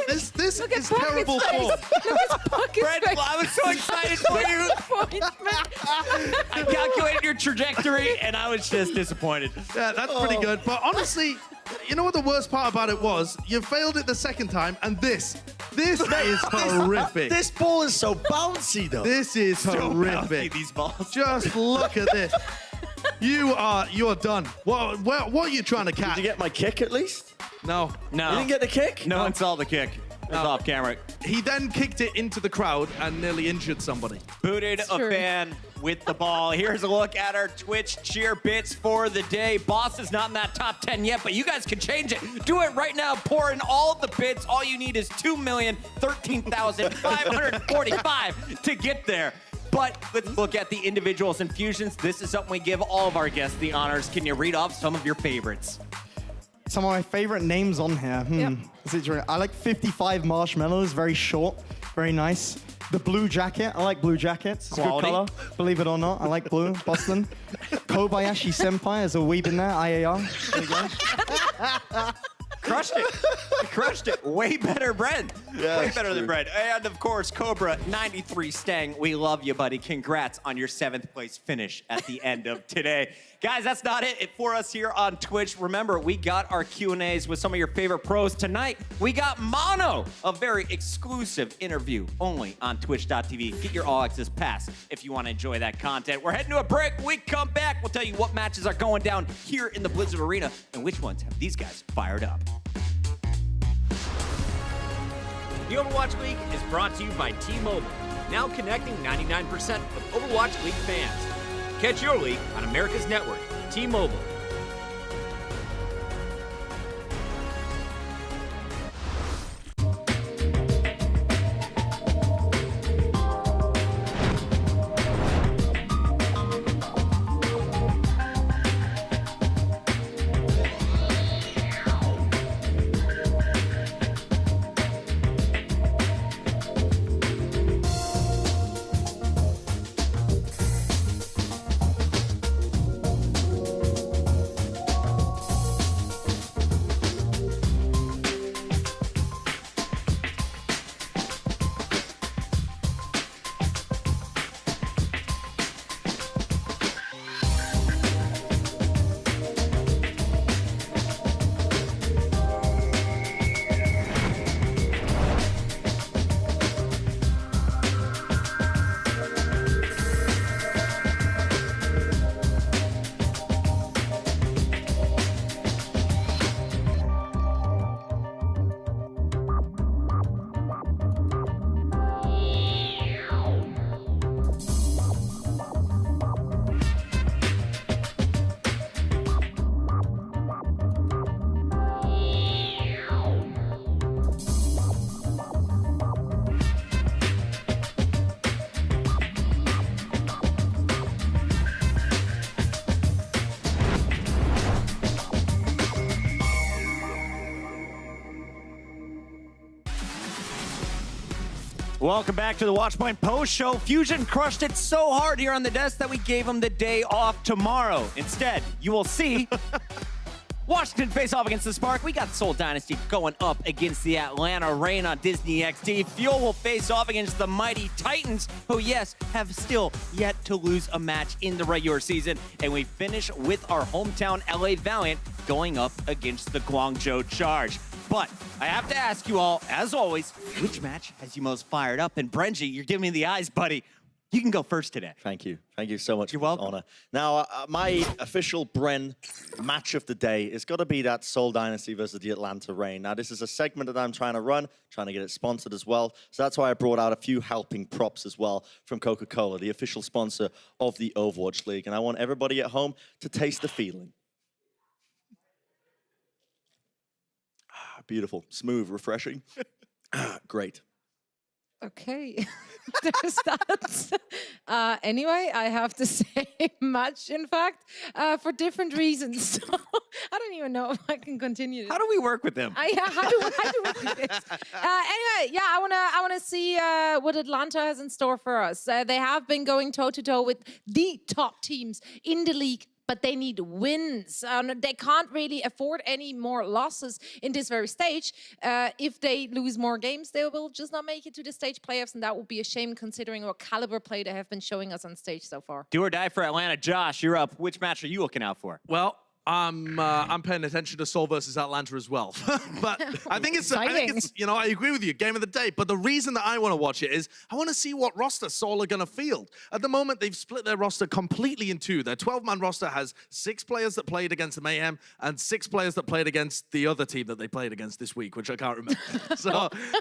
This is terrible form. Brent, I was so excited for you. I calculated your trajectory, and I was just disappointed. Yeah, that's pretty good. But honestly, you know what the worst part about it was? You failed it the second time, and this is horrific. This ball is so bouncy, though. This is horrific. These balls. Just look at this. You are done. What are you trying to catch? Did you get my kick at least? No. You didn't get the kick? No one saw the kick. It was off camera. He then kicked it into the crowd and nearly injured somebody. Booted a fan with the ball. Here's a look at our Twitch cheer bits for the day. Boss is not in that top 10 yet, but you guys can change it. Do it right now. Pour in all of the bits. All you need is 2,013,545 to get there. But let's look at the individuals and fusions. This is something we give all of our guests the honors. Can you read off some of your favorites? Some of my favorite names on here. I like 55 Marshmallows, very short, very nice. The Blue Jacket, I like blue jackets. It's a good color, believe it or not. I like blue, Boston. Kobayashi Senpai is a weeb in there, IAR. There you go. Crushed it. Crushed it. Way better, Brent. Yeah, way better than Brent. And of course, Cobra 93 Stang. We love you, buddy. Congrats on your 7th place finish at the end of today. Guys, that's not it for us here on Twitch. Remember, we got our Q&As with some of your favorite pros. Tonight, we got Mono, a very exclusive interview only on twitch.tv. Get your All Access Pass if you want to enjoy that content. We're heading to a break. When we come back, we'll tell you what matches are going down here in the Blizzard Arena and which ones have these guys fired up. The Overwatch League is brought to you by T-Mobile, now connecting 99% of Overwatch League fans. Catch your league on America's network, T-Mobile. Welcome back to the Watchpoint Post Show. Fusion crushed it so hard here on the desk that we gave them the day off tomorrow. Instead, you will see Washington face off against the Spark. We got Seoul Dynasty going up against the Atlanta Reign on Disney XD. Fuel will face off against the mighty Titans, who, yes, have still yet to lose a match in the regular season. And we finish with our hometown LA Valiant going up against the Guangzhou Charge. But I have to ask you all, as always, which match has you most fired up? And Brenji, you're giving me the eyes, buddy. You can go first today. Thank you. Thank you so much. You're welcome. Honor. Now, my official Bren match of the day is got to be that Seoul Dynasty versus the Atlanta Reign. Now, this is a segment that I'm trying to run, trying to get it sponsored as well. So that's why I brought out a few helping props as well from Coca-Cola, the official sponsor of the Overwatch League. And I want everybody at home to taste the feeling. Beautiful, smooth, refreshing. Great. Okay, there's that. Anyway, I have the same match, in fact, for different reasons. So I don't even know if I can continue this. How do we work with them? How do we do this? Anyway, yeah, I wanna see what Atlanta has in store for us. They have been going toe-to-toe with the top teams in the league, but they need wins. They can't really afford any more losses in this very stage. If they lose more games, they will just not make it to the stage playoffs, and that would be a shame considering what caliber play they have been showing us on stage so far. Do or die for Atlanta. Josh, you're up. Which match are you looking out for? Well, I'm paying attention to Seoul versus Atlanta as well. But I think it's, you know, I agree with you, game of the day. But the reason that I want to watch it is I want to see what roster Seoul are going to field. At the moment, they've split their roster completely in two. Their 12-man roster has 6 players that played against the Mayhem and 6 players that played against the other team that they played against this week, which I can't remember.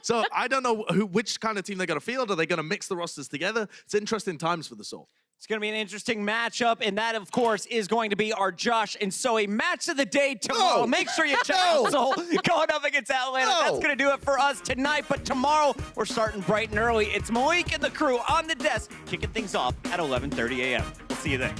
so I don't know which kind of team they're going to field. Are they going to mix the rosters together? It's interesting times for the Seoul. It's going to be an interesting matchup, and that, of course, is going to be our Josh and Zoe match of the day tomorrow. Make sure you check out Seoul going up against Atlanta. That's going to do it for us tonight, but tomorrow we're starting bright and early. It's Malik and the crew on the desk, kicking things off at 11:30 a.m. We'll see you then.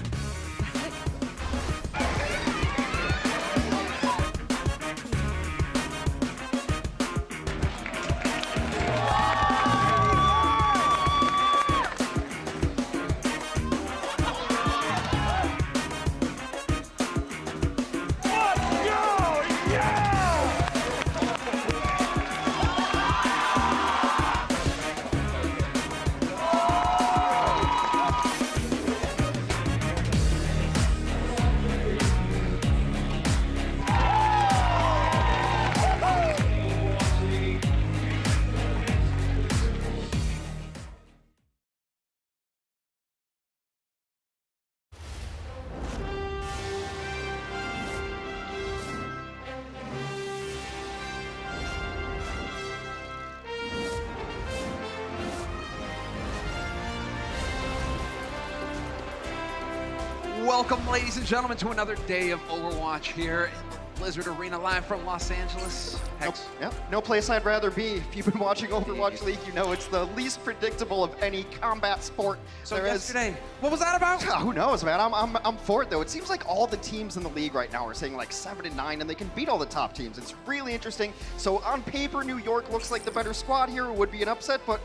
Welcome, ladies and gentlemen, to another day of Overwatch here in the Blizzard Arena, live from Los Angeles. Hex. Yep, no place I'd rather be. If you've been watching Overwatch League, you know it's the least predictable of any combat sport So there yesterday, what was that about? Who knows, man? I'm for it though. It seems like all the teams in the league right now are saying like 7-9, and they can beat all the top teams. It's really interesting. So on paper, New York looks like the better squad here. It would be an upset, but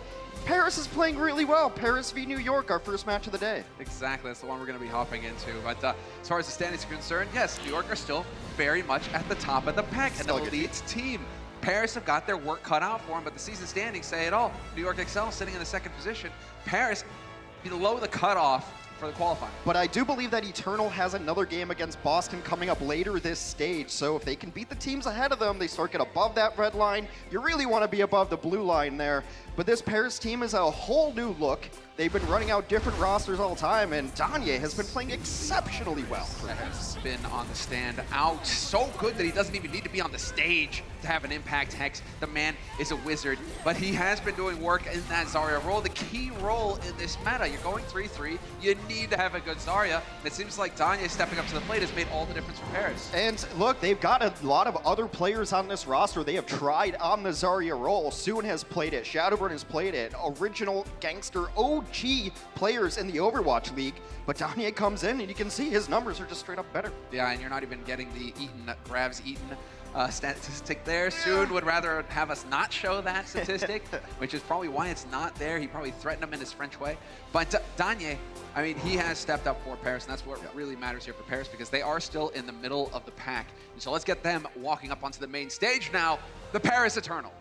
Paris is playing really well. Paris v New York, our first match of the day. Exactly, that's the one we're going to be hopping into. But as far as the standings are concerned, yes, New York are still very much at the top of the pack, an elite team. Paris have got their work cut out for them, but the season standings say it all. New York Excel sitting in the 2nd position. Paris below the cutoff for the qualifying. But I do believe that Eternal has another game against Boston coming up later this stage. So if they can beat the teams ahead of them, they start get above that red line. You really want to be above the blue line there. But this Paris team is a whole new look. They've been running out different rosters all the time, and Danye has been playing exceptionally well. Has been on the stand out. So good that he doesn't even need to be on the stage to have an impact. Hex, the man is a wizard, but he has been doing work in that Zarya role, the key role in this meta. You're going 3-3, you need to have a good Zarya, and it seems like Danye stepping up to the plate has made all the difference for Paris. And look, they've got a lot of other players on this roster. They have tried on the Zarya role. Soon has played it, Shadowbird everyone has played it. Original gangster OG players in the Overwatch League. But Danye comes in and you can see his numbers are just straight up better. Yeah, and you're not even getting the grabs eaten statistic there. Soon would rather have us not show that statistic, which is probably why it's not there. He probably threatened him in his French way. But Danye, I mean, he has stepped up for Paris, and that's what really matters here for Paris, because they are still in the middle of the pack. And so let's get them walking up onto the main stage now, the Paris Eternal.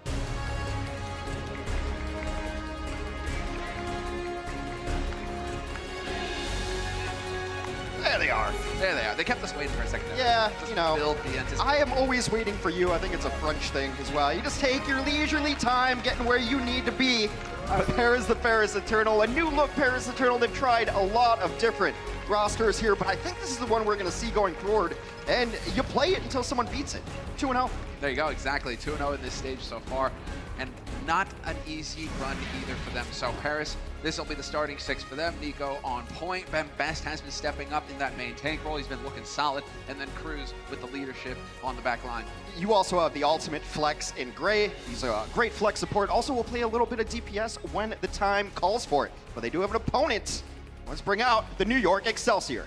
There they are. There they are. They kept us waiting for a second. Yeah, Just you know, build the anticipation. I am always waiting for you. I think it's a French thing as well. You just take your leisurely time getting where you need to be. There's the Paris Eternal, a new look Paris Eternal. They've tried a lot of different rosters here, but I think this is the one we're going to see going forward. And you play it until someone beats it. 2-0. There you go, exactly. 2-0 in this stage so far. And not an easy run either for them. So Paris, this will be the starting 6 for them. Nico on point. Ben Best has been stepping up in that main tank role. He's been looking solid. And then Cruz with the leadership on the back line. You also have the ultimate flex in Gray. He's a great flex support. Also will play a little bit of DPS when the time calls for it. But they do have an opponent. Let's bring out the New York Excelsior.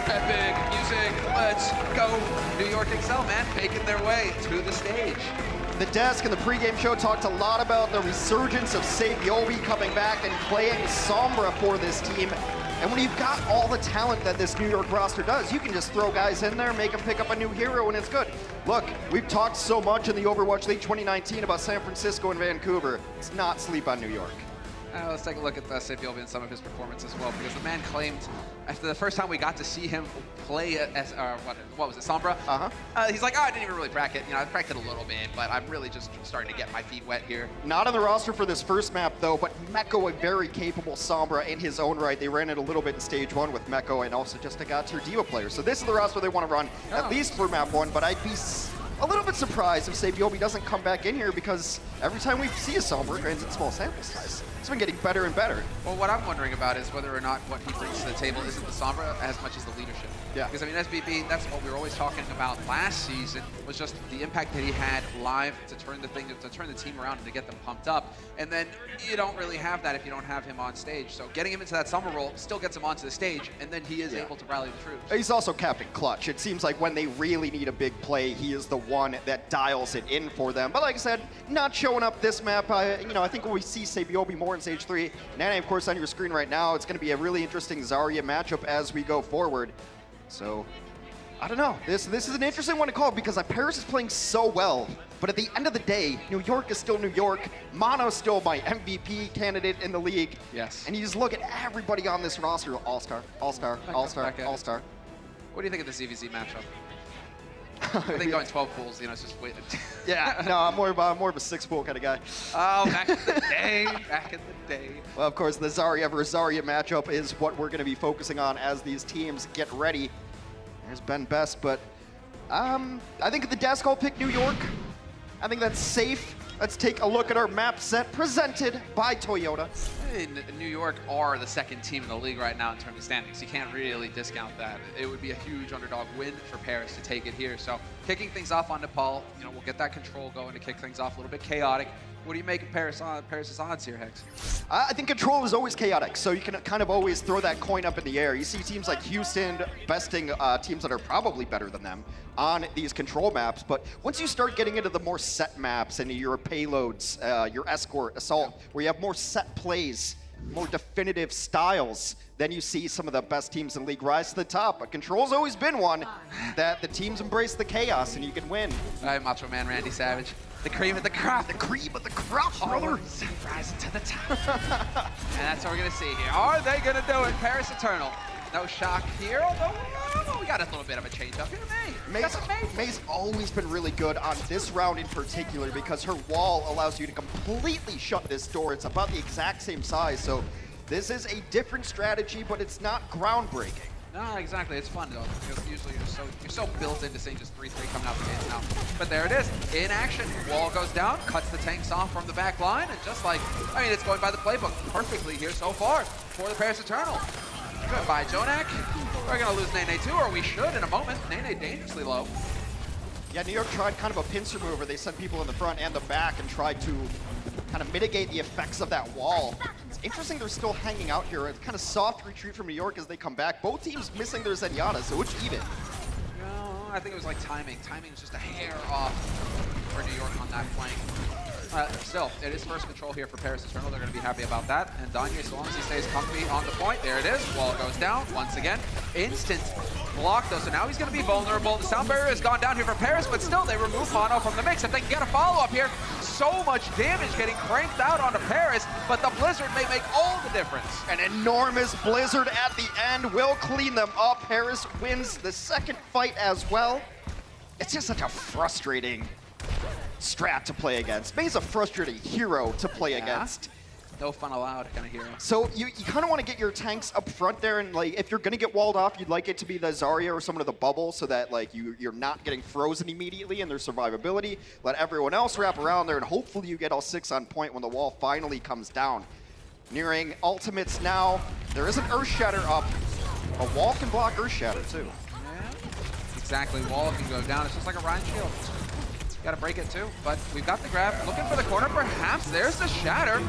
Epic music, let's go. New York Excel, man, making their way to the stage. The desk and the pregame show talked a lot about the resurgence of Sabiobi coming back and playing Sombra for this team. And when you've got all the talent that this New York roster does, you can just throw guys in there, make them pick up a new hero, and it's good. Look, we've talked so much in the Overwatch League 2019 about San Francisco and Vancouver. Let's not sleep on New York. Let's take a look at Sabiobi and some of his performance as well, because the man claimed after the first time we got to see him play as what was it, Sombra? He's like, oh, I didn't even really practice. You know, I practiced a little bit, but I'm really just starting to get my feet wet here. Not on the roster for this first map, though, but Meko, a very capable Sombra in his own right. They ran it a little bit in stage 1 with Meko and also just a God-tier Diva player. So this is the roster they want to run, at least for map 1, but I'd be a little bit surprised if Sabiobi doesn't come back in here, because every time we see a Sombra, granted small sample size, it's been getting better and better. Well, what I'm wondering about is whether or not what he brings to the table isn't the Sombra as much as the leadership. Yeah. Because, I mean, SBB, that's what we were always talking about last season, was just the impact that he had live to turn the team around and to get them pumped up. And then you don't really have that if you don't have him on stage. So getting him into that Sombra role still gets him onto the stage, and then he is able to rally the troops. He's also Captain Clutch. It seems like when they really need a big play, he is the one that dials it in for them. But like I said, not showing up this map. I think when we see Sabiobi more in stage 3, Nana, of course, on your screen right now, it's going to be a really interesting Zarya matchup as we go forward. So, I don't know. This is an interesting one to call, because Paris is playing so well. But at the end of the day, New York is still New York. Mono's still my MVP candidate in the league. Yes. And you just look at everybody on this roster. All-star, all-star, all-star, all-star. What do you think of the ZVZ matchup? I think going 12 pools, it's just wait. Yeah, no, I'm more of a 6-pool kind of guy. Oh, back in the day, back in the day. Well, of course, the Zarya versus Zarya matchup is what we're going to be focusing on as these teams get ready. There's Ben Best, but I think at the desk I'll pick New York. I think that's safe. Let's take a look at our map set presented by Toyota. New York are the second team in the league right now in terms of standings. You can't really discount that. It would be a huge underdog win for Paris to take it here. So kicking things off on Nepal, we'll get that control going to kick things off a little bit chaotic. What do you make of Paris's odds here, Hex? I think control is always chaotic, so you can kind of always throw that coin up in the air. You see teams like Houston besting teams that are probably better than them on these control maps, but once you start getting into the more set maps and your payloads, your escort, assault, where you have more set plays, more definitive styles, then you see some of the best teams in the league rise to the top. But control's always been one that the teams embrace the chaos and you can win. All right, Macho Man Randy Savage. The cream of the crop. The cream of the crop, brother. Rising to the top. And that's what we're going to see here. Are they going to do it? Paris Eternal. No shock here, although we got a little bit of a change up here. May's always been really good on this round in particular, because her wall allows you to completely shut this door. It's about the exact same size, so this is a different strategy, but it's not groundbreaking. No, exactly. It's fun though, because usually you're so built into seeing just 3-3 coming out the gates now. But there it is, in action. Wall goes down, cuts the tanks off from the back line, and just like, it's going by the playbook perfectly here so far for the Paris Eternal. Good by Jonak. We're gonna lose Nene too, or we should in a moment. Nene dangerously low. Yeah, New York tried kind of a pincer mover. They sent people in the front and the back and tried to kind of mitigate the effects of that wall. It's interesting they're still hanging out here. It's kind of soft retreat from New York as they come back. Both teams missing their Zenyatta, so it's even. No, I think it was like timing. Timing was just a hair off for New York on that flank. Still, it is first control here for Paris Eternal. They're going to be happy about that. And Danye, as long as he stays comfy on the point, there it is. Wall goes down once again. Instant block though, so now he's going to be vulnerable. The sound barrier has gone down here for Paris, but still they remove Mono from the mix. If they can get a follow-up here, so much damage getting cranked out onto Paris, but the Blizzard may make all the difference. An enormous Blizzard at the end will clean them up. Paris wins the second fight as well. It's just such a frustrating strat to play against. May's a frustrating hero to play against. No fun allowed kind of hero. So you kind of want to get your tanks up front there, and like if you're going to get walled off, you'd like it to be the Zarya or someone of the bubble so that like you're not getting frozen immediately in their survivability. Let everyone else wrap around there, and hopefully you get all 6 on point when the wall finally comes down. Nearing ultimates now. There is an Earth Shatter up. A wall can block Earth Shatter too. Yeah, exactly. Wall can go down. It's just like a Ryan shield. Got to break it too, but we've got the grab. Looking for the corner, perhaps. There's the shatter.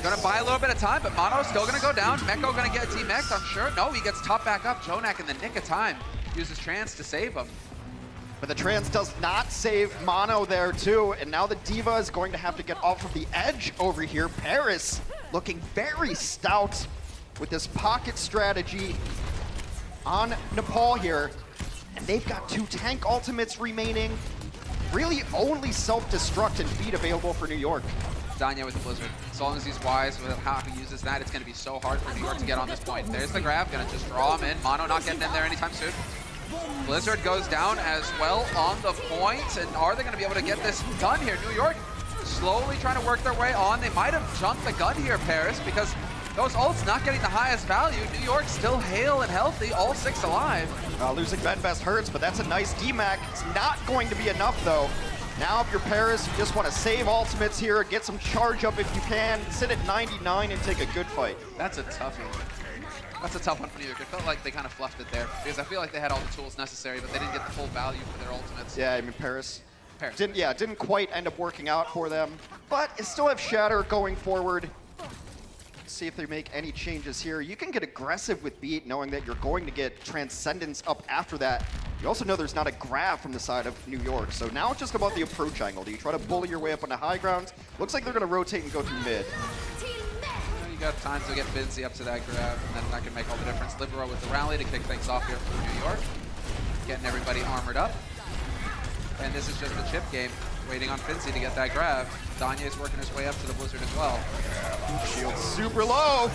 Gonna buy a little bit of time, but Mono's still gonna go down. Meko gonna get demexed, I'm sure. No, he gets top back up. Jonak in the nick of time uses Trance to save him. But the Trance does not save Mono there too, and now the D.Va is going to have to get off of the edge over here. Paris looking very stout with this pocket strategy on Nepal here, and they've got 2 tank ultimates remaining. Really only self-destruct and feed available for New York. Danye with the Blizzard. As long as he's wise with how he uses that, it's going to be so hard for New York to get on this point. There's the grab, going to just draw him in. Mono not getting in there anytime soon. Blizzard goes down as well on the point, and are they going to be able to get this done here? New York slowly trying to work their way on. They might have jumped the gun here, Paris, because those ults not getting the highest value. New York still hale and healthy, all 6 alive. Losing Benbest hurts, but that's a nice DMAC. It's not going to be enough though. Now if you're Paris, you just want to save ultimates here, get some charge up if you can, sit at 99 and take a good fight. That's a toughie. That's a tough one for New York. It felt like they kind of fluffed it there, because I feel like they had all the tools necessary, but they didn't get the full value for their ultimates. Yeah, I mean Paris didn't quite end up working out for them, but it still have Shatter going forward. See if they make any changes here. You can get aggressive with Beat, knowing that you're going to get Transcendence up after that. You also know there's not a grab from the side of New York, so now it's just about the approach angle. Do you try to bully your way up onto high ground? Looks like they're going to rotate and go through mid. You got time to get Finzi up to that grab, and then that can make all the difference. Libero with the rally to kick things off here for New York. Getting everybody armored up. And this is just a chip game, waiting on Finzi to get that grab. Danye's working his way up to the Blizzard as well. Shield super low.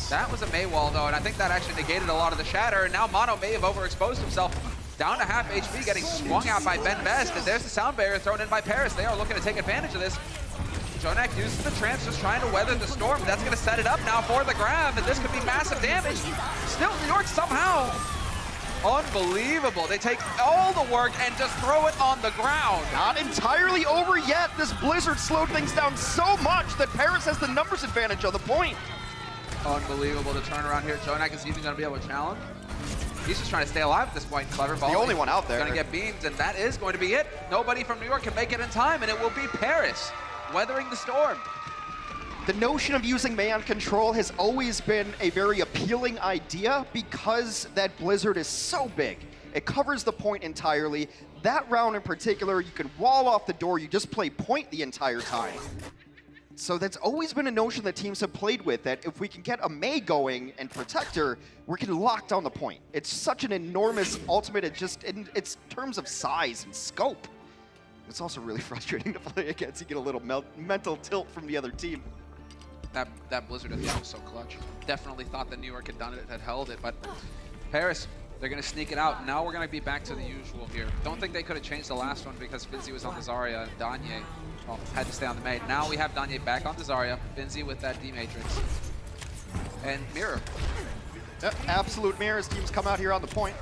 That was a Mei wall though, and I think that actually negated a lot of the shatter, and now Mono may have overexposed himself. Down to half HP, getting swung out by Benbest, and there's the sound barrier thrown in by Paris. They are looking to take advantage of this. Jonak uses the trance, just trying to weather the storm. That's going to set it up now for the grab, and this could be massive damage. Still, New York somehow. Unbelievable. They take all the work and just throw it on the ground. Not entirely over yet. This Blizzard slowed things down so much that Paris has the numbers advantage on the point. Unbelievable to turn around here. Jonak is even going to be able to challenge. He's just trying to stay alive at this point. Clever ball. The only one out there. Going to get beamed, and that is going to be it. Nobody from New York can make it in time, and it will be Paris weathering the storm. The notion of using Mei on control has always been a very appealing idea because that Blizzard is so big. It covers the point entirely. That round in particular, you can wall off the door, you just play point the entire time. So that's always been a notion that teams have played with, that if we can get a Mei going and protect her, we can lock down the point. It's such an enormous ultimate, in its terms of size and scope. It's also really frustrating to play against. You get a little mental tilt from the other team. That Blizzard at the end was so clutch. Definitely thought that New York had done it, had held it, but Paris, they're going to sneak it out. Now we're going to be back to the usual here. Don't think they could have changed the last one because Finzi was on the Zarya and Danye had to stay on the Mei. Now we have Danye back on the Zarya, Finzi with that D-Matrix. And Mirror. Yep, absolute mirror as teams come out here on the point.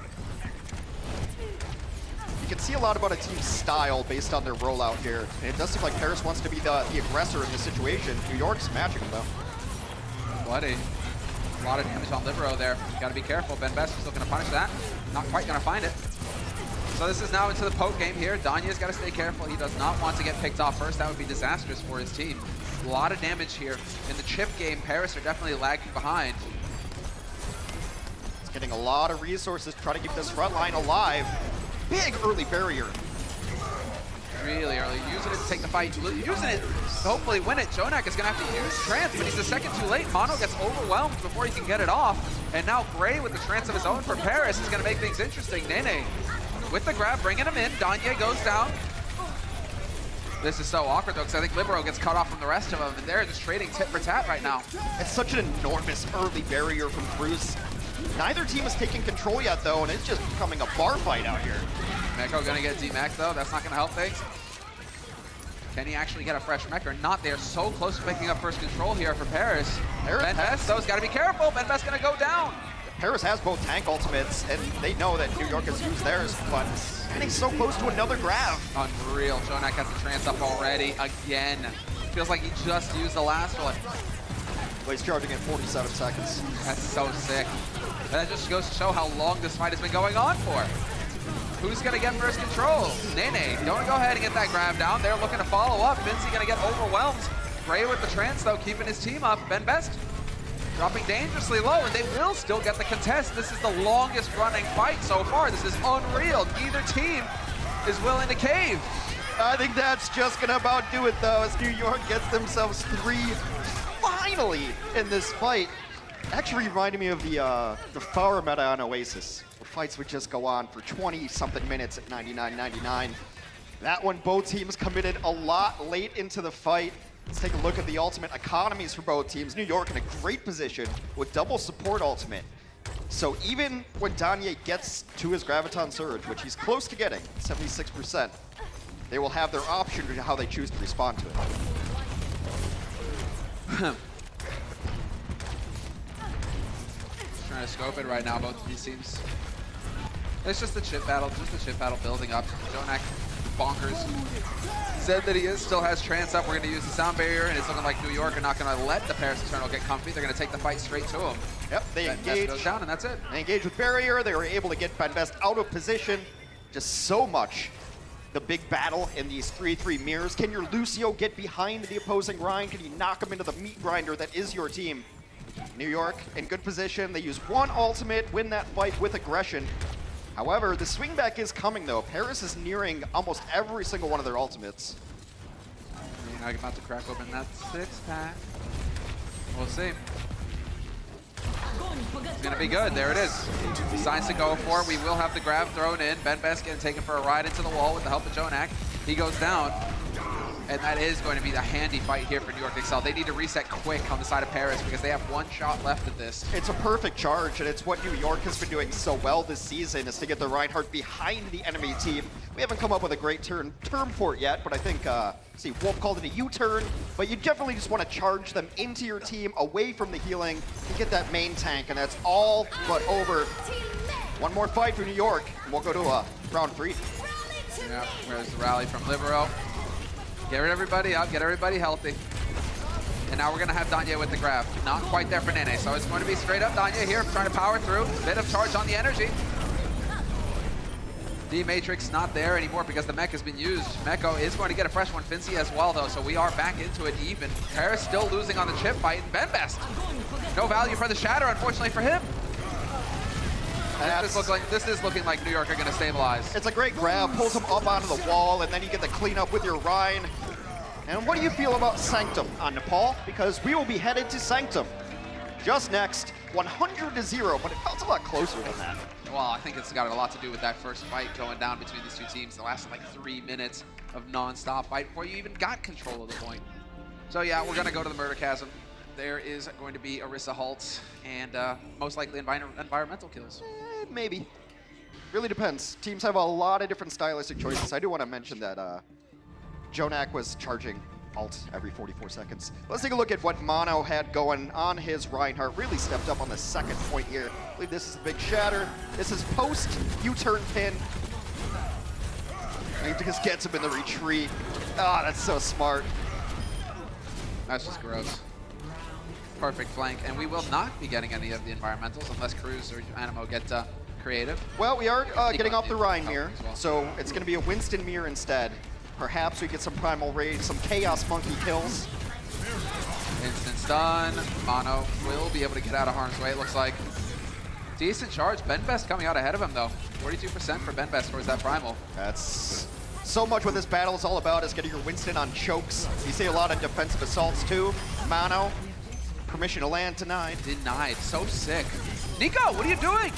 You can see a lot about a team's style based on their rollout here. And it does seem like Paris wants to be the aggressor in this situation. New York's matching them though. Bloody. A lot of damage on Libero there. Got to be careful. Ben Best is still going to punish that. Not quite going to find it. So this is now into the poke game here. Danya's got to stay careful. He does not want to get picked off first. That would be disastrous for his team. A lot of damage here. In the chip game, Paris are definitely lagging behind. It's getting a lot of resources to try to keep this front line alive. Big early barrier. Really early. Using it to take the fight. Using it to hopefully win it. Jonak is going to have to use Trance, but he's a second too late. Mono gets overwhelmed before he can get it off. And now Gray with the Trance of his own for Paris is going to make things interesting. Nene with the grab, bringing him in. Danye goes down. This is so awkward though, because I think Libero gets cut off from the rest of them, and they're just trading tit for tat right now. It's such an enormous early barrier from Bruce. Neither team is taking control yet though, and it's just becoming a bar fight out here. Meko gonna get D-Max though, that's not gonna help things. Can he actually get a fresh mech or not? They're so close to picking up first control here for Paris. Ben Best though's gotta be careful, Ben Best gonna go down. Paris has both tank ultimates, and they know that New York has used theirs, but getting so close to another grab. Unreal, Jonak has the Trance up already, again. Feels like he just used the last one. Well, he's charging in 47 seconds. That's so sick. And that just goes to show how long this fight has been going on for. Who's gonna get first control? Nene, don't go ahead and get that grab down. They're looking to follow up. Vinci gonna get overwhelmed. Gray with the Trance though, keeping his team up. Ben Best dropping dangerously low, and they will still get the contest. This is the longest running fight so far. This is unreal. Neither team is willing to cave. I think that's just gonna about do it though, as New York gets themselves 3 finally in this fight. Actually reminded me of the Pharah meta on Oasis, where fights would just go on for 20-something minutes at 99.99. That one, both teams committed a lot late into the fight. Let's take a look at the ultimate economies for both teams. New York in a great position with double support ultimate. So even when Danye gets to his Graviton Surge, which he's close to getting, 76%, they will have their option to how they choose to respond to it. Trying to scope it right now, both of these teams. It's just the chip battle, building up. Jonak, bonkers. Said that he still has Trance up. We're going to use the sound barrier, and it's looking like New York are not going to let the Paris Eternal get comfy. They're going to take the fight straight to him. Yep, they engage. Goes down, and that's it. They engage with barrier. They were able to get Ben Best out of position. Just so much. The big battle in these 3-3 mirrors. Can your Lucio get behind the opposing Ryan? Can you knock him into the meat grinder that is your team? New York in good position. They use one ultimate, win that fight with aggression. However, the swing back is coming though. Paris is nearing almost every single one of their ultimates. I'm about to crack open that 6-pack. We'll see. It's gonna be good, there it is. Signs to go for it. We will have the grab thrown in. Ben Best getting taken for a ride into the wall with the help of Jonak. He goes down. And that is going to be the handy fight here for New York Excel. They need to reset quick on the side of Paris because they have one shot left at this. It's a perfect charge, and it's what New York has been doing so well this season, is to get the Reinhardt behind the enemy team. We haven't come up with a great term for it yet, but I think, see, Wolf called it a U-turn, but you definitely just want to charge them into your team, away from the healing, to get that main tank, and that's all but over. One more fight for New York, and we'll go to round 3. Yeah, where's the rally from Libero? Get everybody up, get everybody healthy. And now we're gonna have Danye with the grab. Not quite there for Nene, so it's going to be straight up Danye here, trying to power through. Bit of charge on the energy. D-Matrix not there anymore because the mech has been used. Meko is going to get a fresh one. Fincy as well though, so we are back into it even. Paris still losing on the chip fight, and Ben Best. No value for the Shatter, unfortunately for him. This is looking like New York are going to stabilize. It's a great grab, pulls him up onto the wall, and then you get the cleanup with your Rhine. And what do you feel about Sanctum on Nepal? Because we will be headed to Sanctum just next, 100-0, but it felt a lot closer than that. Well, I think it's got a lot to do with that first fight going down between these two teams. The last like 3 minutes of non-stop fight before you even got control of the point. So yeah, we're going to go to the Murder Chasm. There is going to be Orisa halts and most likely environmental kills. Maybe. Really depends. Teams have a lot of different stylistic choices. I do want to mention that Jonak was charging ult every 44 seconds. Let's take a look at what Mono had going on his Reinhardt. Really stepped up on the second point here. I believe this is a big shatter. This is post U-turn pin. And he just gets him in the retreat. Ah, that's so smart. That's just gross. perfect flank, and we will not be getting any of the environmentals unless Cruz or Animo get creative. Well, we are getting off the Rhine mirror, so it's going to be a Winston mirror instead. Perhaps we get some Primal Rage, some Chaos Monkey kills. Instant stun. Mono will be able to get out of harm's way, it looks like. Decent charge. Benbest coming out ahead of him, though. 42% for Benbest towards that Primal. That's so much what this battle is all about, is getting your Winston on chokes. You see a lot of defensive assaults, too. Mono, permission to land denied. Denied. So sick. Nico, what are you doing?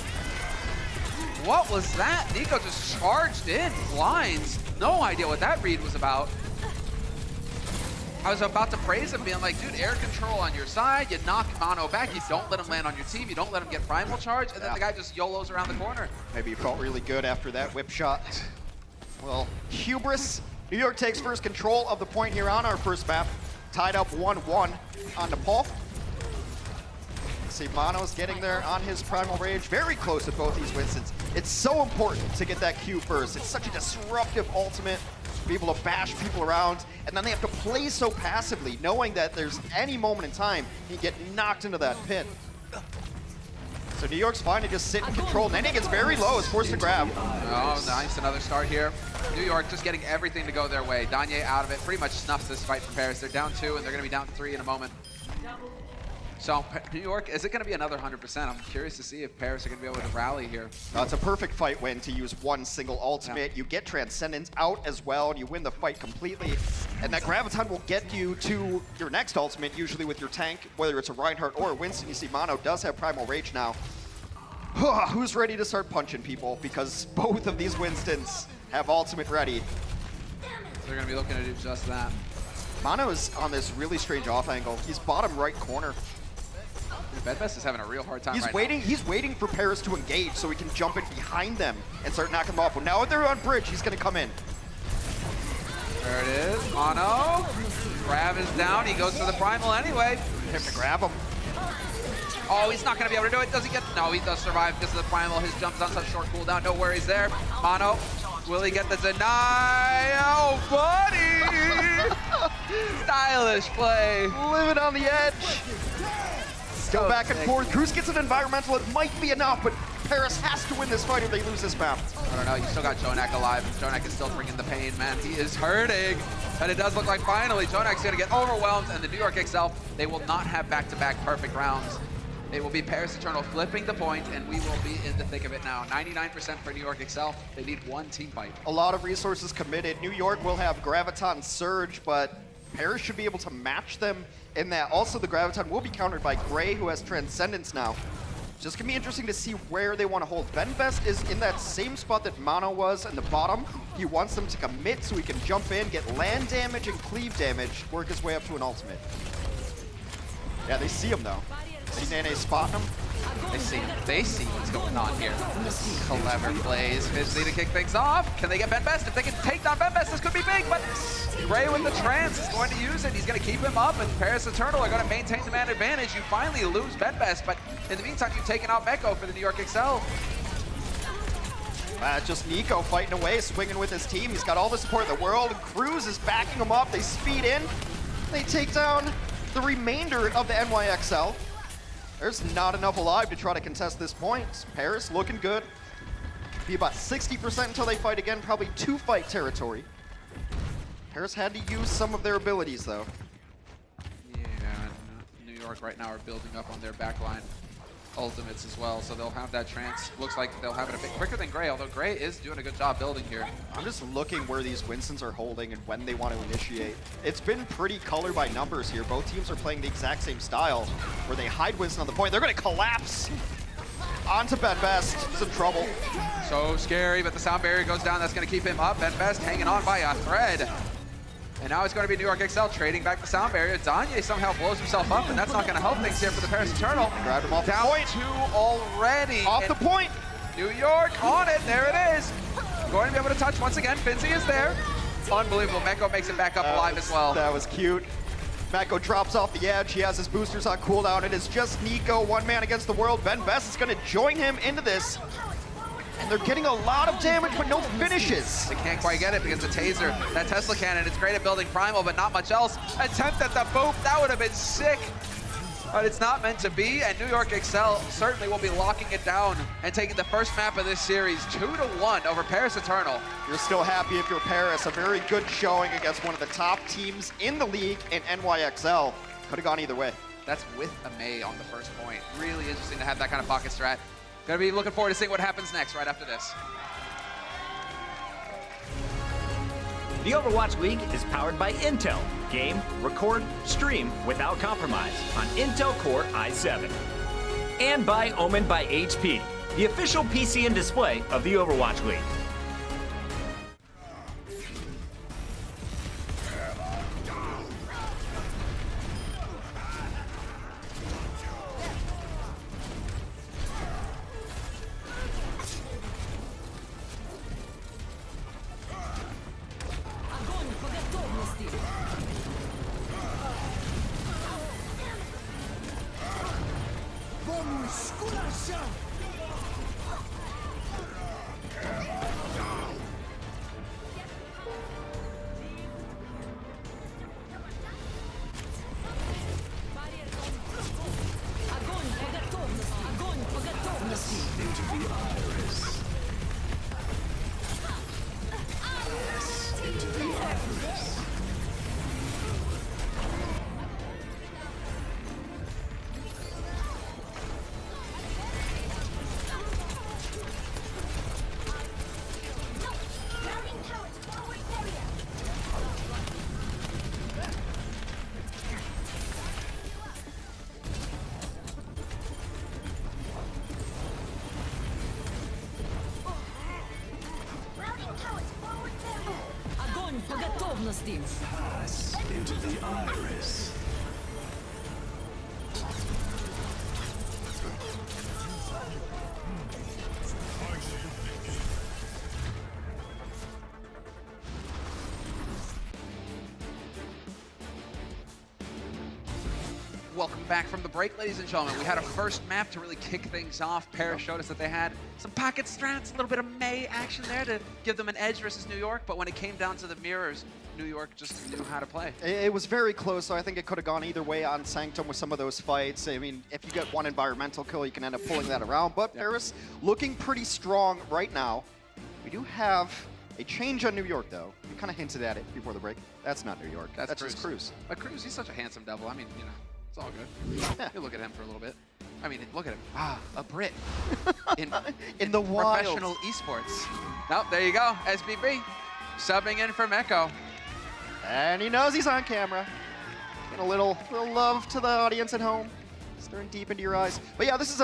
What was that? Nico just charged in. Blinds. No idea what that read was about. I was about to praise him, being like, dude, air control on your side, you knock Mono back, you don't let him land on your team, you don't let him get primal charge, and then the guy just YOLOs around the corner. Maybe he felt really good after that whip shot. Well, hubris. New York takes first control of the point here on our first map. Tied up 1-1 on Nepal. See, Mono's getting there on his Primal Rage. Very close to both these Winstons. It's so important to get that Q first. It's such a disruptive ultimate. Be able to bash people around, and then they have to play so passively, knowing that there's any moment in time you get knocked into that pit. So New York's fine to just sit and control. Nenny gets very low, is forced to grab. Oh, nice, another start here. New York just getting everything to go their way. Danye out of it, pretty much snuffs this fight for Paris. They're down 2, and they're gonna be down 3 in a moment. So New York, is it gonna be another 100%? I'm curious to see if Paris are gonna be able to rally here. It's a perfect fight win to use one single ultimate. Yeah. You get Transcendence out as well, and you win the fight completely. And that Graviton will get you to your next ultimate, usually with your tank, whether it's a Reinhardt or a Winston. You see Mono does have Primal Rage now. Who's ready to start punching people? Because both of these Winstons have ultimate ready. They're gonna be looking to do just that. Mono is on this really strange off angle. He's bottom right corner. Benbest is having a real hard time He's waiting for Paris to engage so he can jump in behind them and start knocking them off. Well, now they're on bridge, he's gonna come in. There it is, Mono. Grab is down, he goes for the Primal anyway. Have to grab him. Oh, he's not gonna be able to do it, does he get? No, he does survive because of the Primal. His jump's on such short cooldown, no worries there. Mono, will he get the deny? Oh, buddy! Stylish play. Living on the edge. Go back and forth. Cruz gets an environmental. It might be enough, but Paris has to win this fight or they lose this map. I don't know. You still got Jonak alive. Jonak is still bringing the pain, man. He is hurting. And it does look like finally Jonak's going to get overwhelmed. And the New York XL, they will not have back-to-back perfect rounds. It will be Paris Eternal flipping the point, and we will be in the thick of it now. 99% for New York XL. They need one team fight. A lot of resources committed. New York will have Graviton Surge, but Paris should be able to match them in that. Also, the Graviton will be countered by Gray, who has Transcendence now. Just gonna be interesting to see where they want to hold. Benbest is in that same spot that Mono was in the bottom. He wants them to commit so he can jump in, get land damage and cleave damage, work his way up to an ultimate. Yeah, they see him though. See Nene spotting him? They see what's going on here. Clever plays. Fizzly to kick things off. Can they get Benbest? If they can take down Benbest, this could be big, but Gray with the trance is going to use it. He's going to keep him up, and Paris Eternal are going to maintain the man advantage. You finally lose Benbest, but in the meantime, you've taken out Meko for the New York XL. Just Nico fighting away, swinging with his team. He's got all the support in the world. Cruz is backing him up. They speed in. They take down the remainder of the NYXL. There's not enough alive to try to contest this point. Paris looking good. Be about 60% until they fight again, probably 2-fight territory. Paris had to use some of their abilities though. Yeah, New York right now are building up on their backline ultimates as well, so they'll have that trance. Looks like they'll have it a bit quicker than Gray, although Gray is doing a good job building here. I'm just looking where these Winstons are holding and when they want to initiate. It's been pretty color by numbers here. Both teams are playing the exact same style, where they hide Winston on the point. They're going to collapse onto Benbest. He's in trouble. So scary, but the sound barrier goes down. That's going to keep him up. Benbest hanging on by a thread. And now it's going to be New York XL trading back the sound barrier. Danye somehow blows himself up, and that's not going to help things here for the Paris Eternal. Grabbed him off down the point. 2 already. Off the point. New York on it. There it is. Going to be able to touch once again. Finzi is there. Unbelievable. Meko makes it back up alive as well. That was cute. Meko drops off the edge. He has his boosters on cooldown. It is just Nico, one man against the world. Benbest is going to join him into this. And they're getting a lot of damage, but no finishes. They can't quite get it because the taser, that Tesla cannon, it's great at building primal, but not much else. Attempt at the boop, that would have been sick. But it's not meant to be, and New York Excel certainly will be locking it down and taking the first map of this series 2-1 over Paris Eternal. You're still happy if you're Paris. A very good showing against one of the top teams in the league in NYXL. Could have gone either way. That's with a May on the first point. Really interesting to have that kind of pocket strat. Gonna be looking forward to seeing what happens next right after this. The Overwatch League is powered by Intel. Game, record, stream without compromise on Intel Core i7. And by Omen by HP, the official PC and display of the Overwatch League. Огонь по готовности. Vamos, coração! Огонь по готовности. Огонь по готовности. Огонь по готовности. Welcome back from the break, ladies and gentlemen. We had a first map to really kick things off. Paris showed us that they had some pocket strats, a little bit of May action there to give them an edge versus New York, but when it came down to the mirrors, New York just knew how to play. It was very close, so I think it could have gone either way on Sanctum with some of those fights. I mean, if you get one environmental kill, you can end up pulling that around. But Paris looking pretty strong right now. We do have a change on New York, though. We kind of hinted at it before the break. That's not New York. That's just Cruz. But Cruz, he's such a handsome devil. I mean, you know, it's all good. Yeah. You look at him for a little bit. I mean, look at him. Ah, a Brit in the wild. Professional esports. Nope, there you go. SBB subbing in from Echo. And he knows he's on camera. Getting a little love to the audience at home. Staring deep into your eyes. But yeah, this is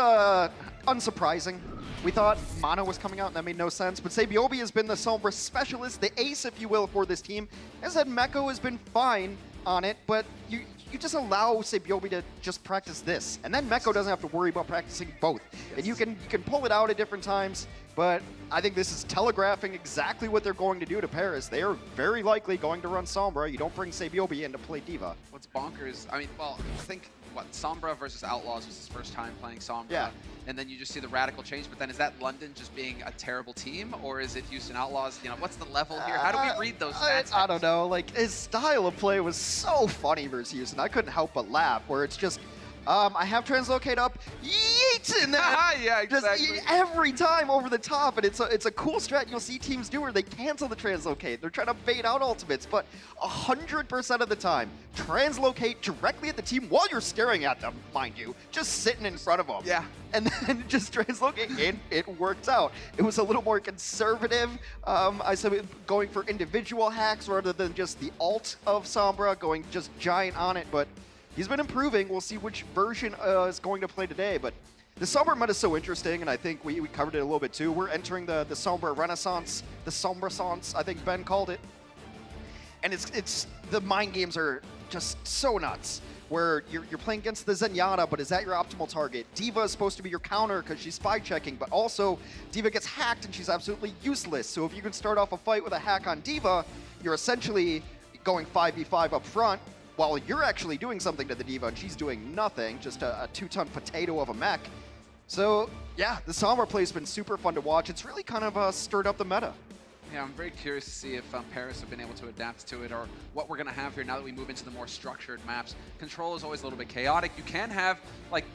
unsurprising. We thought Mono was coming out, and that made no sense. But Sabiobi has been the Sombra specialist, the ace, if you will, for this team. As I said, Meko has been fine on it, but you just allow Sabiobi to just practice this. And then Meko doesn't have to worry about practicing both. Yes. And you can pull it out at different times, but I think this is telegraphing exactly what they're going to do to Paris. They are very likely going to run Sombra. You don't bring Sabiobi in to play Diva. What's bonkers, I mean, well, I think, Sombra versus Outlaws was his first time playing Sombra. Yeah. And then you just see the radical change, but then is that London just being a terrible team, or is it Houston Outlaws? You know, what's the level here? How do we read those stats? I don't know. Like, his style of play was so funny versus Houston. I couldn't help but laugh, where it's just, I have translocate up, yeet, and then yeah, exactly. Just every time over the top, and it's a cool strat you'll see teams do where they cancel the translocate. They're trying to bait out ultimates, but 100% of the time, translocate directly at the team while you're staring at them, mind you, just sitting in front of them. Yeah. And then just translocate, and it worked out. It was a little more conservative. I said going for individual hacks rather than just the ult of Sombra, going just giant on it, but he's been improving. We'll see which version is going to play today, but the Sombra meta is so interesting, and I think we covered it a little bit too. We're entering the Sombra Renaissance, the Sombra-sance, I think Ben called it. And it's the mind games are just so nuts, where you're playing against the Zenyatta, but is that your optimal target? Diva is supposed to be your counter because she's spy checking, but also Diva gets hacked and she's absolutely useless. So if you can start off a fight with a hack on Diva, you're essentially going 5v5 up front, while you're actually doing something to the Diva and she's doing nothing, just a 2-ton potato of a mech. So yeah, the Sombra play's been super fun to watch. It's really kind of stirred up the meta. Yeah, I'm very curious to see if Paris have been able to adapt to it, or what we're going to have here now that we move into the more structured maps. Control is always a little bit chaotic. You can have like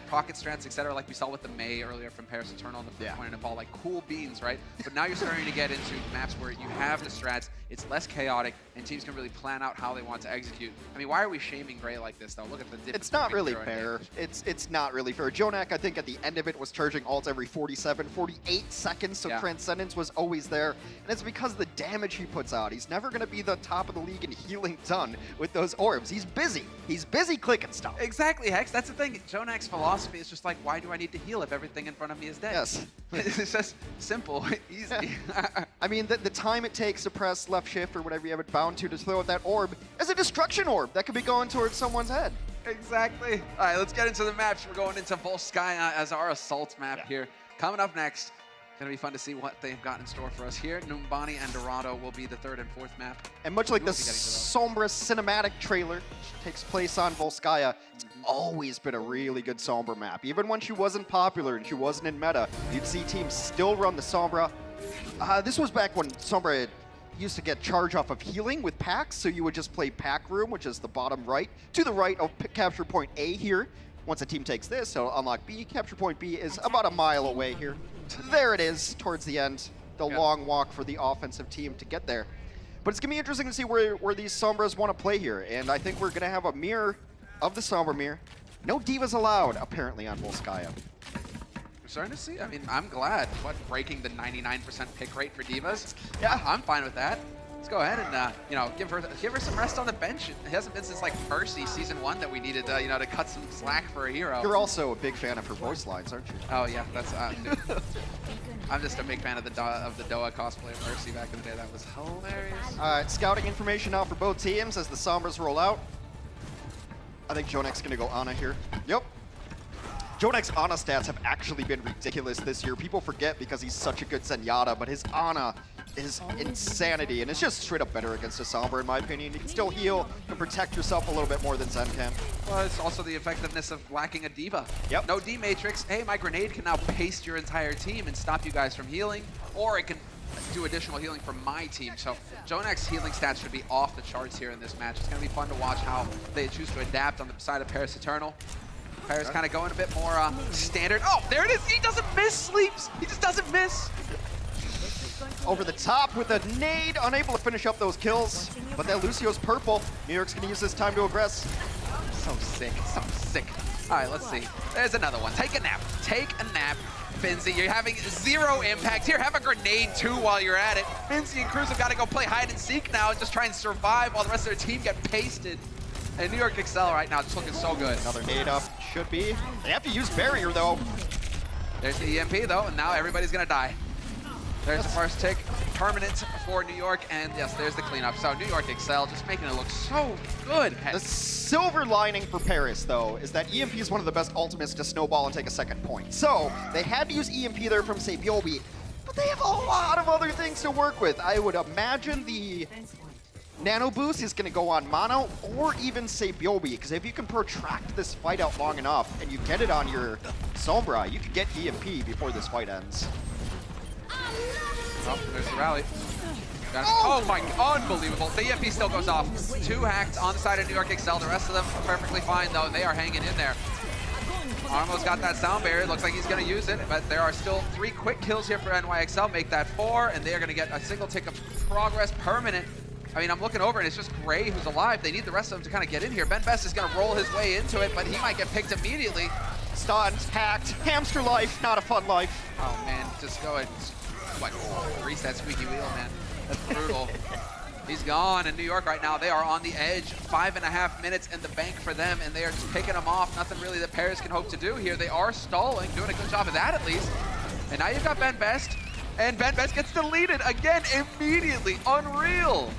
pocket strats, etc., like we saw with the Mei earlier from Paris Eternal in the first point in Nepal, like cool beans, right? But now you're starting to get into maps where you have the strats, it's less chaotic, and teams can really plan out how they want to execute. I mean, why are we shaming Gray like this, though? Look at the difference. It's not really Hero and fair. Damage. It's not really fair. Jonak, I think at the end of it was charging ults every 47, 48 seconds, so Transcendence was always there. And it's because of the damage he puts out. He's never going to be the top of the league in healing done with those orbs. He's busy. He's busy clicking stuff. Exactly, Hex. That's the thing. Jonak's philosophy is just like, why do I need to heal if everything in front of me is dead? Yes. It's just simple, easy. I mean, the time it takes to press left shift or whatever you have it bound to throw out that orb is a destruction orb that could be going towards someone's head. Exactly. All right, let's get into the maps. We're going into Volskaya as our assault map here. Coming up next, gonna be fun to see what they've got in store for us here. Numbani and Dorado will be the 3rd and 4th map. And much like the Sombra cinematic trailer, which takes place on Volskaya, it's always been a really good Sombra map. Even when she wasn't popular and she wasn't in meta, you'd see teams still run the Sombra. This was back when Sombra used to get charge off of healing with packs, so you would just play pack room, which is the bottom right, to the right of capture point A here. Once a team takes this, it'll unlock B. Capture point B is about a mile away here. There it is, towards the end. The long walk for the offensive team to get there. But it's going to be interesting to see where these Sombras want to play here. And I think we're going to have a mirror of the Sombra mirror. No divas allowed, apparently, on Volskaya. We're starting to see, I mean, I'm glad. Breaking the 99% pick rate for divas? Yeah. I'm fine with that. Let's go ahead and, you know, give her some rest on the bench. It hasn't been since, like, Percy Season 1 that we needed, you know, to cut some slack for a hero. You're also a big fan of her voice lines, aren't you? Oh, yeah, that's... I'm just a big fan of the Doa cosplay of Percy back in the day. That was hilarious. All right, scouting information now for both teams as the Sombras roll out. I think Jonak's going to go Ana here. Yep. Jonak's Ana stats have actually been ridiculous this year. People forget because he's such a good Zenyatta, but his Ana is insanity, and it's just straight up better against a Sombra, in my opinion. You can still heal and protect yourself a little bit more than Zen can. Well, it's also the effectiveness of lacking a diva. Yep. No D-Matrix. Hey, my grenade can now paste your entire team and stop you guys from healing, or it can do additional healing for my team. So Jonak's healing stats should be off the charts here in this match. It's going to be fun to watch how they choose to adapt on the side of Paris Eternal. Paris kind of going a bit more standard. Oh, there it is. He doesn't miss sleeps. He just doesn't miss. Over the top with a nade, unable to finish up those kills. But that Lucio's purple. New York's going to use this time to aggress. So sick, so sick. All right, let's see. There's another one. Take a nap. Take a nap. Finzi, you're having 0 impact. Here, have a grenade too while you're at it. Finzi and Cruz have got to go play hide and seek now and just try and survive while the rest of their team get pasted. And New York Excel right now just looking so good. Another nade up should be. They have to use barrier though. There's the EMP though, and now everybody's gonna die. There's the first tick, permanent for New York, and yes, there's the cleanup. So New York Excel just making it look so good. The silver lining for Paris, though, is that EMP is one of the best ultimates to snowball and take a second point. So they had to use EMP there from Sabiobi, but they have a lot of other things to work with. I would imagine the Nano Boost is going to go on Mono or even Sabiobi, because if you can protract this fight out long enough and you get it on your Sombra, you could get EMP before this fight ends. Oh, there's the rally. Oh my, unbelievable. The EMP still goes off. 2 hacked on the side of New York Excel. The rest of them perfectly fine, though. They are hanging in there. Armo's got that sound barrier. Looks like he's going to use it, but there are still 3 quick kills here for NYXL. Make that 4, and they are going to get a single tick of progress permanent. I mean, I'm looking over, and it's just Gray who's alive. They need the rest of them to kind of get in here. Ben Best is going to roll his way into it, but he might get picked immediately. Stunned, hacked, hamster life, not a fun life. Oh, man, just go ahead. Like, reset squeaky wheel, man. That's brutal. He's gone in New York right now. They are on the edge. 5.5 minutes in the bank for them, and they are just picking them off. Nothing really that Paris can hope to do here. They are stalling, doing a good job of that at least. And now you've got Ben Best, and Ben Best gets deleted again immediately. Unreal.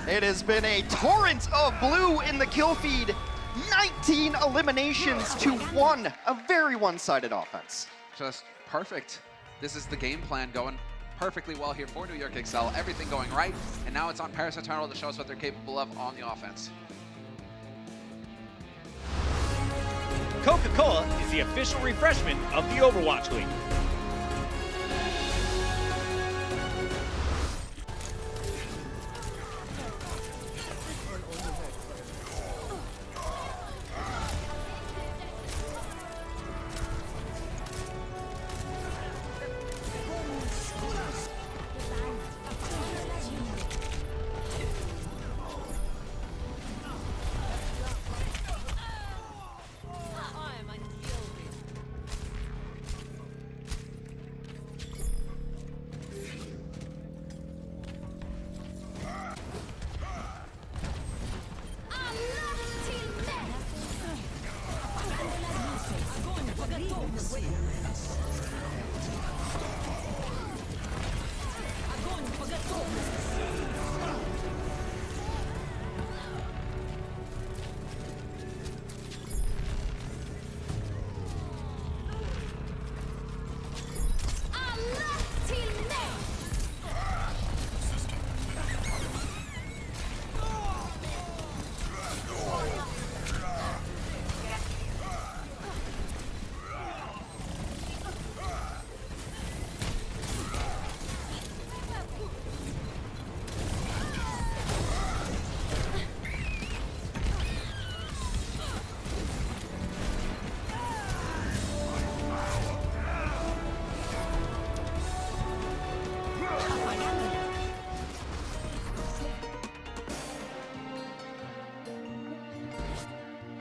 It has been a torrent of blue in the kill feed. 19 eliminations to 1. A very one-sided offense. Just perfect. This is the game plan going perfectly well here for New York Excel. Everything going right, and now it's on Paris Eternal to show us what they're capable of on the offense. Coca-Cola is the official refreshment of the Overwatch League. готовности. Огонь по готовности.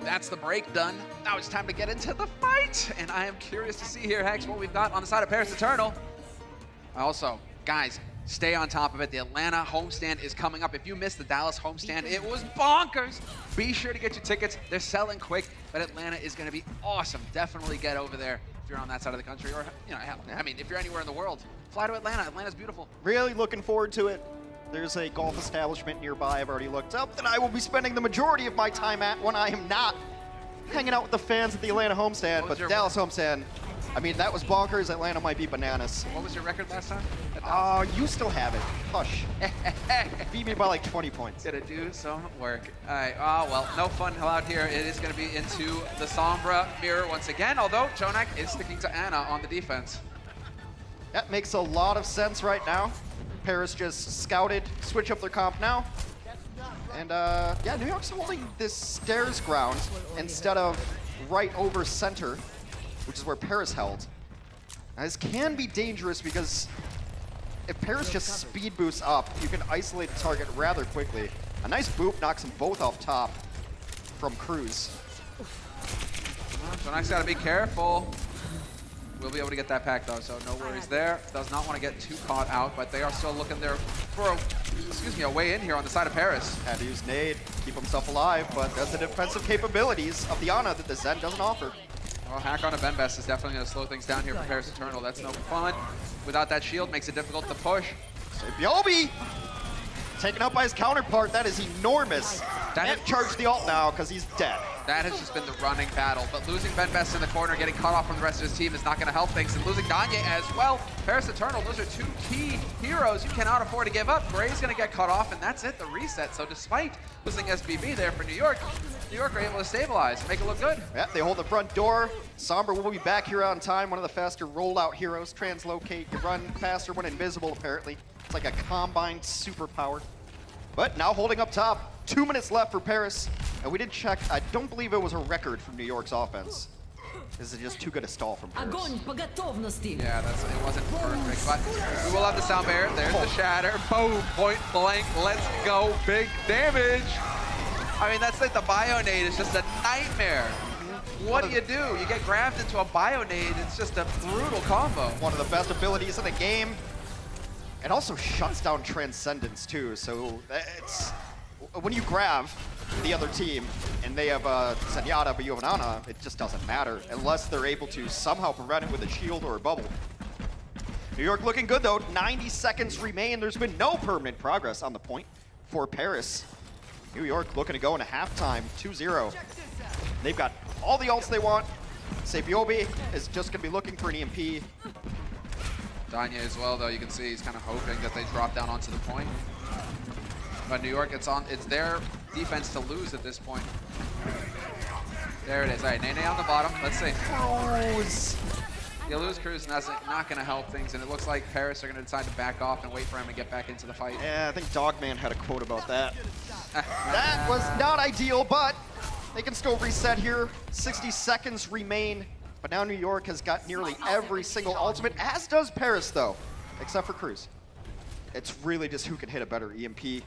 That's the break done. Now it's time to get into the fight. And I am curious to see here, Hex, what we've got on the side of Paris Eternal. Also, guys, stay on top of it. The Atlanta homestand is coming up. If you missed the Dallas homestand, it was bonkers. Be sure to get your tickets. They're selling quick, but Atlanta is going to be awesome. Definitely get over there if you're on that side of the country, or, you know, hell, I mean, if you're anywhere in the world, fly to Atlanta. Atlanta's beautiful. Really looking forward to it. There's a golf establishment nearby I've already looked up that I will be spending the majority of my time at when I am not hanging out with the fans at the Atlanta homestand. But the Dallas homestand, I mean, that was bonkers. Atlanta might be bananas. What was your record last time? You still have it. Hush. Beat me by like 20 points. Gonna do some work. All right, well, no fun allowed here. It is gonna be into the Sombra mirror once again, although Jonak is sticking to Ana on the defense. That makes a lot of sense right now. Paris just scouted, switch up their comp now. And yeah, New York's holding this stairs ground instead of right over center, which is where Paris held. Now, this can be dangerous because if Paris just speed boosts up, you can isolate the target rather quickly. A nice boop knocks them both off top from Cruz. Jonak's gotta be careful. We'll be able to get that pack though, so no worries there. Does not want to get too caught out, but they are still looking there for a way in here on the side of Paris. Had to use nade, keep himself alive, but that's the defensive capabilities of the Ana that the Zen doesn't offer. Well, hack on a Benbest is definitely going to slow things down here for Paris Eternal. That's no fun. Without that shield, makes it difficult to push. Yobi! Taken out by his counterpart, that is enormous. Can't charge the ult now because he's dead. That has just been the running battle, but losing Benbest in the corner, getting cut off from the rest of his team is not going to help things, and losing Danye as well. Paris Eternal, those are two key heroes you cannot afford to give up. Gray's going to get cut off, and that's it, the reset. So despite losing SBB there for New York are able to stabilize and make it look good. Yeah, they hold the front door. Sombra will be back here on time, one of the faster rollout heroes. Translocate, you run faster when invisible, apparently. It's like a combined superpower. But now holding up top, 2 minutes left for Paris. And we did check, I don't believe it was a record from New York's offense. This is just too good a stall from Paris. Огонь по готовности. Yeah, it wasn't perfect, but we will have the sound barrier. There's the shatter. Boom, point blank, let's go. Big damage. I mean, that's like the Bionade is just a nightmare. What do? You get grabbed into a Bionade. It's just a brutal combo. One of the best abilities in the game. It also shuts down Transcendence too, so it's when you grab the other team and they have Zenyatta but you have an Ana, it just doesn't matter unless they're able to somehow prevent it with a shield or a bubble. New York looking good though, 90 seconds remain. There's been no permanent progress on the point for Paris. New York looking to go into halftime, 2-0. They've got all the ults they want. Sabiobi is just gonna be looking for an EMP. Danye as well, though, you can see he's kind of hoping that they drop down onto the point. But New York, it's their defense to lose at this point. There it is. All right, Nene on the bottom. Let's see. Cruz. You lose Cruz, and that's not going to help things. And it looks like Paris are going to decide to back off and wait for him to get back into the fight. Yeah, I think Dogman had a quote about that. That was not ideal, but they can still reset here. 60 seconds remain. But now New York has got nearly every single ultimate, as does Paris, though, except for Cruz. It's really just who can hit a better EMP. And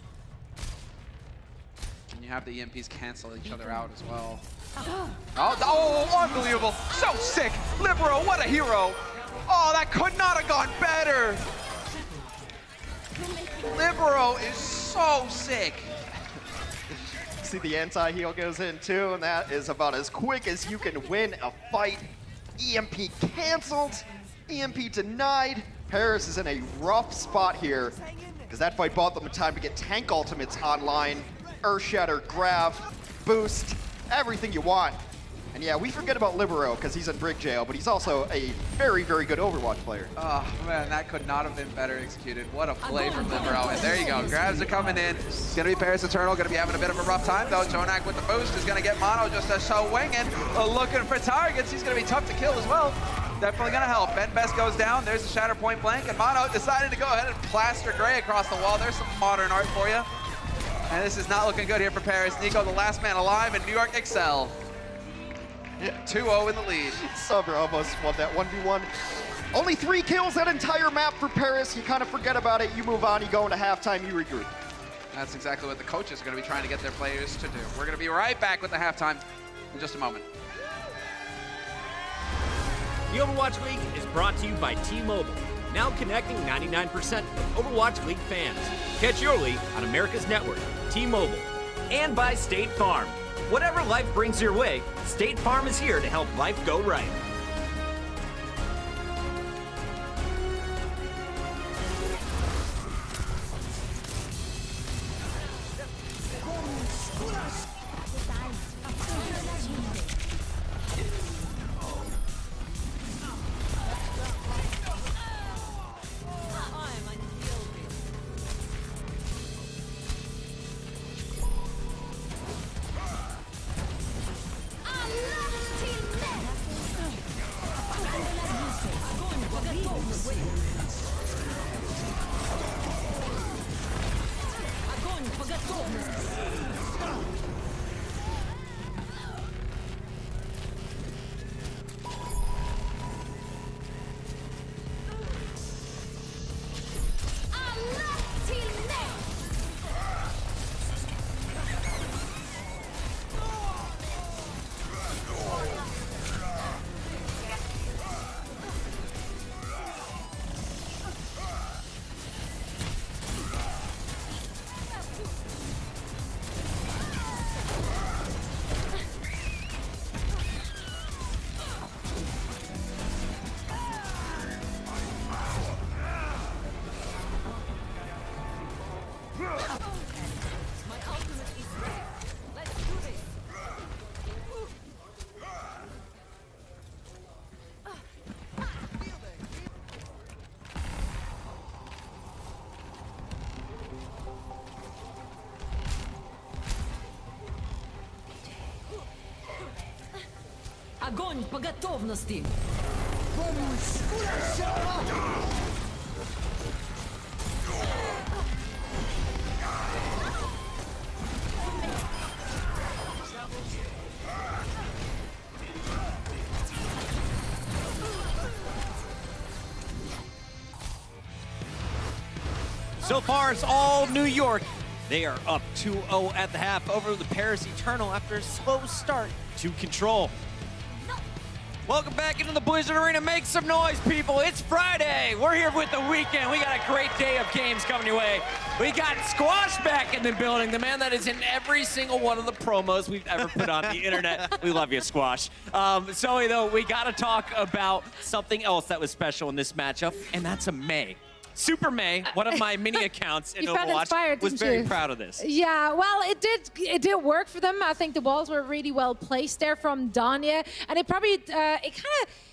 you have the EMPs cancel each other out as well. Oh, unbelievable. So sick. Libero, what a hero. Oh, that could not have gone better. Libero is so sick. See the anti-heal goes in too, and that is about as quick as you can win a fight. EMP canceled, EMP denied. Paris is in a rough spot here because that fight bought them time to get tank ultimates online, Earth Shatter, Grav, Boost, everything you want. And yeah, we forget about Libero because he's in Brig Jail, but he's also a very, very good Overwatch player. Oh man, that could not have been better executed. What a play from Libero. And there you go, Grabs are coming in. It's gonna be Paris Eternal, gonna be having a bit of a rough time though. Jonak with the boost is gonna get Mono just a swinging. Looking for targets, he's gonna be tough to kill as well. Definitely gonna help. Ben Best goes down, there's a shatter point blank, and Mono decided to go ahead and plaster Gray across the wall. There's some modern art for you. And this is not looking good here for Paris. Nico, the last man alive, and New York excel. 2-0 in the lead. Sombra almost won that 1v1. Only 3 kills that entire map for Paris. You kind of forget about it, you move on, you go into halftime, you regroup. That's exactly what the coaches are going to be trying to get their players to do. We're going to be right back with the halftime in just a moment. The Overwatch League is brought to you by T-Mobile, now connecting 99% of Overwatch League fans. Catch your league on America's network, T-Mobile, and by State Farm. Whatever life brings your way, State Farm is here to help life go right. Огонь по готовности! So far, it's all New York. They are up 2-0 at the half over the Paris Eternal after a slow start to Control. Welcome back into the Blizzard Arena. Make some noise, people. It's Friday. We're here with the weekend. We got a great day of games coming your way. We got Squash back in the building, the man that is in every single one of the promos we've ever put on the internet. We love you, Squash. Zoe, though, we got to talk about something else that was special in this matchup, and that's a May. Super May, one of my mini accounts in Overwatch, was very proud of this. Yeah, well, it did work for them. I think the walls were really well placed there from Danya, and it probably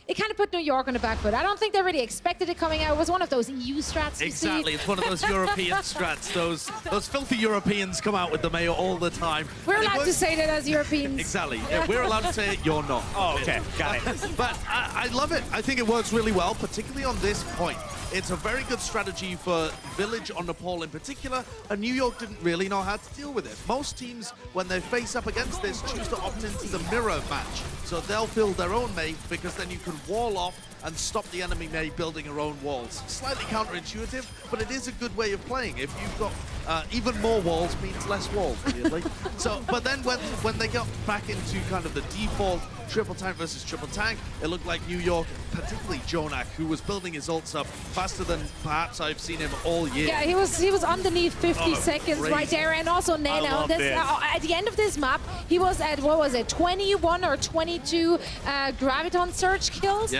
it kind of put New York on the back foot. I don't think they really expected it coming out. It was one of those EU strats. Exactly, it's one of those European strats. Those filthy Europeans come out with the mayo all the time. We're allowed to say that as Europeans. Exactly. Yeah, we're allowed to say it, you're not. Oh, okay, got it. But I love it. I think it works really well, particularly on this point. It's a very good strategy for Village on Nepal in particular, and New York didn't really know how to deal with it. Most teams, when they face up against this, choose to opt into the mirror match. So they'll build their own Mei, because then you can wall off and stop the enemy Mei building her own walls. Slightly counterintuitive, but it is a good way of playing. If you've got Even more walls means less walls, weirdly. So, but then when they got back into kind of the default triple tank versus triple tank, it looked like New York, particularly Jonak, who was building his ults up faster than perhaps I've seen him all year. Yeah, he was underneath 50 seconds crazy. right there, and also Nano. At the end of this map, he was at, what was it, 21 or 22 Graviton Surge kills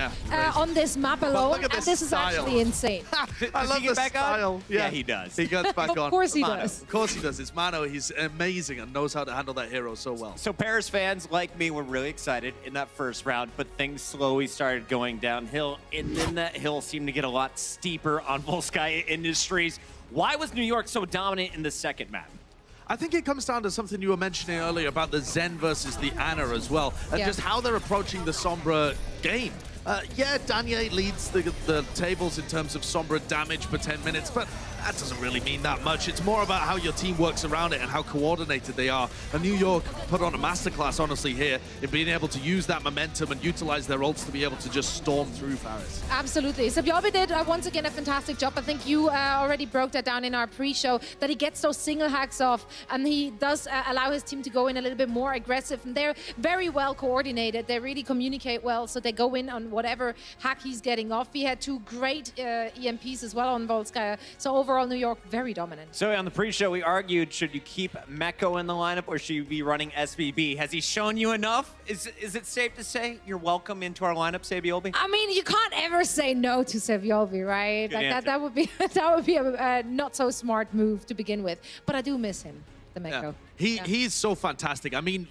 on this map alone, look at and this this is style. actually insane. I love the style. Yeah, he does. He gets back on. Of course he does. Of course he does. It's Mano. He's amazing and knows how to handle that hero so well. So Paris fans like me were really excited in that first round, but things slowly started going downhill, and then that hill seemed to get a lot steeper on Volskaya Industries. Why was New York so dominant in the second map? I think it comes down to something you were mentioning earlier about the Zen versus the Ana as well, and just how they're approaching the Sombra game. Yeah, Danier leads the tables in terms of Sombra damage per 10 minutes, but that doesn't really mean that much. It's more about how your team works around it and how coordinated they are. And New York put on a masterclass, honestly, here in being able to use that momentum and utilize their ults to be able to just storm through Paris. Absolutely. So Bjorby did, once again, a fantastic job. I think you already broke that down in our pre-show, that he gets those single hacks off, and he does allow his team to go in a little bit more aggressive. And they're very well coordinated. They really communicate well, so they go in on whatever hack he's getting off. He had 2 great EMPs as well on Volskaya. So overall, New York, very dominant. So on the pre-show, we argued, should you keep Meko in the lineup or should you be running SBB? Has he shown you enough? Is it safe to say you're welcome into our lineup, Sabiolbi? I mean, you can't ever say no to Sabiolbi, right? Like that would be a not so smart move to begin with. But I do miss him, the Meko. Yeah. He's so fantastic. I mean,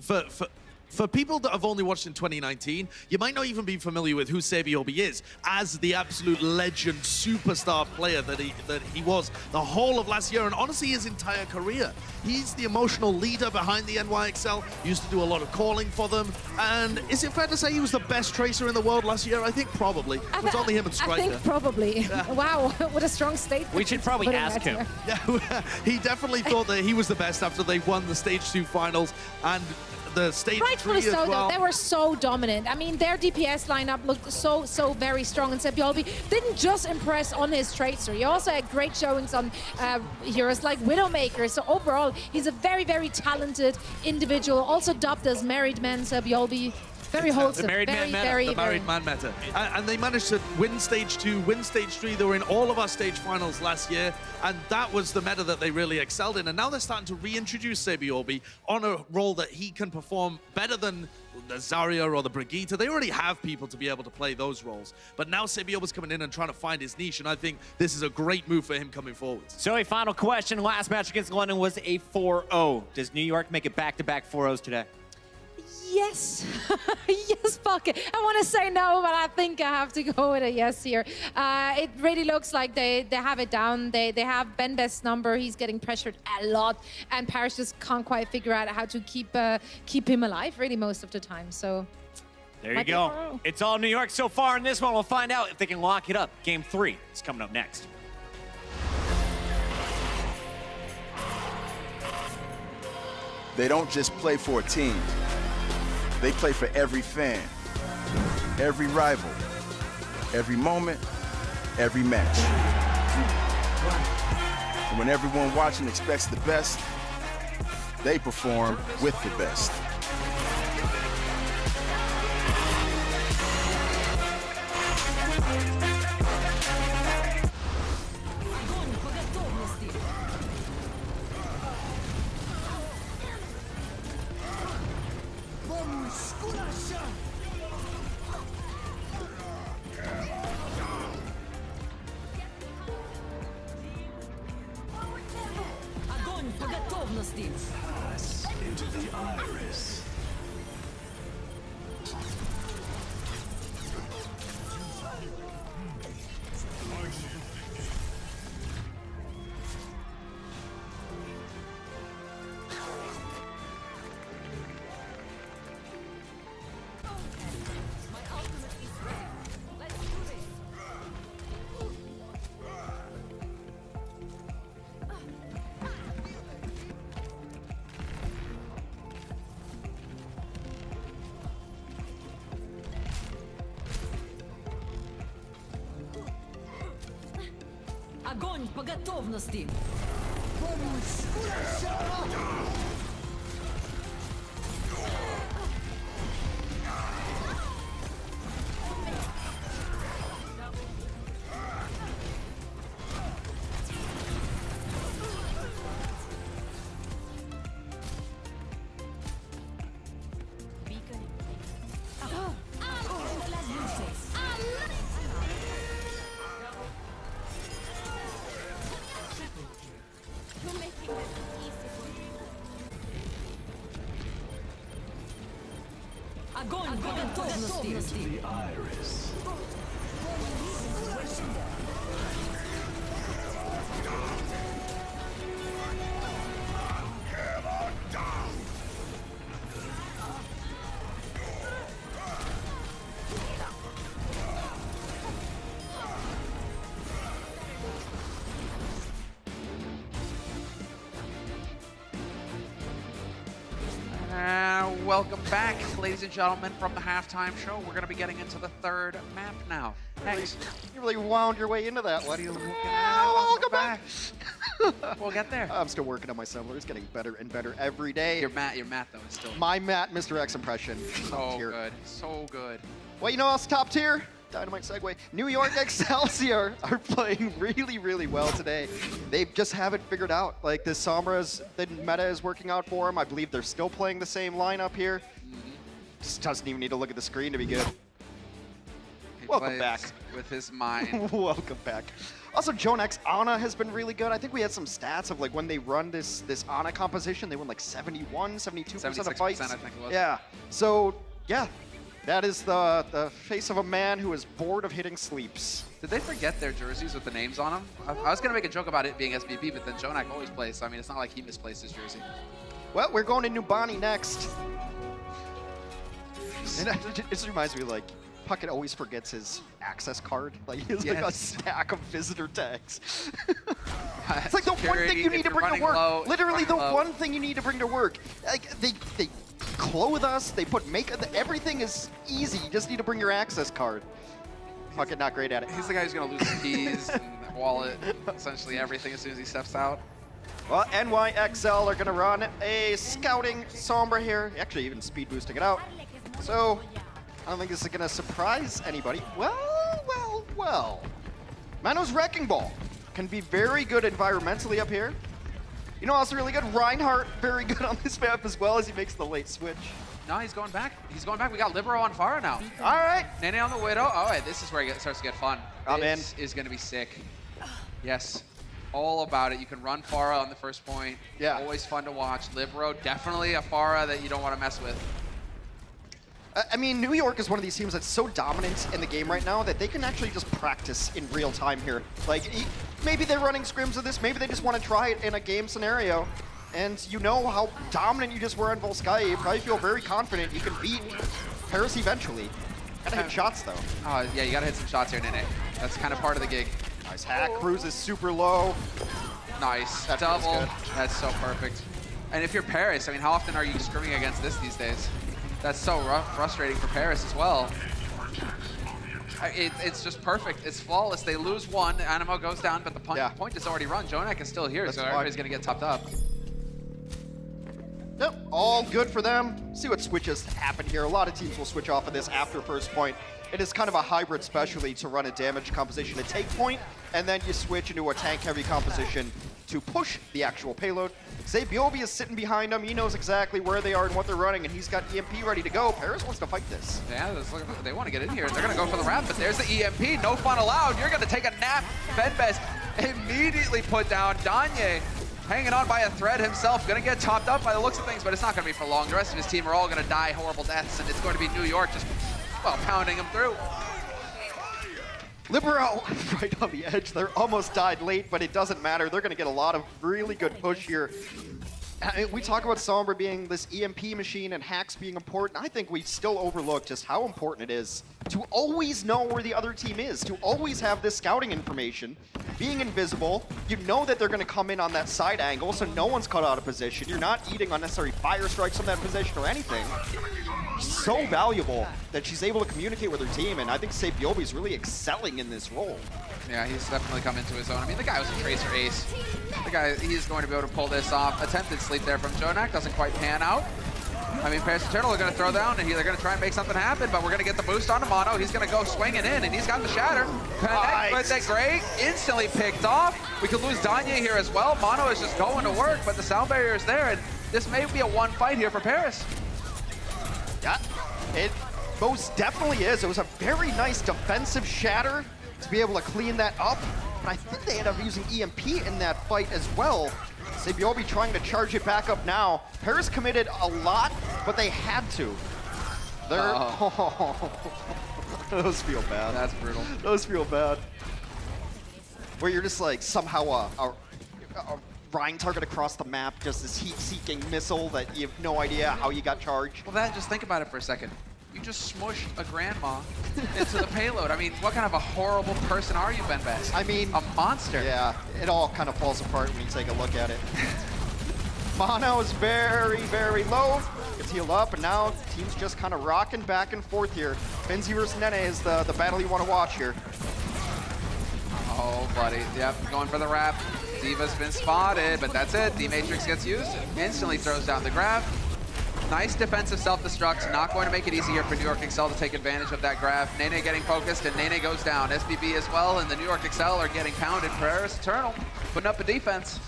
for people that have only watched in 2019, you might not even be familiar with who Sabiolbi is as the absolute legend, superstar player that he was the whole of last year and honestly his entire career. He's the emotional leader behind the NYXL, used to do a lot of calling for them. And is it fair to say he was the best tracer in the world last year? I think probably. It was only him and Striker. I think probably. Yeah. Wow, what a strong statement. We should probably ask him. Yeah, he definitely thought that he was the best after they won the Stage 2 finals and the Stage 3 so, as well. Though. They were so dominant. I mean, their DPS lineup looked so very strong, and Sabiolbi didn't just impress on his tracer. He also had great showings on heroes like Widowmaker. So overall, he's a very, very talented individual. Also dubbed as Married Man Sabiolbi. Very wholesome. The married man meta. And they managed to win Stage 2, win Stage 3. They were in all of our stage finals last year, and that was the meta that they really excelled in. And now they're starting to reintroduce Sabiolbi on a role that he can perform better than the Zarya or the Brigitte. They already have people to be able to play those roles. But now Sabiolbi's coming in and trying to find his niche, and I think this is a great move for him coming forward. So a final question. Last match against London was a 4-0. Does New York make it back-to-back 4-0s today? Yes. Yes, Bucket. I want to say no, but I think I have to go with a yes here. It really looks like they have it down. They have Ben Best's number. He's getting pressured a lot, and Paris just can't quite figure out how to keep him alive really most of the time. So there you go. It's all New York so far in this one. We'll find out if they can lock it up. Game 3 is coming up next. They don't just play for a team. They play for every fan, every rival, every moment, every match. And when everyone watching expects the best, they perform with the best. Огонь по готовности. Pass into the iris. Огонь по готовности. Огонь по готовности. The iris. Welcome back, ladies and gentlemen, from the halftime show. We're going to be getting into the third map now. Thanks. You really wound your way into that one. What are you looking at? Welcome back. We'll get there. I'm still working on my similar. It's getting better and better every day. Your Matt though is still My Matt, Mr. X impression. so good, so good. Well, you know else top tier? Dynamite segue. New York Excelsior are playing really, really well today. They just haven't figured out. Like, the Sombras, the meta is working out for them. I believe they're still playing the same lineup here. Just doesn't even need to look at the screen to be good. He Welcome back. with his mind. Welcome back. Also, Jonex Ana has been really good. I think we had some stats of like when they run this Ana composition, they win like 71, 72% of fights. I think it was. Yeah. So, yeah. That is the face of a man who is bored of hitting sleeps. Did they forget their jerseys with the names on them? I was going to make a joke about it being SVP, but then Jonak always plays, so I mean, it's not like he misplaced his jersey. Well, we're going to Nubani next. And it just reminds me, like, Puckett always forgets his access card. Like, he has like a stack of visitor tags. It's like the one thing you need to bring to work. Low, Literally the one thing you need to bring to work. Like, they clothe us, they put makeup, everything is easy. You just need to bring your access card. Puckett not great at it. He's the guy who's going to lose his keys and wallet, essentially everything as soon as he steps out. Well, NYXL are going to run a scouting Sombra here. Actually, even speed boosting it out. So, I don't think this is going to surprise anybody. Well. Mano's Wrecking Ball can be very good environmentally up here. You know also really good? Reinhardt, very good on this map as well as he makes the late switch. No, he's going back. He's going back. We got Libero on Pharah now. All right. Nene on the Widow. All right, this is where it starts to get fun. I'm in. This is going to be sick. Yes. All about it. You can run Pharah on the first point. Yeah. Always fun to watch. Libero, definitely a Pharah that you don't want to mess with. I mean, New York is one of these teams that's so dominant in the game right now that they can actually just practice in real time here. Like, maybe they're running scrims of this, maybe they just want to try it in a game scenario. And you know how dominant you just were in Volskaya. You probably feel very confident you can beat Paris eventually. Gotta hit shots, though. Oh, yeah, you gotta hit some shots here, Nene. That's kind of part of the gig. Nice hack. Cruz is super low. Nice. That double. That's so perfect. And if you're Paris, I mean, how often are you scrimming against this these days? That's so frustrating for Paris as well. It's just perfect. It's flawless. They lose one. Animo goes down, but the point is already run. Jonak is still here, so everybody's going to get topped up. Yep, all good for them. See what switches happen here. A lot of teams will switch off of this after first point. It is kind of a hybrid specialty to run a damage composition to take point, and then you switch into a tank-heavy composition to push the actual payload. Zabiobi is sitting behind him. He knows exactly where they are and what they're running, and he's got EMP ready to go. Paris wants to fight this. Yeah, they want to get in here. They're going to go for the wrap, but there's the EMP. No fun allowed. You're going to take a nap. Fedbest immediately put down. Danye hanging on by a thread himself. Going to get topped up by the looks of things, but it's not going to be for long. The rest of his team are all going to die horrible deaths, and it's going to be New York just, well, pounding him through. Libero right on the edge. They're almost died late, but it doesn't matter. They're going to get a lot of really good push here. We talk about Sombra being this EMP machine and hacks being important. I think we still overlook just how important it is to always know where the other team is, to always have this scouting information. Being invisible, you know that they're going to come in on that side angle, so no one's caught out of position. You're not eating unnecessary fire strikes from that position or anything. so valuable that she's able to communicate with her team, and I think Sabiobi's really excelling in this role. Yeah, he's definitely come into his own. I mean, the guy was a Tracer ace. The guy, he's going to be able to pull this off. Attempted sleep there from Jonak, doesn't quite pan out. I mean, Paris Eternal are going to throw down, and they're going to try and make something happen, but we're going to get the boost onto Mono. He's going to go swinging in, and he's got the shatter. Connect with that Grey, instantly picked off. We could lose Danye here as well. Mono is just going to work, but the sound barrier is there, and this may be a one fight here for Paris. Yeah, it most definitely is. It was a very nice defensive shatter to be able to clean that up. And I think they end up using EMP in that fight as well. Sabiobi trying to charge it back up now. Paris committed a lot, but they had to. They're, those feel bad. That's brutal. Those feel bad. Where you're just like somehow a Rhine target across the map, just this heat-seeking missile that you have no idea how you got charged. Well, just think about it for a second. You just smushed a grandma into the payload. I mean, what kind of a horrible person are you, Benbest? I mean, a monster. Yeah, it all kind of falls apart when you take a look at it. Mono is very, very low. Gets healed up, and now the team's just kind of rocking back and forth here. Benzi versus Nene is the battle you want to watch here. Oh, buddy. Yep, going for the wrap. Diva's been spotted, but that's it. D-Matrix gets used, instantly throws down the grab. Nice defensive self-destruct, not going to make it easy here for New York Excel to take advantage of that grab. Nene getting focused, and Nene goes down. SBB as well, and the New York Excel are getting pounded. Paris Eternal putting up a defense.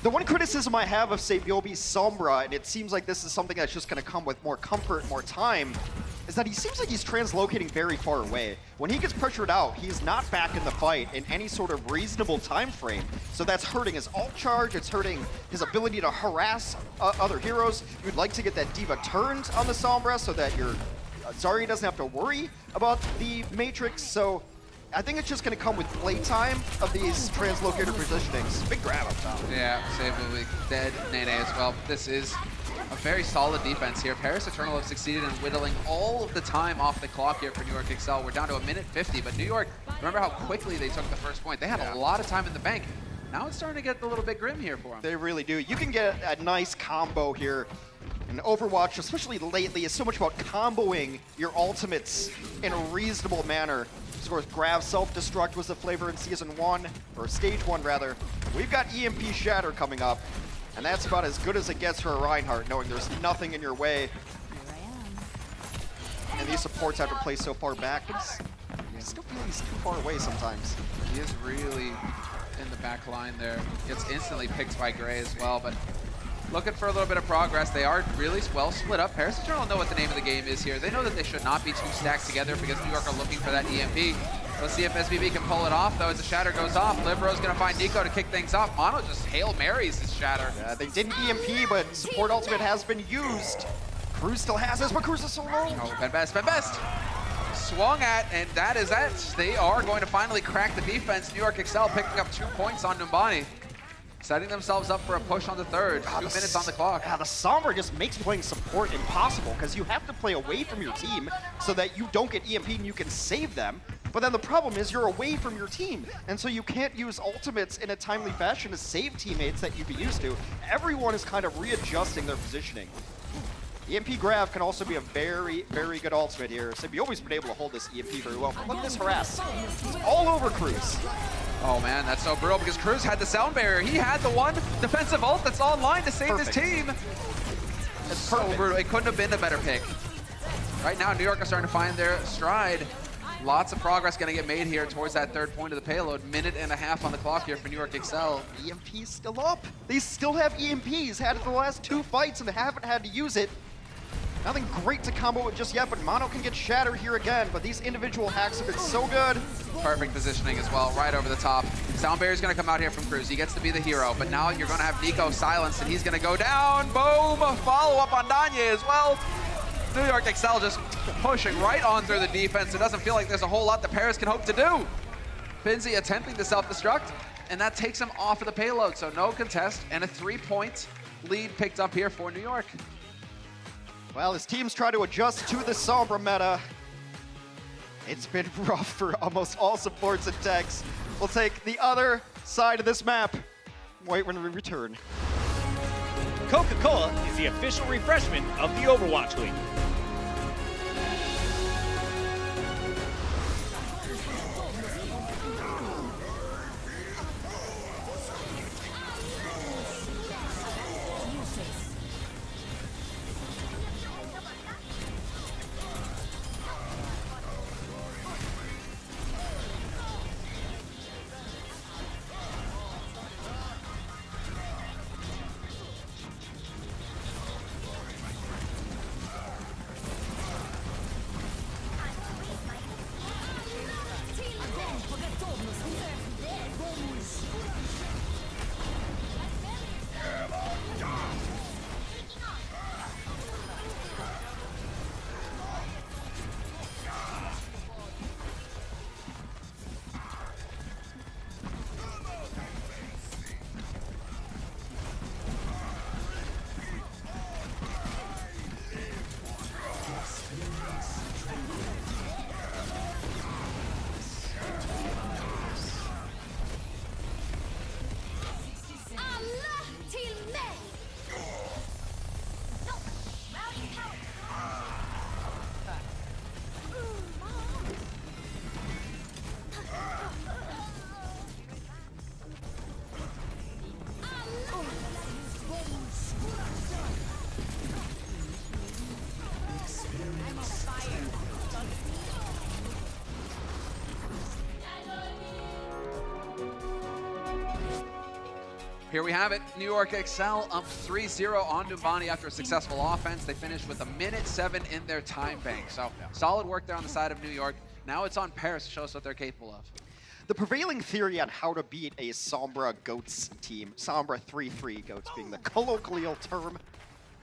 The one criticism I have of Sabiobi's Sombra, and it seems like this is something that's just going to come with more comfort, more time, is that he seems like he's translocating very far away. When he gets pressured out, he's not back in the fight in any sort of reasonable time frame. So that's hurting his ult charge, it's hurting his ability to harass other heroes. You'd like to get that Diva turned on the Sombra so that your Zarya doesn't have to worry about the Matrix. So I think it's just going to come with playtime of these translocator positionings. Big grab up top. Yeah, Sabiobi dead, Nene as well. This is a very solid defense here. Paris Eternal have succeeded in whittling all of the time off the clock here for New York Excel. We're down to 1:50, but New York, remember how quickly they took the first point. They had a lot of time in the bank. Now it's starting to get a little bit grim here for them. They really do. You can get a nice combo here. And Overwatch, especially lately, is so much about comboing your ultimates in a reasonable manner. Of course, Grav self-destruct was the flavor in Season 1, or Stage 1 rather. We've got EMP Shatter coming up. And that's about as good as it gets for a Reinhardt, knowing there's nothing in your way. And these supports have to play so far back. I still feel he's too far away sometimes. He is really in the back line there. Gets instantly picked by Grey as well, but looking for a little bit of progress. They are really well split up. Paris Eternal know what the name of the game is here. They know that they should not be too stacked together because New York are looking for that EMP. Let's see if SBB can pull it off, though, as the shatter goes off. Libro's going to find Nico to kick things off. Mono just Hail Marys his shatter. Yeah, they didn't EMP, but support ultimate has been used. Cruz still has this, but Cruz is so low. Oh, Benbest. Swung at, and that is it. They are going to finally crack the defense. New York Excel picking up 2 points on Numbani, setting themselves up for a push on the third. 2 minutes on the clock. Yeah, the Sombra just makes playing support impossible because you have to play away from your team so that you don't get EMP and you can save them. But then the problem is you're away from your team, and so you can't use ultimates in a timely fashion to save teammates that you'd be used to. Everyone is kind of readjusting their positioning. EMP Grav can also be a very, very good ultimate here. Sabiobi's been able to hold this EMP very well. Look at this harass. It's all over Cruz. Oh man, that's so brutal because Cruz had the sound barrier. He had the one defensive ult that's online to save his team. It's so brutal. It couldn't have been a better pick. Right now, New York are starting to find their stride. Lots of progress going to get made here towards that third point of the payload. 1.5 minutes on the clock here for New York Excel. EMP's still up. They still have EMPs. Had it the last 2 fights and they haven't had to use it. Nothing great to combo with just yet, but Mono can get Shatter here again. But these individual hacks have been so good. Perfect positioning as well, right over the top. Sound Barrier's going to come out here from Cruz. He gets to be the hero, but now you're going to have Nico silenced, and he's going to go down. Boom! Follow up on Danye as well. New York Excel just pushing right on through the defense. It doesn't feel like there's a whole lot that Paris can hope to do. Benzi attempting to self-destruct, and that takes him off of the payload. So no contest, and a 3-point lead picked up here for New York. Well, as teams try to adjust to the Sombra meta, it's been rough for almost all supports and techs. We'll take the other side of this map right when we return. Coca-Cola is the official refreshment of the Overwatch League. Here we have it. New York Excel up 3-0 on Dumbani after a successful offense. They finished with 1:07 in their time bank. So solid work there on the side of New York. Now it's on Paris to show us what they're capable of. The prevailing theory on how to beat a Sombra Goats team, Sombra 3-3 Goats being the colloquial term,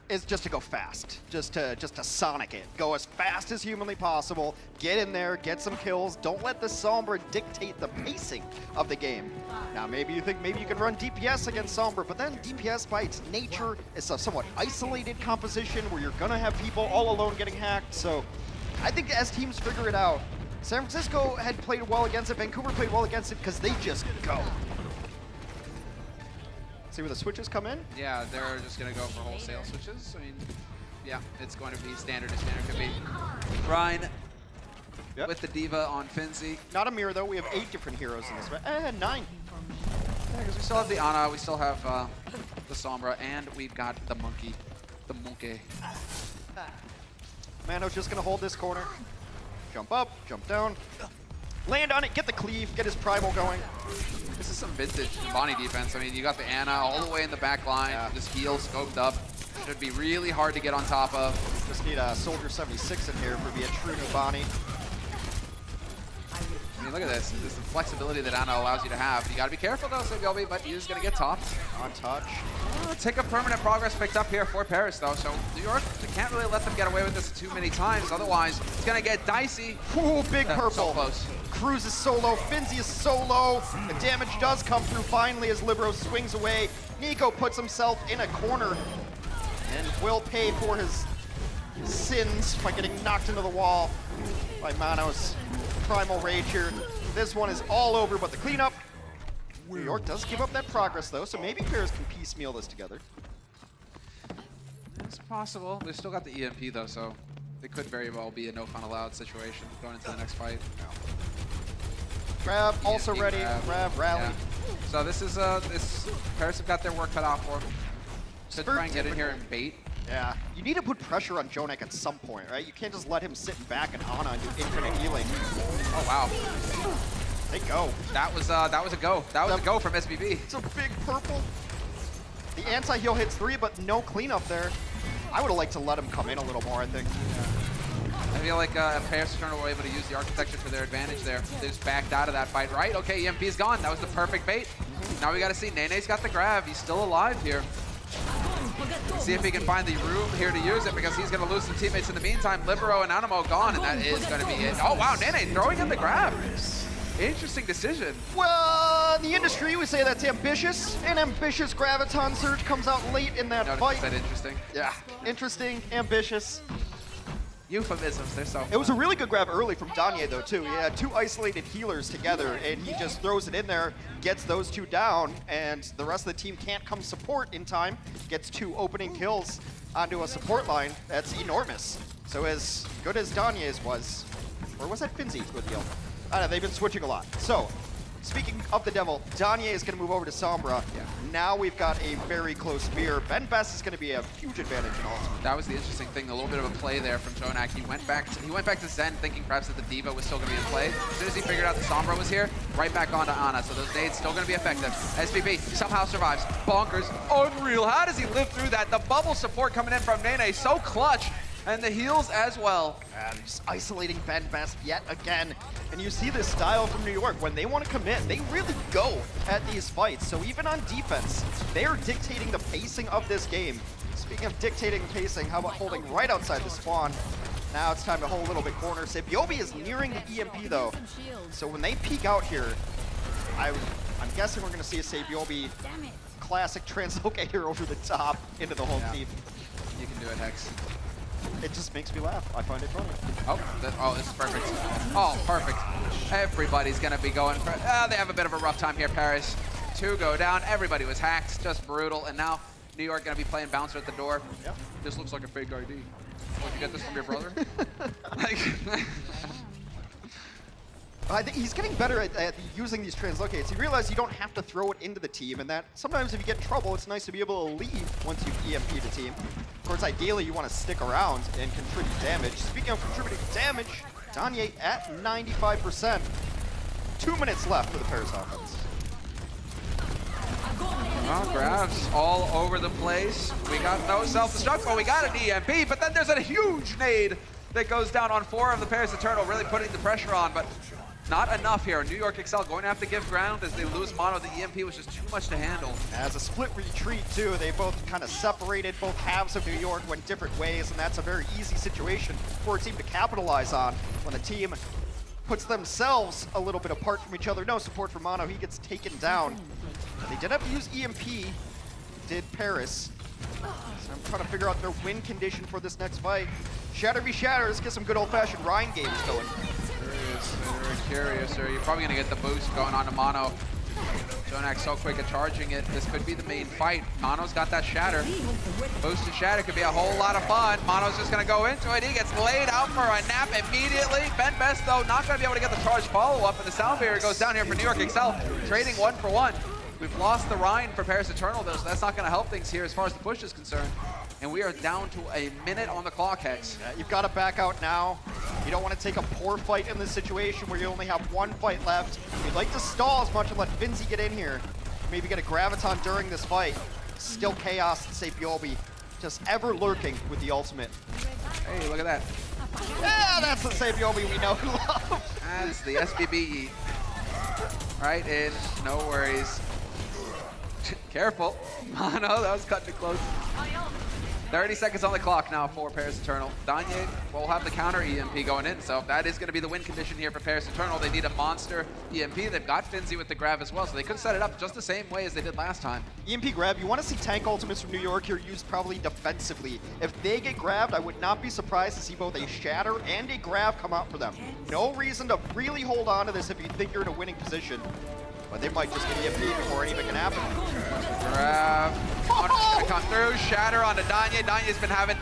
is just to go fast, just to sonic it. Go as fast as humanly possible, get in there, get some kills. Don't let the Sombra dictate the pacing of the game. Now, maybe you think maybe you can run DPS against Sombra, but then DPS by its nature is a somewhat isolated composition where you're gonna have people all alone getting hacked. So I think as teams figure it out, San Francisco had played well against it, Vancouver played well against it because they just go. See where the switches come in? Yeah, they're just going to go for wholesale switches. I mean, yeah, it's going to be standard as standard could be. Ryan with the Diva on Finzi. Not a mirror, though. We have 8 different heroes in this. 9. Yeah, because we still have the Ana, we still have the Sombra, and we've got the Monkey. The Monkey. Mano's just going to hold this corner. Jump up, jump down. Land on it, get the cleave, get his primal going. This is some vintage Bonnie defense. I mean, you got the Ana all the way in the back line, just heal scoped up. Should be really hard to get on top of. Just need a Soldier 76 in here for be a true Bonnie. I mean, look at this. This is the flexibility that Ana allows you to have. You got to be careful though, Sabiobi, but he's going to get topped. On touch. Tick of permanent progress picked up here for Paris though, so New York can't really let them get away with this too many times. Otherwise, it's going to get dicey. Ooh, big purple. So close. Cruz is solo, Finzi is solo. The damage does come through finally as Libero swings away. Nico puts himself in a corner and will pay for his sins by getting knocked into the wall by Manos. Primal rage here. This one is all over, but the cleanup. New York does give up that progress though, so maybe Paris can piecemeal this together. It's possible. They've still got the EMP though, so it could very well be a no fun allowed situation going into the next fight. Grab, also ready. Grab, rally. Yeah. So this is Paris have got their work cut out for them. Should try and get in here and bait. Yeah, you need to put pressure on Jonak at some point, right? You can't just let him sit back and Ana and do infinite healing. Oh wow. They go. That was a go. That was a go from SBB. It's a big purple. The anti-heal hits 3, but no cleanup there. I would have liked to let him come in a little more, I think. I feel like Paris were able to use the architecture for their advantage there. They just backed out of that fight, right? Okay, EMP is gone. That was the perfect bait. Now we got to see. Nene's got the grab. He's still alive here. See if he can find the room here to use it because he's going to lose some teammates in the meantime. Libero and Animo gone, and that is going to be it. Oh, wow, Nene throwing in the grab. Interesting decision. Well, in the industry, we say that's ambitious. An ambitious Graviton Surge comes out late in that fight. Said interesting. Yeah, interesting, ambitious. Euphemisms, they're so It was a really good grab early from Danye, though, too. He had 2 isolated healers together, and he just throws it in there, gets those 2 down, and the rest of the team can't come support in time. Gets 2 opening kills onto a support line. That's enormous. So as good as Danye's was, or was that Finzi with the heal? I don't know, they've been switching a lot. So, speaking of the devil, Danye is going to move over to Sombra. Yeah. Now we've got a very close spear. Ben Best is going to be a huge advantage in ultimate. That was the interesting thing, a little bit of a play there from Jonak. He went back to Zen thinking perhaps that the Diva was still going to be in play. As soon as he figured out the Sombra was here, right back onto Ana. So those nades still going to be effective. SBB somehow survives. Bonkers. Unreal. How does he live through that? The bubble support coming in from Nene, so clutch. And the heals as well. And just isolating Ben Best yet again. And you see this style from New York. When they want to commit, they really go at these fights. So even on defense, they're dictating the pacing of this game. Speaking of dictating pacing, how about holding right outside the spawn? Now it's time to hold a little bit corner. Sabiobi is nearing the EMP though. So when they peek out here, I'm guessing we're going to see a Sabiobi classic translocator over the top into the home team. You can do it, Hex. It just makes me laugh. I find it funny. Oh, this is perfect. Oh, perfect. Everybody's going to be going for... they have a bit of a rough time here, Paris. 2 go down. Everybody was hacked. Just brutal. And now New York going to be playing bouncer at the door. Yep. This looks like a fake ID. Where'd you get this from your brother? I think he's getting better at using these translocates. He realized you don't have to throw it into the team, and that sometimes if you get in trouble, it's nice to be able to leave once you've EMP'd a team. Of course, ideally, you want to stick around and contribute damage. Speaking of contributing damage, Danye at 95%. 2 minutes left for the Paris offense. Well, grabs all over the place. We got no self-destruct, but we got an EMP, but then there's a huge nade that goes down on 4 of the Paris Eternal, really putting the pressure on, but not enough here. New York Excel going to have to give ground as they lose mono. The EMP was just too much to handle. As a split retreat, too, they both kind of separated. Both halves of New York went different ways, and that's a very easy situation for a team to capitalize on when the team puts themselves a little bit apart from each other. No support for Mono, he gets taken down. They did have to use EMP, did Paris. So I'm trying to figure out their win condition for this next fight. Shatter v Shatter, let's get some good old-fashioned Rhine games going. Very curious, or you're probably gonna get the boost going on to Mono. Jonak so quick at charging it. This could be the main fight. Mono's got that Shatter. Boosted Shatter could be a whole lot of fun. Mono's just gonna go into it. He gets laid out for a nap immediately. Ben Best, though, not gonna be able to get the charge follow-up, and the sound barrier goes down here for New York Excel, trading 1 for 1. We've lost the Rhine for Paris Eternal, though, so that's not gonna help things here as far as the push is concerned. And we are down to a minute on the clock, Hex. Yeah, you've got to back out now. You don't want to take a poor fight in this situation where you only have 1 fight left. You'd like to stall as much and let Finzi get in here. Maybe get a Graviton during this fight. Still Chaos and Sapiobi just ever lurking with the ultimate. Hey, look at that. Yeah, that's the Sapiobi we know and love. That's the SBB. Right in, no worries. Careful. Mono, that was cutting it close. 30 seconds on the clock now for Paris Eternal. Danye will have the counter EMP going in, so that is going to be the win condition here for Paris Eternal. They need a monster EMP. They've got Finzi with the grab as well, so they could set it up just the same way as they did last time. EMP grab, you want to see tank ultimates from New York here used probably defensively. If they get grabbed, I would not be surprised to see both a Shatter and a grab come out for them. No reason to really hold on to this if you think you're in a winning position. But they might just get EMP before it even can happen. Grab. Gonna come through. Shatter onto Danye. Danye's been having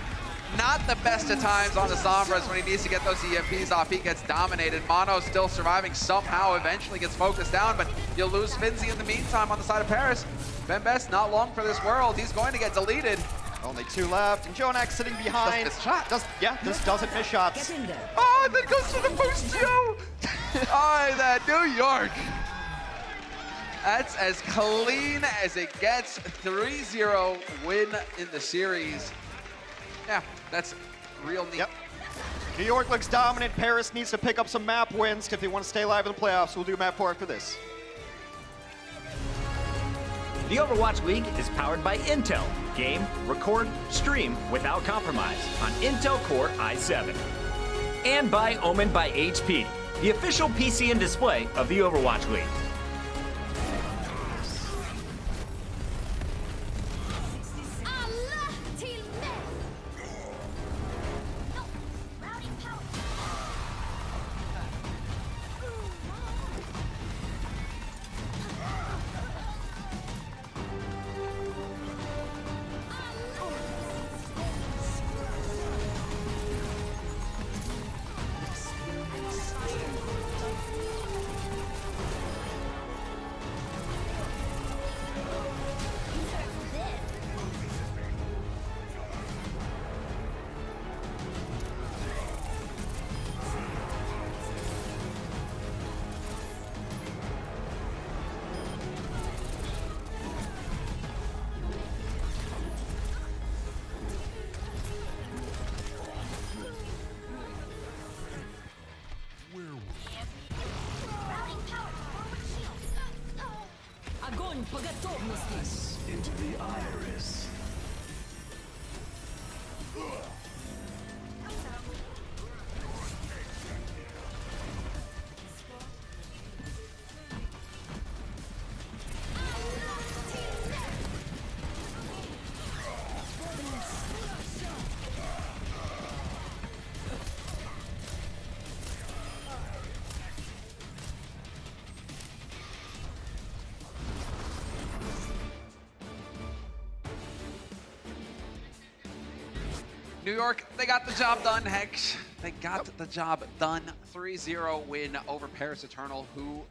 not the best of times on the Sombras when he needs to get those EMPs off. He gets dominated. Mono still surviving somehow. Eventually gets focused down, but you'll lose Finzi in the meantime on the side of Paris. Ben Best not long for this world. He's going to get deleted. Only 2 left, and Jonak sitting behind. Just shot. Just doesn't miss shots. Oh, and then goes for the boost, yo! Oh, that New York. That's as clean as it gets. 3-0 win in the series. Yeah, that's real neat. Yep. New York looks dominant. Paris needs to pick up some map wins if they want to stay alive in the playoffs. We'll do map 4 after this. The Overwatch League is powered by Intel. Game, record, stream without compromise on Intel Core i7. And by Omen by HP, the official PC and display of the Overwatch League. Огонь по готовности. Into the iris. New York, they got the job done, Hex. They got the job done. 3-0 win over Paris Eternal, who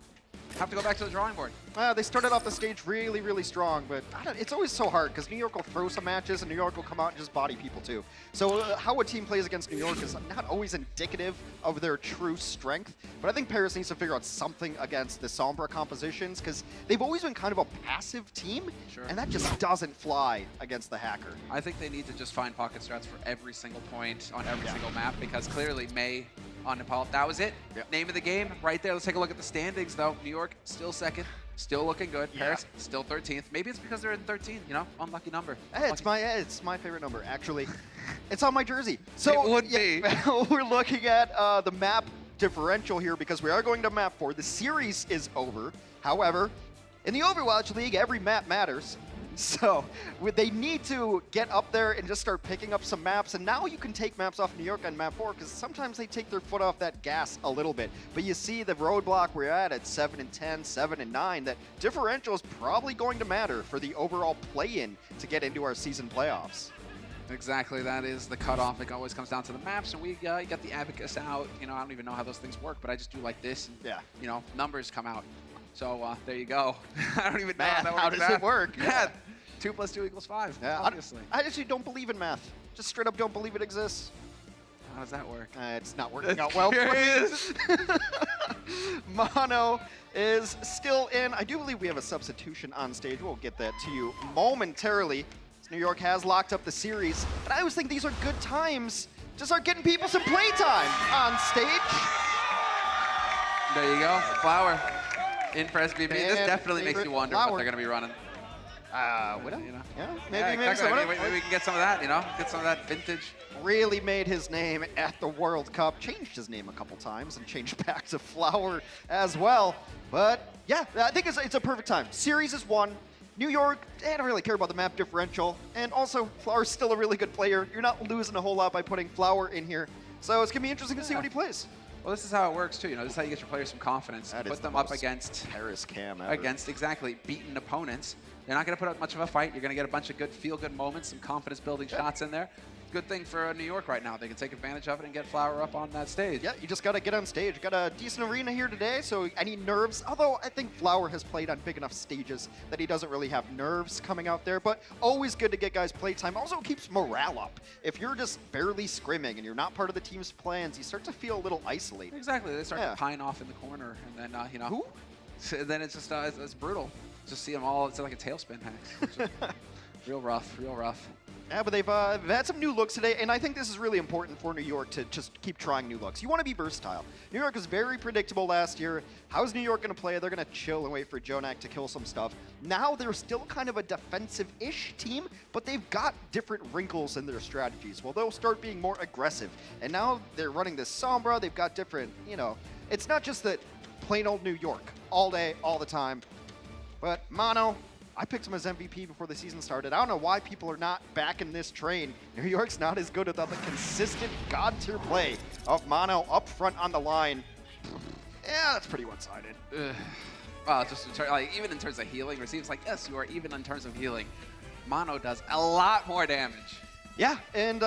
have to go back to the drawing board. They started off the stage really, really strong, but it's always so hard because New York will throw some matches and New York will come out and just body people too. So how a team plays against New York is not always indicative of their true strength, but I think Paris needs to figure out something against the Sombra compositions because they've always been kind of a passive team, and that just doesn't fly against the Hacker. I think they need to just find pocket strats for every single point on every single map because clearly May on Nepal, that was it. Name of the game right there. Let's take a look at the standings though. New York still second, still looking good. Paris still 13th. Maybe it's because they're in 13, you know, unlucky number. Hey, it's my favorite number actually. It's on my jersey. So it would be. We're looking at the map differential here because we are going to map 4. The series is over. However, in the Overwatch League, every map matters. So they need to get up there and just start picking up some maps. And now you can take maps off New York on map 4 because sometimes they take their foot off that gas a little bit. But you see the roadblock we're at 7 and 10, 7 and 9, that differential is probably going to matter for the overall play-in to get into our season playoffs. Exactly, that is the cutoff. It always comes down to the maps, and we got the abacus out. You know, I don't even know how those things work, but I just do like this. And, you know, numbers come out. So there you go. I don't even know how does it work? Yeah. 2 + 2 = 5, obviously. I actually don't believe in math. Just straight up don't believe it exists. How does that work? It's not working out well for me. Mono is still in. I do believe we have a substitution on stage. We'll get that to you momentarily. New York has locked up the series, but I always think these are good times to start getting people some playtime on stage. There you go, Flower in press BB. This definitely makes you wonder what they're going to be running. Widow? You know? Yeah, Maybe we can get some of that, you know? Get some of that vintage. Really made his name at the World Cup. Changed his name a couple times and changed back to Flower as well. But yeah, I think it's a perfect time. Series is won. New York, they don't really care about the map differential. And also, Flower's still a really good player. You're not losing a whole lot by putting Flower in here. So it's going to be interesting to see what he plays. Well, this is how it works, too. You know, this is how you get your players some confidence. Put them up against Paris Cam ever. Against, exactly, beaten opponents. They're not going to put up much of a fight. You're going to get a bunch of good feel-good moments, some confidence-building shots in there. Good thing for New York right now. They can take advantage of it and get Flower up on that stage. Yeah, you just got to get on stage. You got a decent arena here today, so any nerves, although I think Flower has played on big enough stages that he doesn't really have nerves coming out there, but always good to get guys playtime. Also keeps morale up. If you're just barely scrimming and you're not part of the team's plans, you start to feel a little isolated. Exactly. They start to pine off in the corner, and then, you know, then it's just it's brutal. Just see them all, it's like a tailspin hack. Real rough, real rough. Yeah, but they've had some new looks today, and I think this is really important for New York to just keep trying new looks. You want to be versatile. New York was very predictable last year. How's New York going to play? They're going to chill and wait for Jonak to kill some stuff. Now they're still kind of a defensive-ish team, but they've got different wrinkles in their strategies. Well, they'll start being more aggressive. And now they're running this Sombra. They've got different, you know, it's not just that plain old New York all day, all the time. But Mono, I picked him as MVP before the season started. I don't know why people are not back in this train. New York's not as good without the consistent god-tier play of Mono up front on the line. Yeah, that's pretty one-sided. Well, just like, even in terms of healing, it seems like, yes, you are even in terms of healing. Mono does a lot more damage. Yeah, and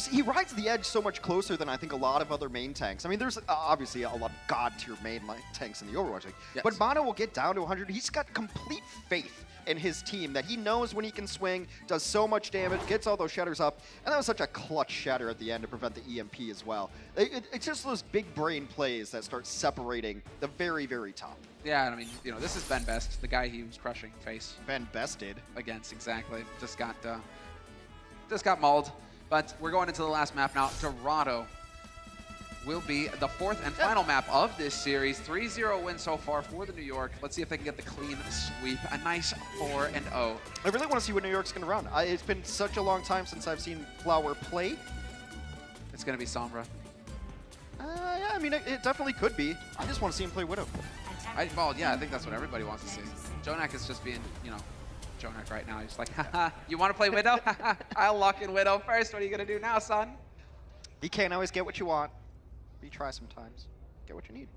he rides the edge so much closer than I think a lot of other main tanks. I mean, there's obviously a lot of god-tier main tanks in the Overwatch League, but Mono will get down to 100. He's got complete faith in his team that he knows when he can swing, does so much damage, gets all those shatters up, and that was such a clutch shatter at the end to prevent the EMP as well. It's just those big brain plays that start separating the very, very top. Yeah, I mean, you know, this is Ben Best, the guy he was crushing face. Ben Bested. Against, exactly. Just got mauled. But we're going into the last map now. Dorado will be the 4th and final map of this series. 3-0 win so far for the New York. Let's see if they can get the clean sweep. A nice 4-0. I really want to see what New York's going to run. It's been such a long time since I've seen Flower play. It's going to be Sombra. Yeah, I mean, it definitely could be. I just want to see him play Widow. Well, yeah, I think that's what everybody wants to see. Jonak is just being, you know, Jonak right now. He's like, haha, you want to play Widow? I'll lock in Widow first. What are you going to do now, son? You can't always get what you want. You try sometimes. Get what you need.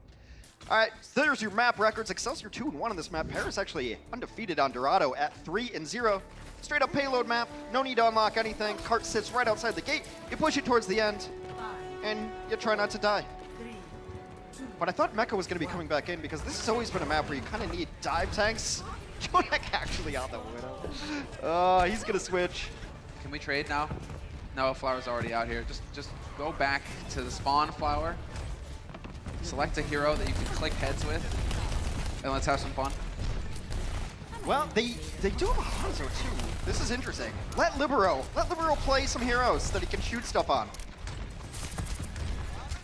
All right, so there's your map records. Excelsior 2-1 on this map. Paris actually undefeated on Dorado at 3-0. Straight up payload map. No need to unlock anything. Cart sits right outside the gate. You push it towards the end, and you try not to die. but I thought Mecha was going to be coming back in because this has always been a map where you kind of need dive tanks. Jonek actually on the Widow. He's going to switch. Can we trade now? No, Flower's already out here. Just go back to the spawn, Flower. Select a hero that you can click heads with, and let's have some fun. Well, they do have a Hanzo too. This is interesting. Let Libero play some heroes that he can shoot stuff on.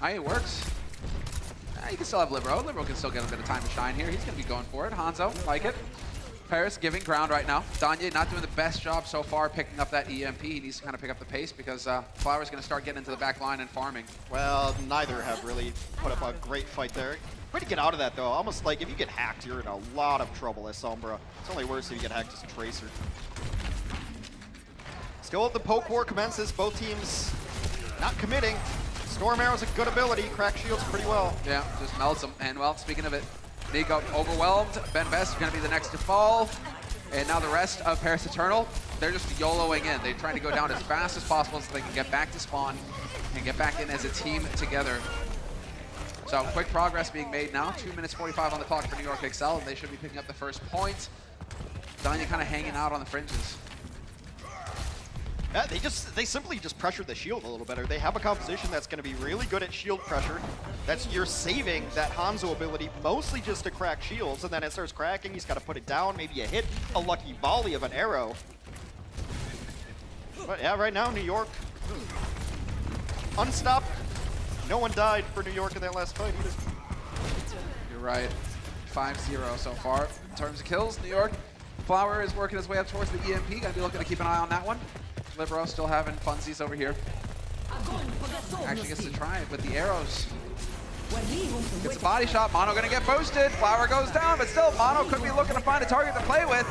It works. You can still have Libero. Libero can still get a bit of time to shine here. He's going to be going for it. Hanzo, like it. Paris giving ground right now. Danye not doing the best job so far picking up that EMP. He needs to kind of pick up the pace because Flower's going to start getting into the back line and farming. Well, neither have really put up a great fight there. Way to get out of that, though. Almost like if you get hacked, you're in a lot of trouble as Sombra. It's only worse if you get hacked as a Tracer. Still, the poke war commences. Both teams not committing. Storm Arrow's a good ability. Crack shields pretty well. Yeah, just melts them. And, well, speaking of it, Nico overwhelmed. Ben Best going to be the next to fall. And now the rest of Paris Eternal, they're just YOLOing in. They're trying to go down as fast as possible so they can get back to spawn and get back in as a team together. So quick progress being made now. 2 minutes 45 on the clock for New York XL, and they should be picking up the first point. Danya kind of hanging out on the fringes. Yeah, they simply just pressured the shield a little better. They have a composition that's going to be really good at shield pressure. You're saving that Hanzo ability mostly just to crack shields, and then it starts cracking. He's got to put it down. Maybe a lucky volley of an arrow. But yeah, right now New York unstopped. No one died for New York in that last fight either. You're right. 5-0 so far in terms of kills. New York Flower is working his way up towards the EMP. Gonna be looking to keep an eye on that one. Libero still having funsies over here. Actually gets to try it with the arrows. Gets a body shot. Mono gonna get boosted. Flower goes down, but still Mono could be looking to find a target to play with.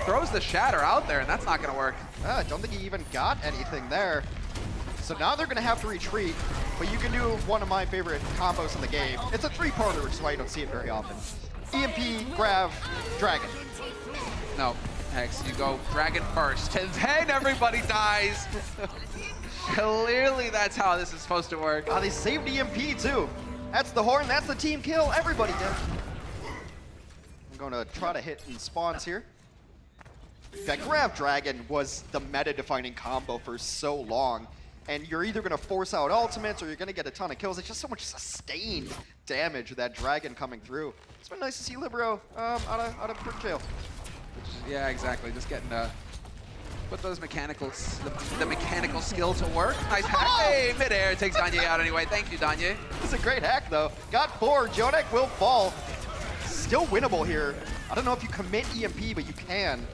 Throws the shatter out there, and that's not gonna work. I don't think he even got anything there. So now they're gonna have to retreat, but you can do one of my favorite combos in the game. It's a three-parter, which is why you don't see it very often. EMP, Grav, Dragon. No, Hex, you go Dragon first, and then everybody dies. Clearly that's how this is supposed to work. They saved EMP too. That's the horn, that's the team kill, everybody did. I'm gonna try to hit in spawns here. That Grav Dragon was the meta-defining combo for so long. And you're either going to force out ultimates or you're going to get a ton of kills. It's just so much sustained damage with that dragon coming through. It's been nice to see Libero out of brick jail. Yeah, exactly. Just getting put those mechanicals, the mechanical skill to work. Nice hack. Hey, midair takes Danye out anyway. Thank you, Danye. It's a great hack though. Got 4. Jonek will fall. Still winnable here. I don't know if you commit EMP, but you can.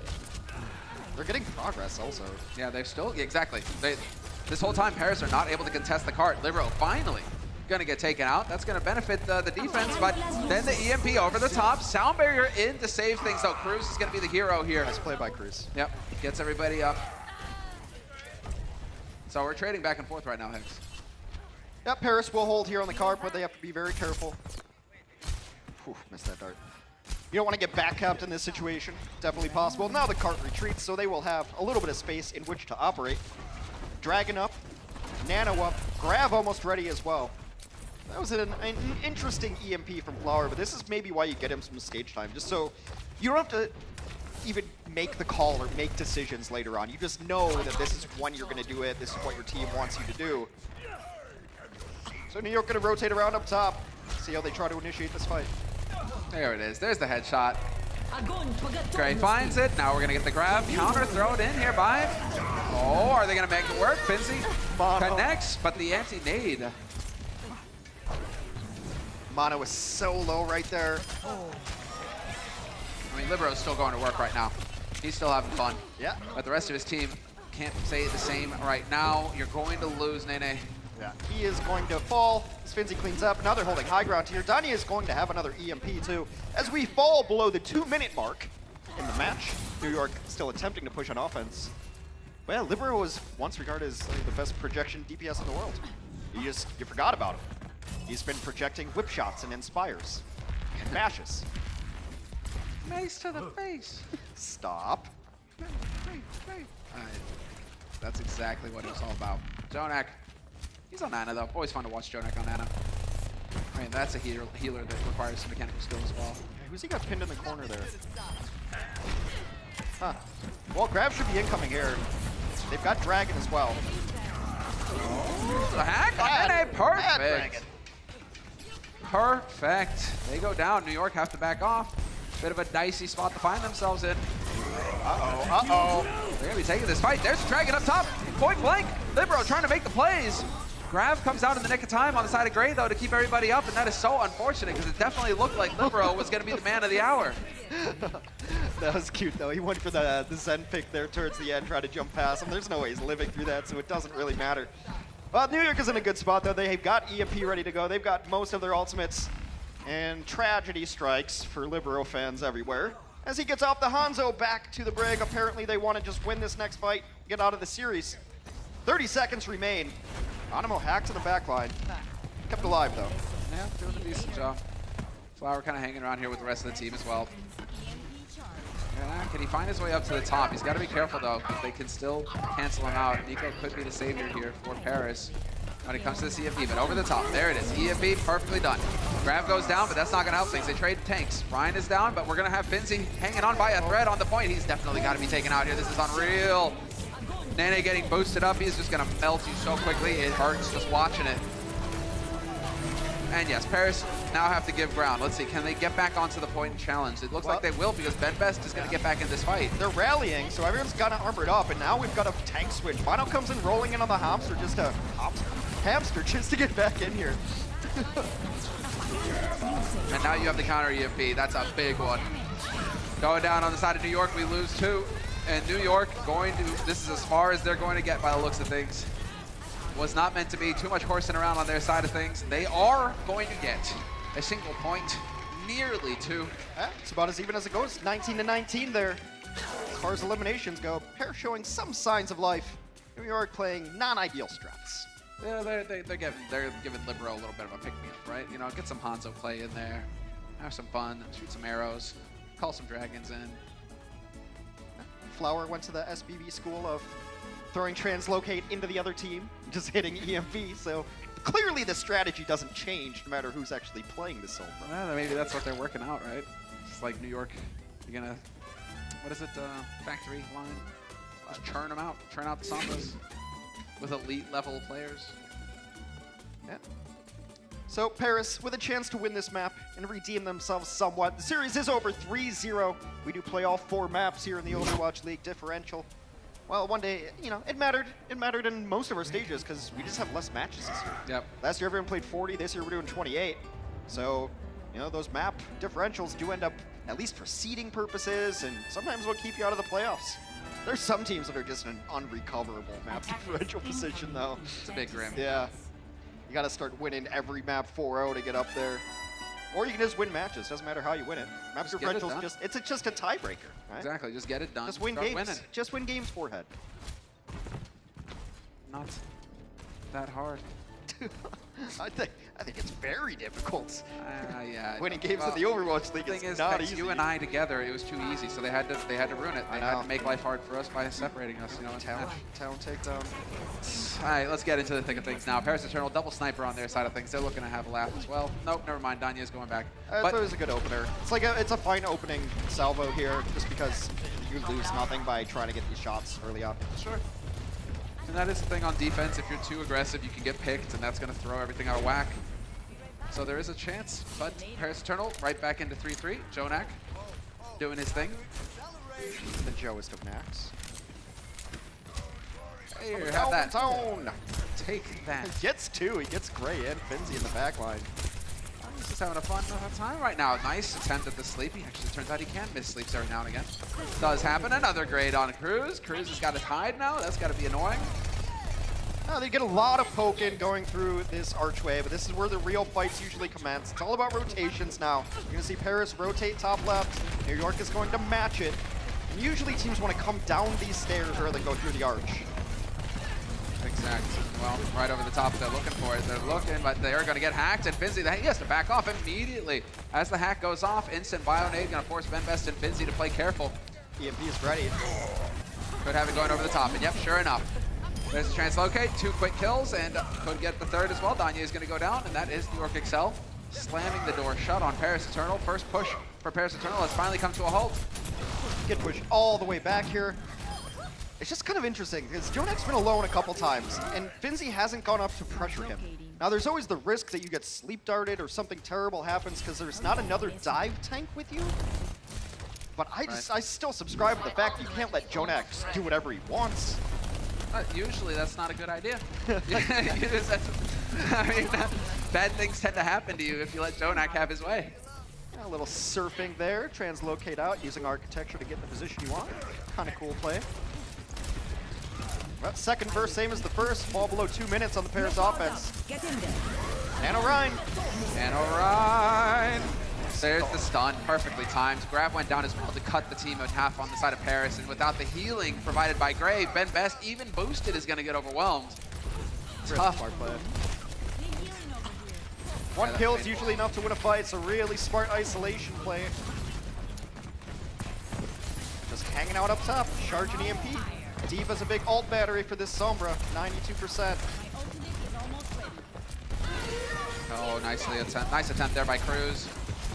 They're getting progress also. Yeah, they're still exactly. This whole time, Paris are not able to contest the cart. Libero finally gonna get taken out. That's gonna benefit the defense, but then the EMP over the top. Sound barrier in to save things, though. Cruz is gonna be the hero here. Nice play by Cruz. Yep, gets everybody up. So we're trading back and forth right now, Hicks. Yep, Paris will hold here on the cart, but they have to be very careful. Whew, missed that dart. You don't want to get back-capped in this situation. Definitely possible. Now the cart retreats, so they will have a little bit of space in which to operate. Dragon up, Nano up, Grav almost ready as well. That was an interesting EMP from Flower, but this is maybe why you get him some stage time, just so you don't have to even make the call or make decisions later on. You just know that this is when you're going to do it, this is what your team wants you to do. So New York going to rotate around up top, see how they try to initiate this fight. There it is, there's the headshot. Gray finds it, now we're going to get the grab, counter thrown in here by. Oh, are they going to make it work? Finzi connects, but the anti-nade. Mono is so low right there. I mean, Libero's still going to work right now. He's still having fun. Yeah. But the rest of his team can't say the same right now. You're going to lose, Nene. Yeah. He is going to fall. Finzi cleans up. Now they're holding high ground here. Dani is going to have another EMP too. As we fall below the 2-minute mark in the match, New York still attempting to push on offense. Well, Libero was once regarded as the best projection DPS in the world. You forgot about him. He's been projecting whip shots and inspires and mashes. Mace to the face. Stop. That's exactly what it's all about. Jonak. He's on Nana though. Always fun to watch Jonak on Nana. mean, that's a healer that requires some mechanical skill as well. Who's he got pinned in the corner there? Huh. Well, Grav should be incoming here. They've got Dragon as well. The hack on NA, perfect. Perfect. They go down. New York have to back off. Bit of a dicey spot to find themselves in. Uh-oh. They're going to be taking this fight. There's the Dragon up top. Point blank. Libero trying to make the plays. Grav comes out in the nick of time on the side of Gray, though, to keep everybody up, and that is so unfortunate because it definitely looked like Libero was going to be the man of the hour. That was cute, though. He went for the Zen pick there towards the end, tried to jump past him. There's no way he's living through that, so it doesn't really matter. Well, New York is in a good spot, though. They've got EMP ready to go. They've got most of their ultimates. And tragedy strikes for Libero fans everywhere. As he gets off the Hanzo back to the Brig, apparently they want to just win this next fight, get out of the series. 30 seconds remain. Animo hacked to the back line. Kept alive, though. Yeah, doing a decent job. Flower kind of hanging around here with the rest of the team as well. Yeah, can he find his way up to the top? He's got to be careful, though, because they can still cancel him out. Nico could be the savior here for Paris when it comes to the EMP, but over the top. There it is. EMP, perfectly done. Grav goes down, but that's not going to help things. They trade tanks. Ryan is down, but we're going to have Finzi hanging on by a thread on the point. He's definitely got to be taken out here. This is unreal. Nene getting boosted up. He's just going to melt you so quickly. It hurts just watching it. And yes, Paris now have to give ground. Let's see, can they get back onto the point and challenge? It looks like they will because Ben Best is going to get back in this fight. They're rallying, so everyone's got armored up, and now we've got a tank switch. Mono comes in rolling in on the hamster just to get back in here. And now you have the counter EMP. That's a big one. Going down on the side of New York, we lose 2. And New York this is as far as they're going to get by the looks of things. Was not meant to be too much horsing around on their side of things. They are going to get a single point, nearly 2. It's about as even as it goes. 19-19 there. As far as eliminations go, Pair showing some signs of life. New York playing non-ideal strats. Yeah, they're giving Libero a little bit of a pick-me-up, right? You know, get some Hanzo play in there, have some fun, shoot some arrows, call some dragons in. Flower went to the SBB school of throwing translocate into the other team, just hitting EMP, so clearly the strategy doesn't change no matter who's actually playing the Sombra. Well, maybe that's what they're working out, right? Just like New York, you're gonna, what is it, factory line? Just churn them out, churn out the Sombras with elite level players. Yeah. So Paris with a chance to win this map and redeem themselves somewhat. The series is over 3-0. We do play all 4 maps here in the Overwatch League differential. Well, one day, you know, it mattered in most of our stages because we just have less matches this year. Yep. Last year everyone played 40, this year we're doing 28. So, you know, those map differentials do end up, at least for seeding purposes, and sometimes will keep you out of the playoffs. There's some teams that are just in an unrecoverable map differential position, though. It's a big grim. Yeah. You got to start winning every map 4-0 to get up there. Or you can just win matches. Doesn't matter how you win it. Map differentials it's just a tiebreaker, right? Exactly. Just get it done. Just win Start games. winning. Just win games, forehead. Not that hard. I think it's very difficult. Yeah. Winning games in the Overwatch League is not easy. You and I together, it was too easy, so they had to ruin it. They had to make life hard for us by separating us. You know, Town takedown. All right, let's get into the thick of things now. Paris Eternal, double sniper on their side of things. They're looking to have a laugh as well. Nope, never mind. Danya's going back. But it was a good opener. It's a fine opening salvo here, just because you lose nothing by trying to get these shots early on. Sure. And that is the thing on defense. If you're too aggressive, you can get picked, and that's going to throw everything out of whack. So there is a chance, but Paris Eternal right back into 3-3. Jonak doing his thing. The Joist of Max. Here, have that. Zone. Take that. He gets 2. He gets Gray and Finzi in the back line. He's just having a fun time right now. Nice attempt at the sleep. He actually turns out he can miss sleeps every now and again. Does happen. Another grade on Cruz. Cruz has got it tied now. That's got to be annoying. They get a lot of poking going through this archway, but this is where the real fights usually commence. It's all about rotations now. You're going to see Paris rotate top left. New York is going to match it. And usually teams want to come down these stairs rather than go through the arch. Exactly. Well, right over the top, they're looking for it. They're looking, but they're going to get hacked. And Finzi, he has to back off immediately. As the hack goes off, instant Bionade going to force Ben Best and Finzi to play careful. EMP is ready. Could have it going over the top. And yep, sure enough. There's a translocate, 2 quick kills, and could get the third as well. Danya is going to go down, and that is New York Excel slamming the door shut on Paris Eternal. First push for Paris Eternal has finally come to a halt. Get pushed all the way back here. It's just kind of interesting because Jonak's been alone a couple times, and Finzi hasn't gone up to pressure him. Now, there's always the risk that you get sleep darted or something terrible happens because there's not another dive tank with you. But I still subscribe to the fact that you can't let Jonak do whatever he wants. Usually, that's not a good idea. I mean, bad things tend to happen to you if you let Jonak have his way. A little surfing there, translocate out, using architecture to get in the position you want. Kind of cool play. Well, second verse, same as the first. Fall below 2 minutes on the Paris offense. Get in there. Nano Rhine. Nano Rhine. There's the stun, perfectly timed. Grab went down as well to cut the team in half on the side of Paris, and without the healing provided by Gray, Ben Best, even boosted, is going to get overwhelmed. Tough. One kill is usually enough to win a fight. It's a really smart isolation play. Just hanging out up top, charging EMP. D.Va's a big ult battery for this Sombra, 92%. Oh, nice attempt there by Cruz.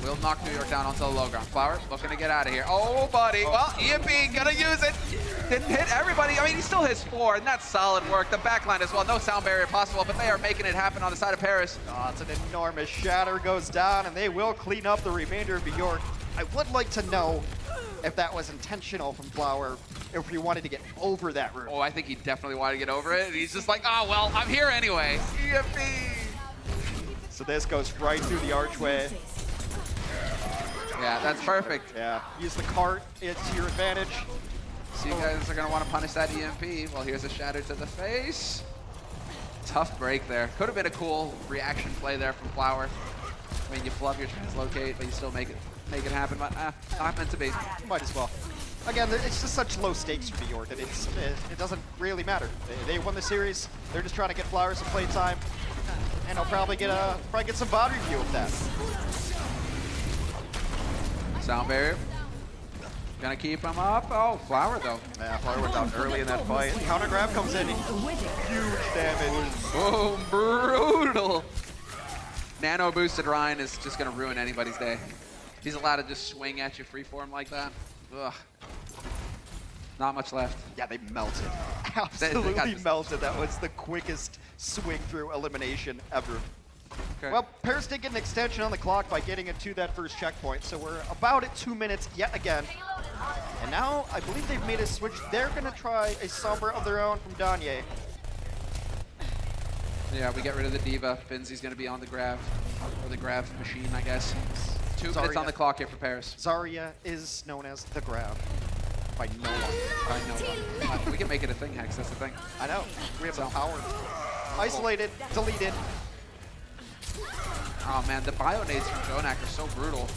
Will knock New York down onto the low ground. Flower looking to get out of here. Oh, buddy. Well, EMP gonna use it. Didn't hit everybody. I mean, he still hits 4, and that's solid work. The backline as well. No sound barrier possible, but they are making it happen on the side of Paris. Oh, it's an enormous shatter goes down, and they will clean up the remainder of New York. I would like to know if that was intentional from Flower, if he wanted to get over that room. Oh, I think he definitely wanted to get over it. He's just like, oh, well, I'm here anyway. EMP. So this goes right through the archway. Yeah, that's perfect. Yeah, use the cart, it's to your advantage. So you guys are gonna want to punish that EMP. Well, here's a shatter to the face. Tough break there. Could have been a cool reaction play there from Flower. I mean, you flub your translocate, but you still make it happen, but not meant to be. Might as well. Again, it's just such low stakes for New York that it doesn't really matter. They won the series. They're just trying to get Flower some play time, and they'll probably get some VOD review of that. Sound barrier. Gonna keep him up. Oh, Flower though. Yeah, Flower went down early in that fight. Counter grab comes in. Huge damage. Oh, brutal. Nano boosted Ryan is just gonna ruin anybody's day. He's allowed to just swing at you freeform like that. Ugh. Not much left. Yeah, they melted. Absolutely melted. That was the quickest swing through elimination ever. Okay. Well, Paris did get an extension on the clock by getting it to that first checkpoint, so we're about at 2 minutes yet again. And now, I believe they've made a switch. They're going to try a Sombra of their own from Danye. Yeah, we get rid of the D.Va. Finzi's going to be on the Grav, or the Grav machine, I guess. 2 minutes on the clock here for Paris. Zarya is known as the Grav. By no one. By no one. We can make it a thing, Hex, that's the thing. I know. We have the power. Isolated, deleted. Oh man, the bio nades from Jonak are so brutal.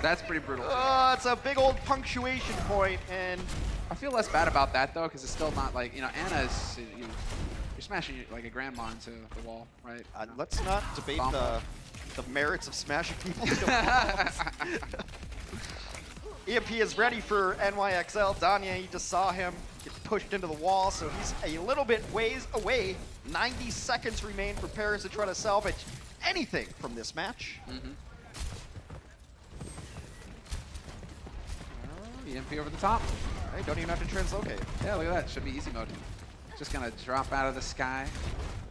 That's pretty brutal. It's a big old punctuation point, and I feel less bad about that though, because it's still not like, you know, Anna's, you're smashing like a grandma into the wall, right? Let's not debate the merits of smashing people into walls. EMP is ready for NYXL. Danye, you just saw him get pushed into the wall, so he's a little bit ways away. 90 seconds remain for Paris to try to salvage anything from this match. EMP over the top. All right, don't even have to translocate. Yeah, look at that. Should be easy mode. Just gonna drop out of the sky.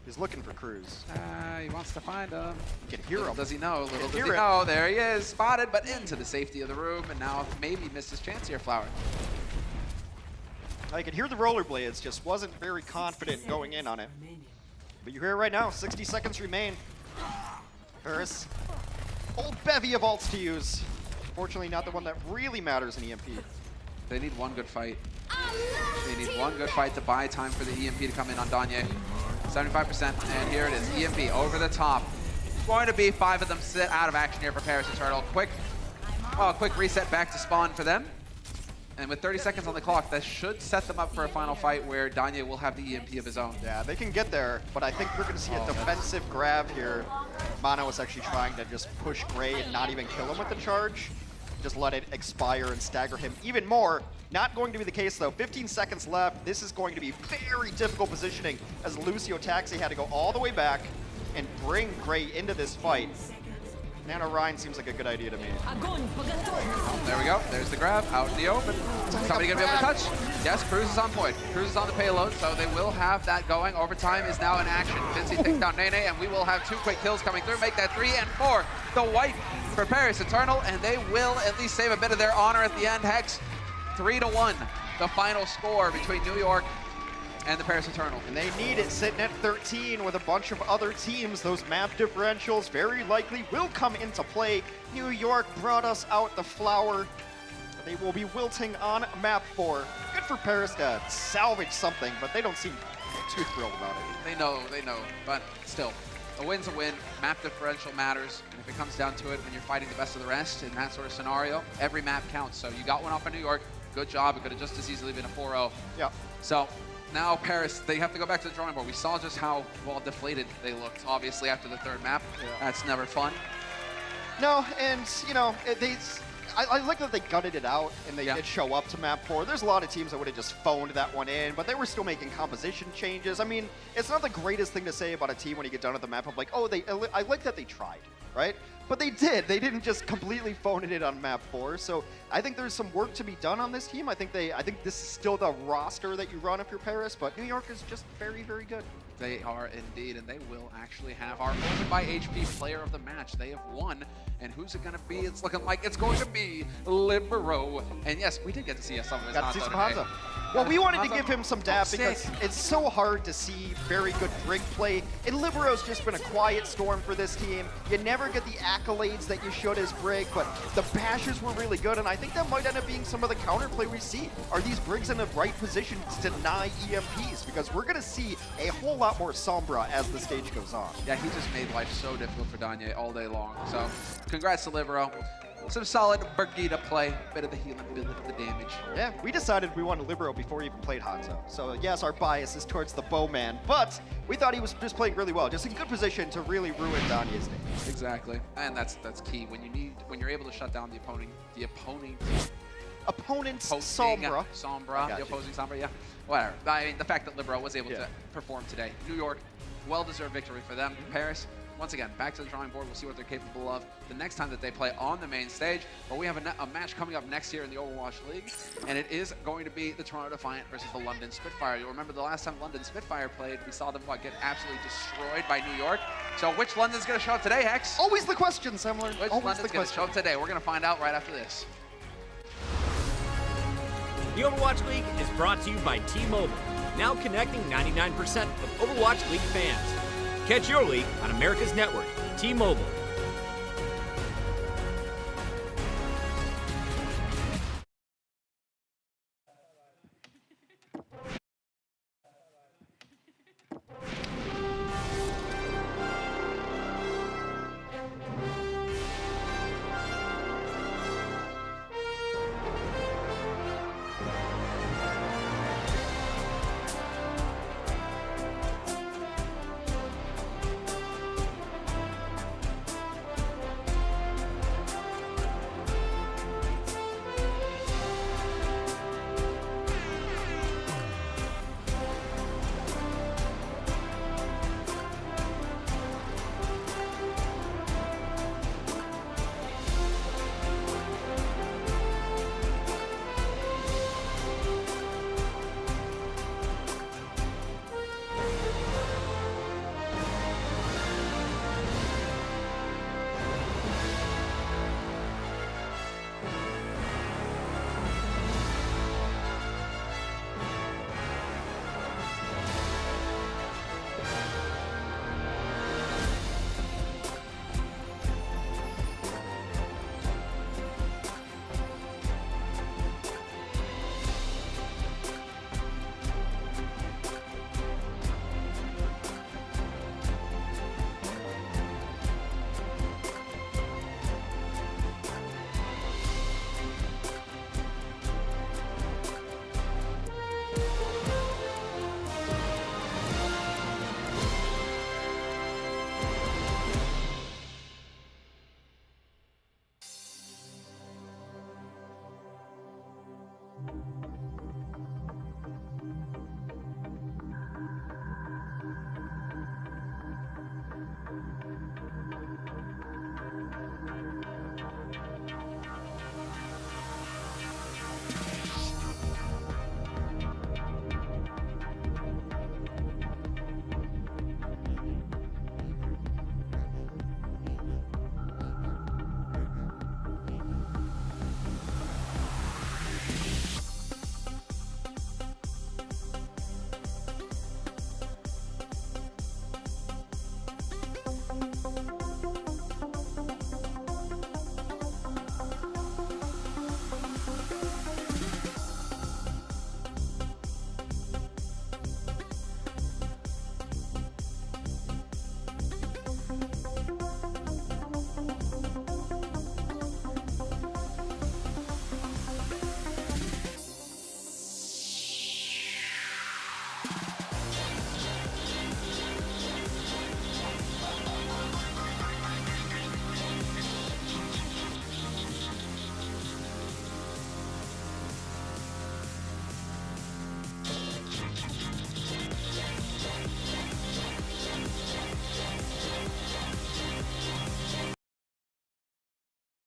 He's looking for Cruz. He wants to find him. You can hear him. Does he know? Little does he know. There he is, spotted, but into the safety of the room, and now maybe missed his chance here, Flower. I could hear the rollerblades, just wasn't very confident going in on it. But you hear it right now, 60 seconds remain. Paris, old bevy of ults to use. Fortunately, not the one that really matters in EMP. They need one good fight. They need one good fight to buy time for the EMP to come in on Danye. 75%, and here it is, EMP over the top. Going to be 5 of them sit out of action here for Paris Eternal. Quick reset back to spawn for them. And with 30 seconds on the clock, that should set them up for a final fight where Danye will have the EMP of his own. Yeah, they can get there, but I think we're going to see a defensive grab here. Mono was actually trying to just push Gray and not even kill him with the charge. Just let it expire and stagger him even more. Not going to be the case though. 15 seconds left. This is going to be very difficult positioning as Lucio Taxi had to go all the way back and bring Gray into this fight. Nano Ryan seems like a good idea to me. There we go. There's the grab out in the open. Somebody gonna be able to touch. Yes, Cruz is on point. Cruz is on the payload, so they will have that going. Overtime is now in action. Vincey takes down Nene, and we will have 2 quick kills coming through. Make that 3 and 4. The wipe for Paris Eternal, and they will at least save a bit of their honor at the end. Hex, 3-1, the final score between New York and the Paris Eternal. And they need it sitting at 13 with a bunch of other teams. Those map differentials very likely will come into play. New York brought us out the flower. They will be wilting on map 4. Good for Paris to salvage something, but they don't seem too thrilled about it. They know, but still, a win's a win. Map differential matters, and if it comes down to it, when you're fighting the best of the rest in that sort of scenario, every map counts. So you got one off of New York, good job. It could have just as easily been a 4-0. Yeah. So now Paris, they have to go back to the drawing board. We saw just how, well, deflated they looked, obviously, after the 3rd map. Yeah. That's never fun. No, and, you know, I like that they gutted it out and they did show up to map 4. There's a lot of teams that would have just phoned that one in, but they were still making composition changes. I mean, it's not the greatest thing to say about a team when you get done at the map of like, oh, I like that they tried, right? But they did. They didn't just completely phone it in on map 4. So I think there's some work to be done on this team. I think this is still the roster that you run if you're Paris, but New York is just very, very good. They are indeed, and they will actually have our Open by HP player of the match. They have won, and who's it going to be? It's looking like it's going to be Libero. And yes, we did get to see some of his Got to see some today. Hanzo. Well, we wanted to give him some dap because it's so hard to see very good Brig play. And Libero's just been a quiet storm for this team. You never get the accolades that you should as Brig, but the bashes were really good, and I think that might end up being some of the counterplay we see. Are these Brigs in the right position to deny EMPs? Because we're going to see a whole lot more Sombra as the stage goes on. Yeah, he just made life so difficult for Danye all day long. So congrats to Libero. Some solid Brigida play, bit of the healing, bit of the damage. Yeah, we decided we wanted Libero before we even played Hanzo. So yes, our bias is towards the Bowman, but we thought he was just playing really well, just in good position to really ruin Danye's day. Exactly, and that's key when you're able to shut down the opponent's Sombra. The opposing Sombra, yeah. Whatever. I mean, the fact that Libero was able to perform today. New York, well-deserved victory for them. Paris, once again, back to the drawing board. We'll see what they're capable of the next time that they play on the main stage. But we have a match coming up next year in the Overwatch League, and it is going to be the Toronto Defiant versus the London Spitfire. You'll remember the last time London Spitfire played, we saw them, get absolutely destroyed by New York. So which London's going to show up today, Hex? Always the question, Semler. Which London's going to show up today? We're going to find out right after this. The Overwatch League is brought to you by T-Mobile, now connecting 99% of Overwatch League fans. Catch your league on America's network, T-Mobile.